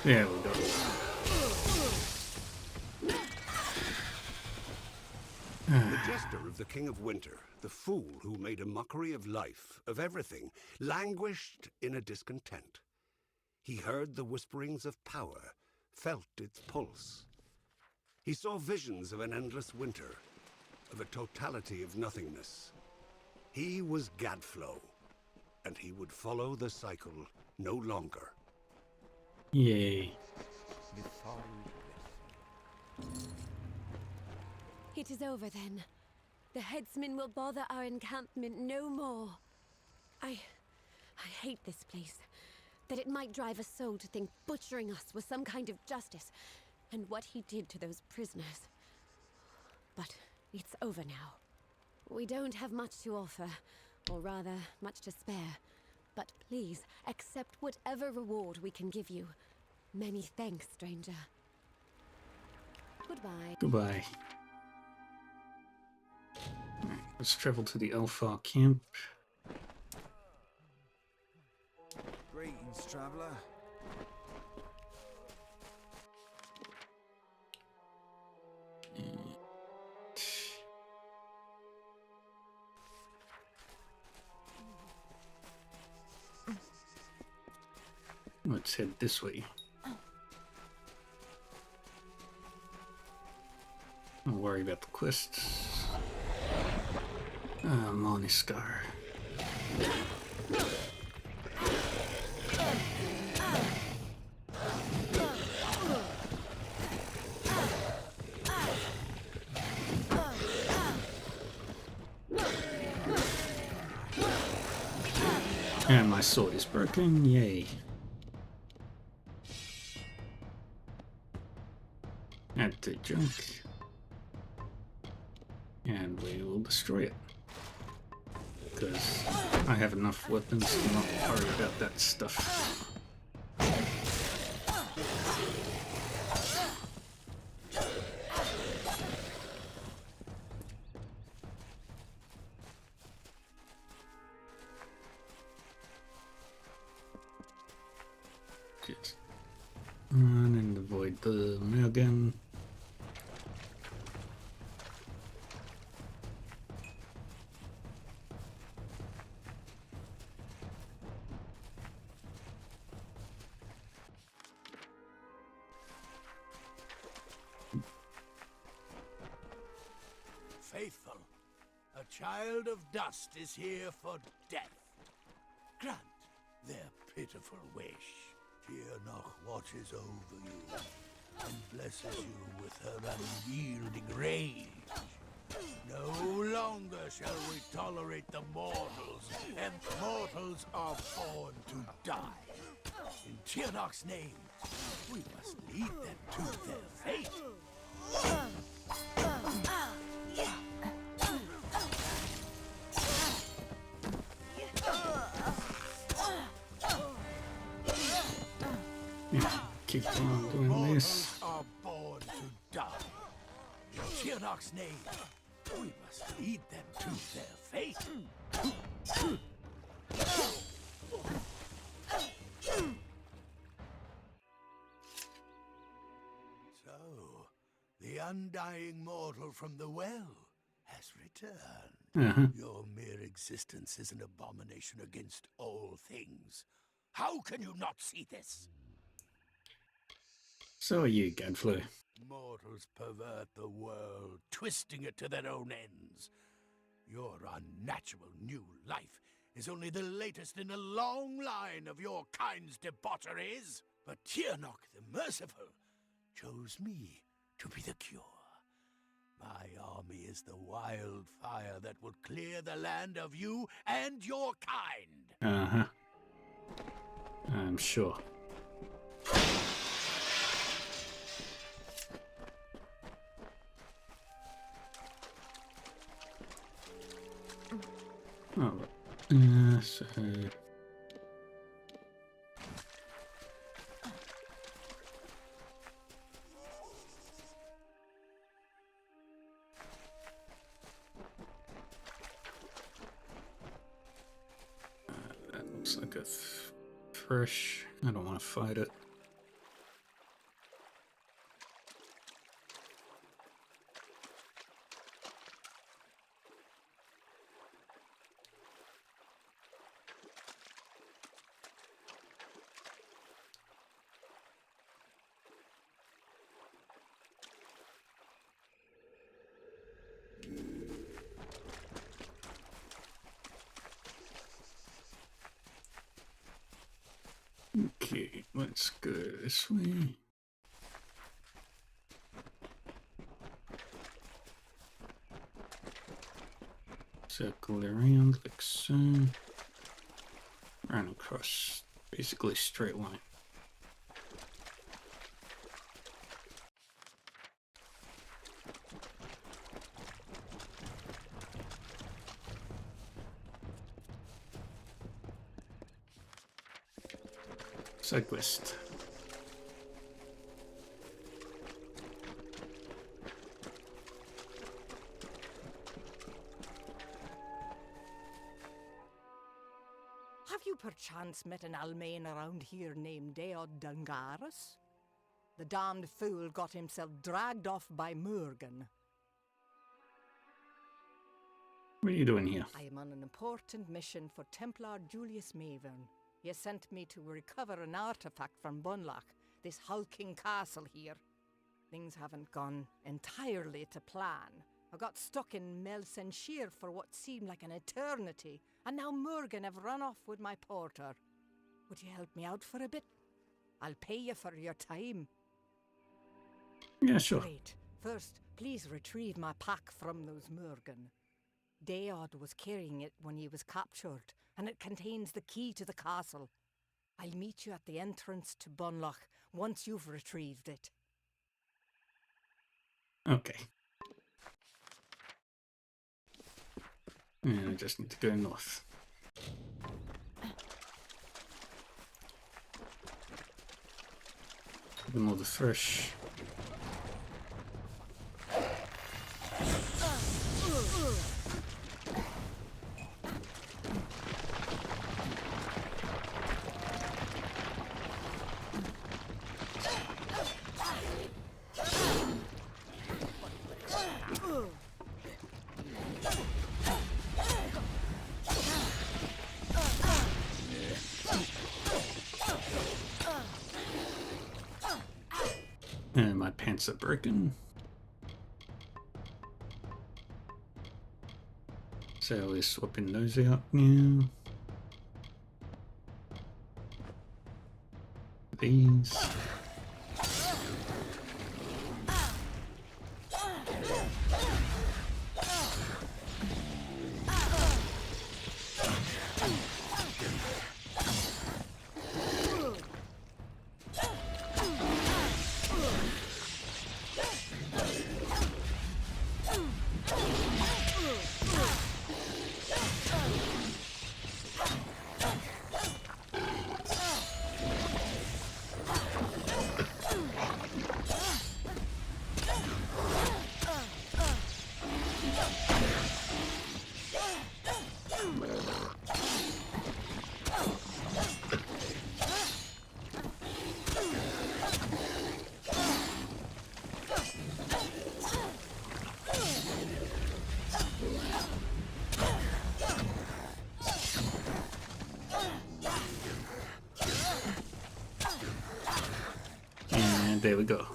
There we go. The jester of the King of Winter, the fool who made a mockery of life, of everything, languished in a discontent. He heard the whisperings of power, felt its pulse. He saw visions of an endless winter, of a totality of nothingness. He was Gadflow, and he would follow the cycle no longer. Yay. It is over then. The headsman will bother our encampment no more. I hate this place. That it might drive a soul to think butchering us was some kind of justice, and what he did to those prisoners. But it's over now. We don't have much to offer, or rather, much to spare. But please, accept whatever reward we can give you. Many thanks, stranger. Goodbye. Goodbye. Right, let's travel to the Alpha camp. Greetings, traveler. Let's head this way. Don't worry about the quests. Moniscar. And my sword is broken, yay. Add to junk. And we will destroy it. Because I have enough weapons to not worry about that stuff. Just run and avoid the Megan. Faithful, a child of dust is here for death. Grant their pitiful wish. Tirnoch watches over you and blesses you with her unyielding rage. No longer shall we tolerate the mortals, and mortals are born to die. In Tirnoch's name, we must lead them to their fate. Keep on doing this. Are born to die. In Tirnoch's name, we must lead them to their fate. So, the undying mortal from the well has returned. Your mere existence is an abomination against all things. How can you not see this? So are you, Gadfly. Mortals pervert the world, twisting it to their own ends. Your unnatural new life is only the latest in a long line of your kind's debaucheries. But Tirnoch the Merciful chose me to be the cure. My army is the wildfire that will clear the land of you and your kind. I'm sure. Oh, so that looks like a fresh. I don't want to fight it. Okay, let's go this way. Circle around like so. Run across, basically straight line. Cyclist. Have you perchance met an Almain around here named Deod Dungaris? The damned fool got himself dragged off by Murgan. What are you doing here? I am on an important mission for Templar Julius Mavern. He sent me to recover an artifact from Bunlock, this hulking castle here. Things haven't gone entirely to plan. I got stuck in Melsenshire for what seemed like an eternity, and now Murgan have run off with my porter. Would you help me out for a bit? I'll pay you for your time. Yeah, sure. Great. First, please retrieve my pack from those Murgan. Deod was carrying it when he was captured, and it contains the key to the castle. I'll meet you at the entrance to Bunloch once you've retrieved it. Okay. And I just need to go north. Another thresh. And my pants are broken. So we're swapping those out now. These. And there we go.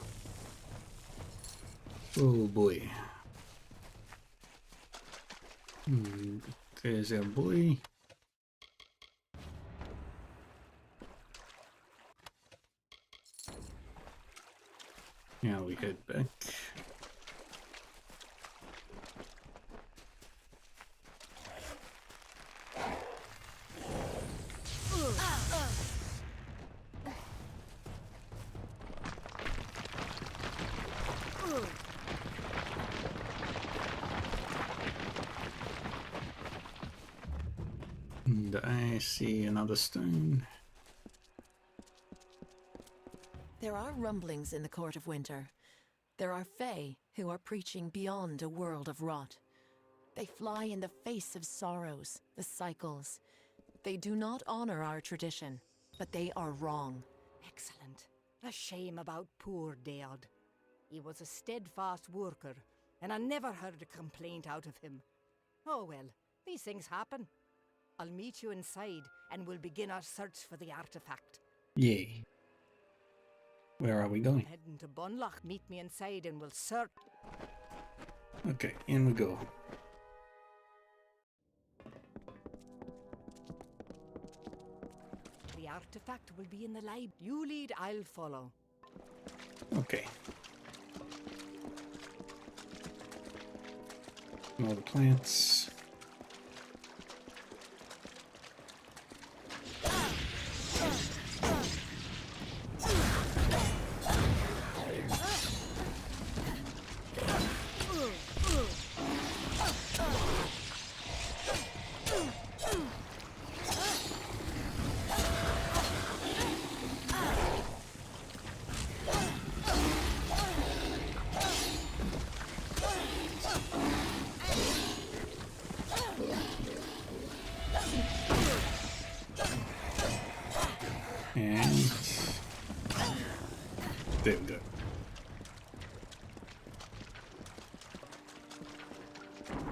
Oh boy. There's our boy. Now we head back. And I see another stone. There are rumblings in the Court of Winter. There are Fae who are preaching beyond a world of rot. They fly in the face of sorrows, the cycles. They do not honor our tradition, but they are wrong. Excellent. A shame about poor Deod. He was a steadfast worker, and I never heard a complaint out of him. Oh well, these things happen. I'll meet you inside, and we'll begin our search for the artifact. Yay. Where are we going? Heading to Bunloch, meet me inside, and we'll search. Okay, in we go. The artifact will be in the library. You lead, I'll follow. Okay. All the plants. And there we go.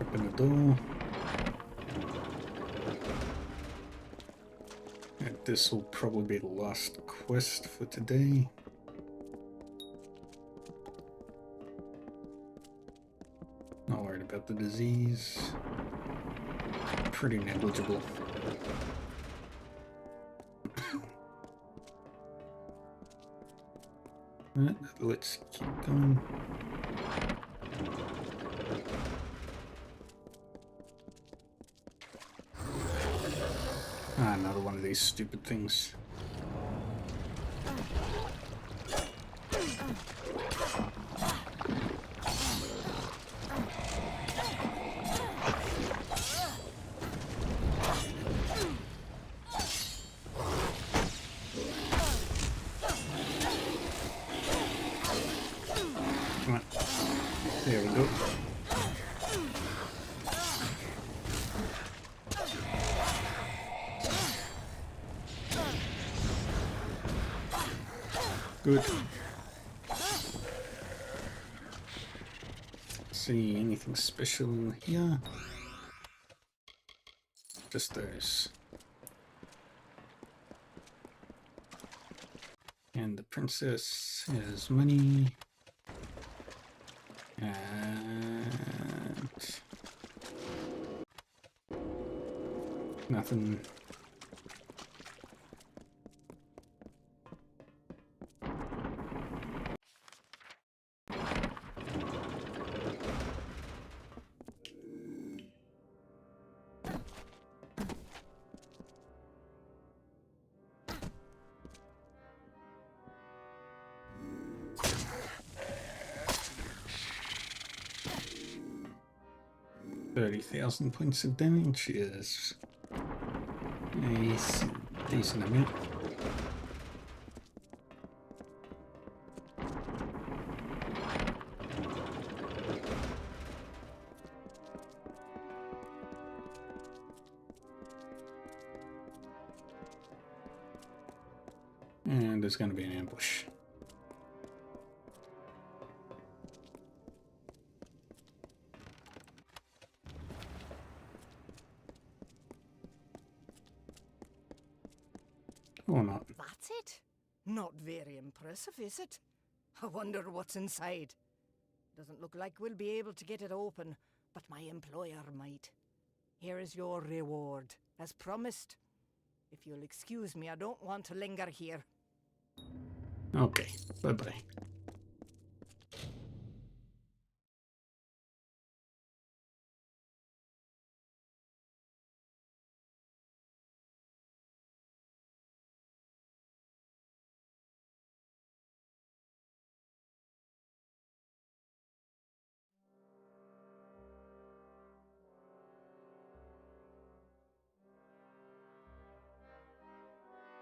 Open the door. And this will probably be the last quest for today. Not worried about the disease. Pretty negligible. Let's keep going. Ah, another one of these stupid things. There we go. Good. See anything special here? Just those. And the princess has money. And nothing. $30,000 points of damage is a decent amount. And there's going to be an ambush. Or not. That's it? Not very impressive, is it? I wonder what's inside. Doesn't look like we'll be able to get it open, but my employer might. Here is your reward, as promised. If you'll excuse me, I don't want to linger here. Okay, bye-bye.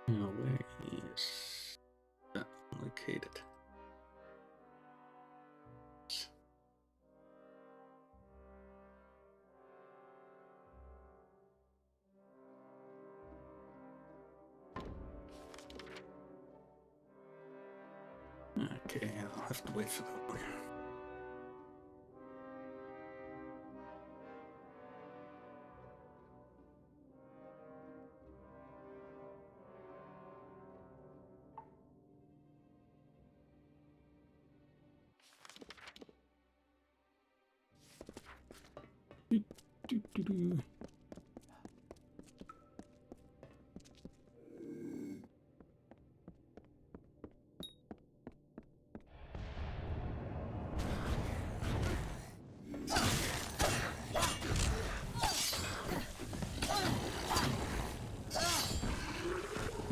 Now, where is that located? Okay, I'll have to wait for that one.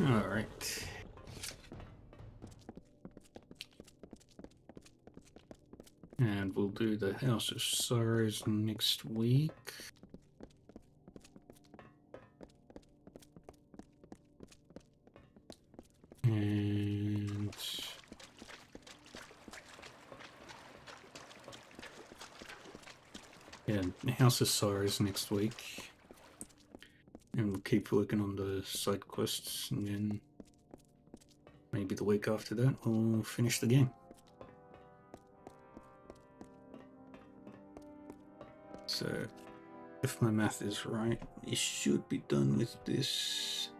All right. And we'll do the House of Sorrows next week. And yeah, House of Sorrows next week. And we'll keep working on the side quests, and then maybe the week after that we'll finish the game. So, if my math is right, we should be done with this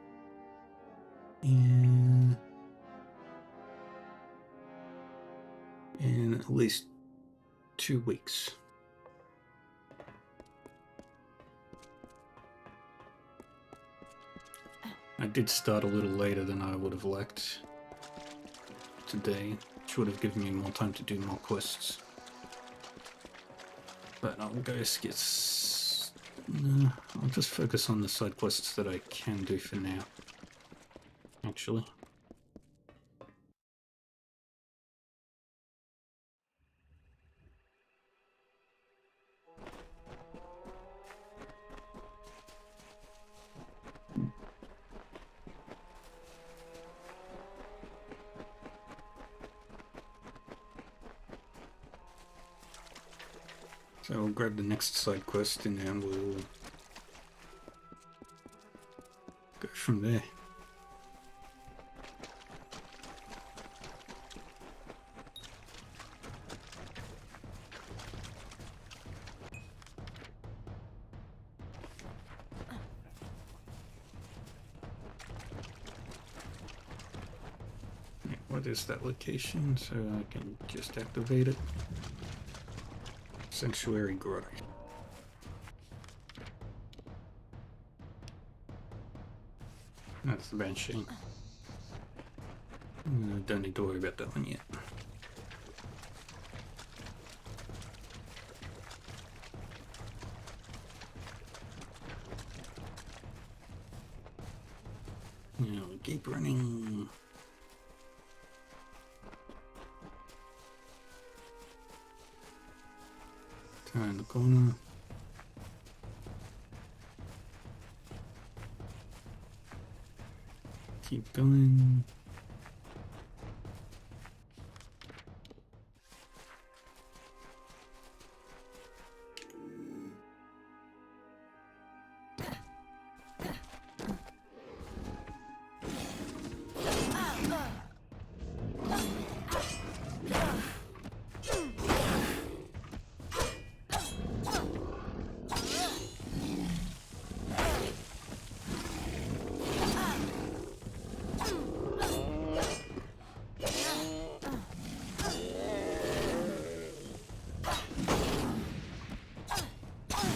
in at least 2 weeks. I did start a little later than I would have liked today, which would have given me more time to do more quests. But I'll go get No, I'll just focus on the side quests that I can do for now, actually. So I'll grab the next side quest and then we'll go from there. What is that location so I can just activate it? Sanctuary Grotto. That's the Banshee. Don't need to worry about that one yet. Now we keep running. Turn the corner. Keep going.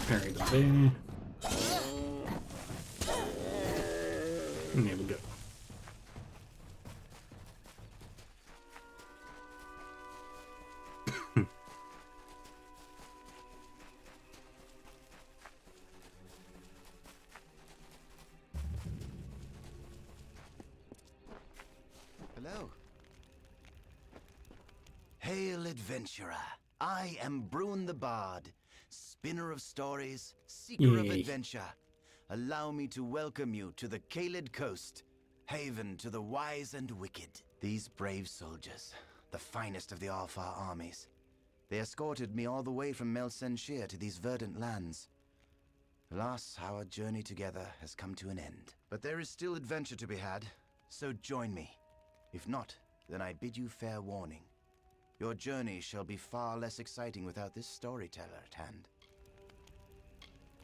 Parry the bear. And there we go. Hello. Hail, adventurer. I am Bruin the Bard, spinner of stories, seeker of adventure. Allow me to welcome you to the Caelid Coast, haven to the wise and wicked. These brave soldiers, the finest of the Alfar armies. They escorted me all the way from Melsenshir to these verdant lands. Alas, our journey together has come to an end. But there is still adventure to be had, so join me. If not, then I bid you fair warning. Your journey shall be far less exciting without this storyteller at hand.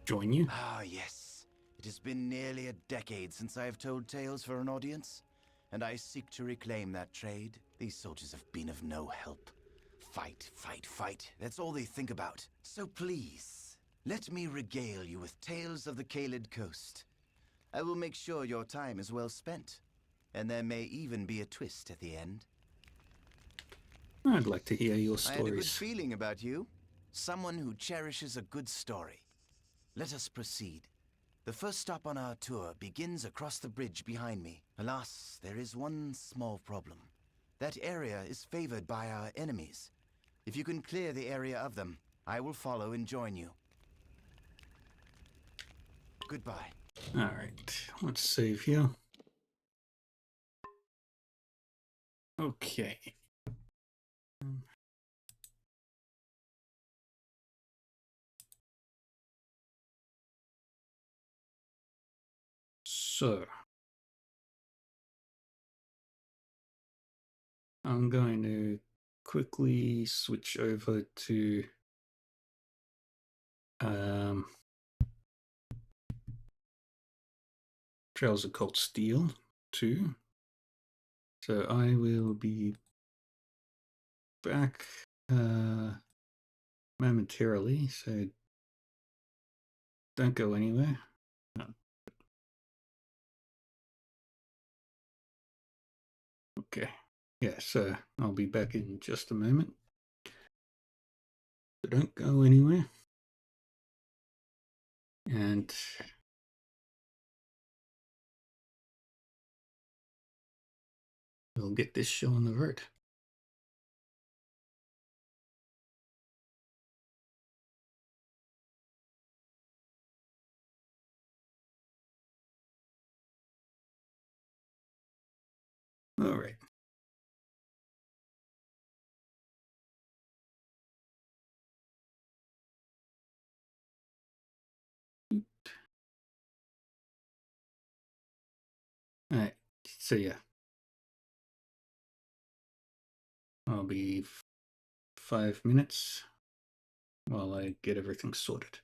Join you? Ah, yes. It has been nearly a decade since I have told tales for an audience, and I seek to reclaim that trade. These soldiers have been of no help. Fight, fight, fight. That's all they think about. So please, let me regale you with tales of the Caelid Coast. I will make sure your time is well spent, and there may even be a twist at the end. I'd like to hear your I had a good stories. feeling about you. Someone who cherishes a good story. Let us proceed. The first stop on our tour begins across the bridge behind me. Alas, there is one small problem. That area is favored by our enemies. If you can clear the area of them, I will follow and join you. Goodbye. Alright, let's save here. Okay. So, I'm going to quickly switch over to Trails of Cold Steel 2. So I will be back momentarily, so don't go anywhere. No. Okay. Yeah, so I'll be back in just a moment. So don't go anywhere. And we'll get this show on the road. All right. All right. So yeah, I'll be 5 minutes while I get everything sorted.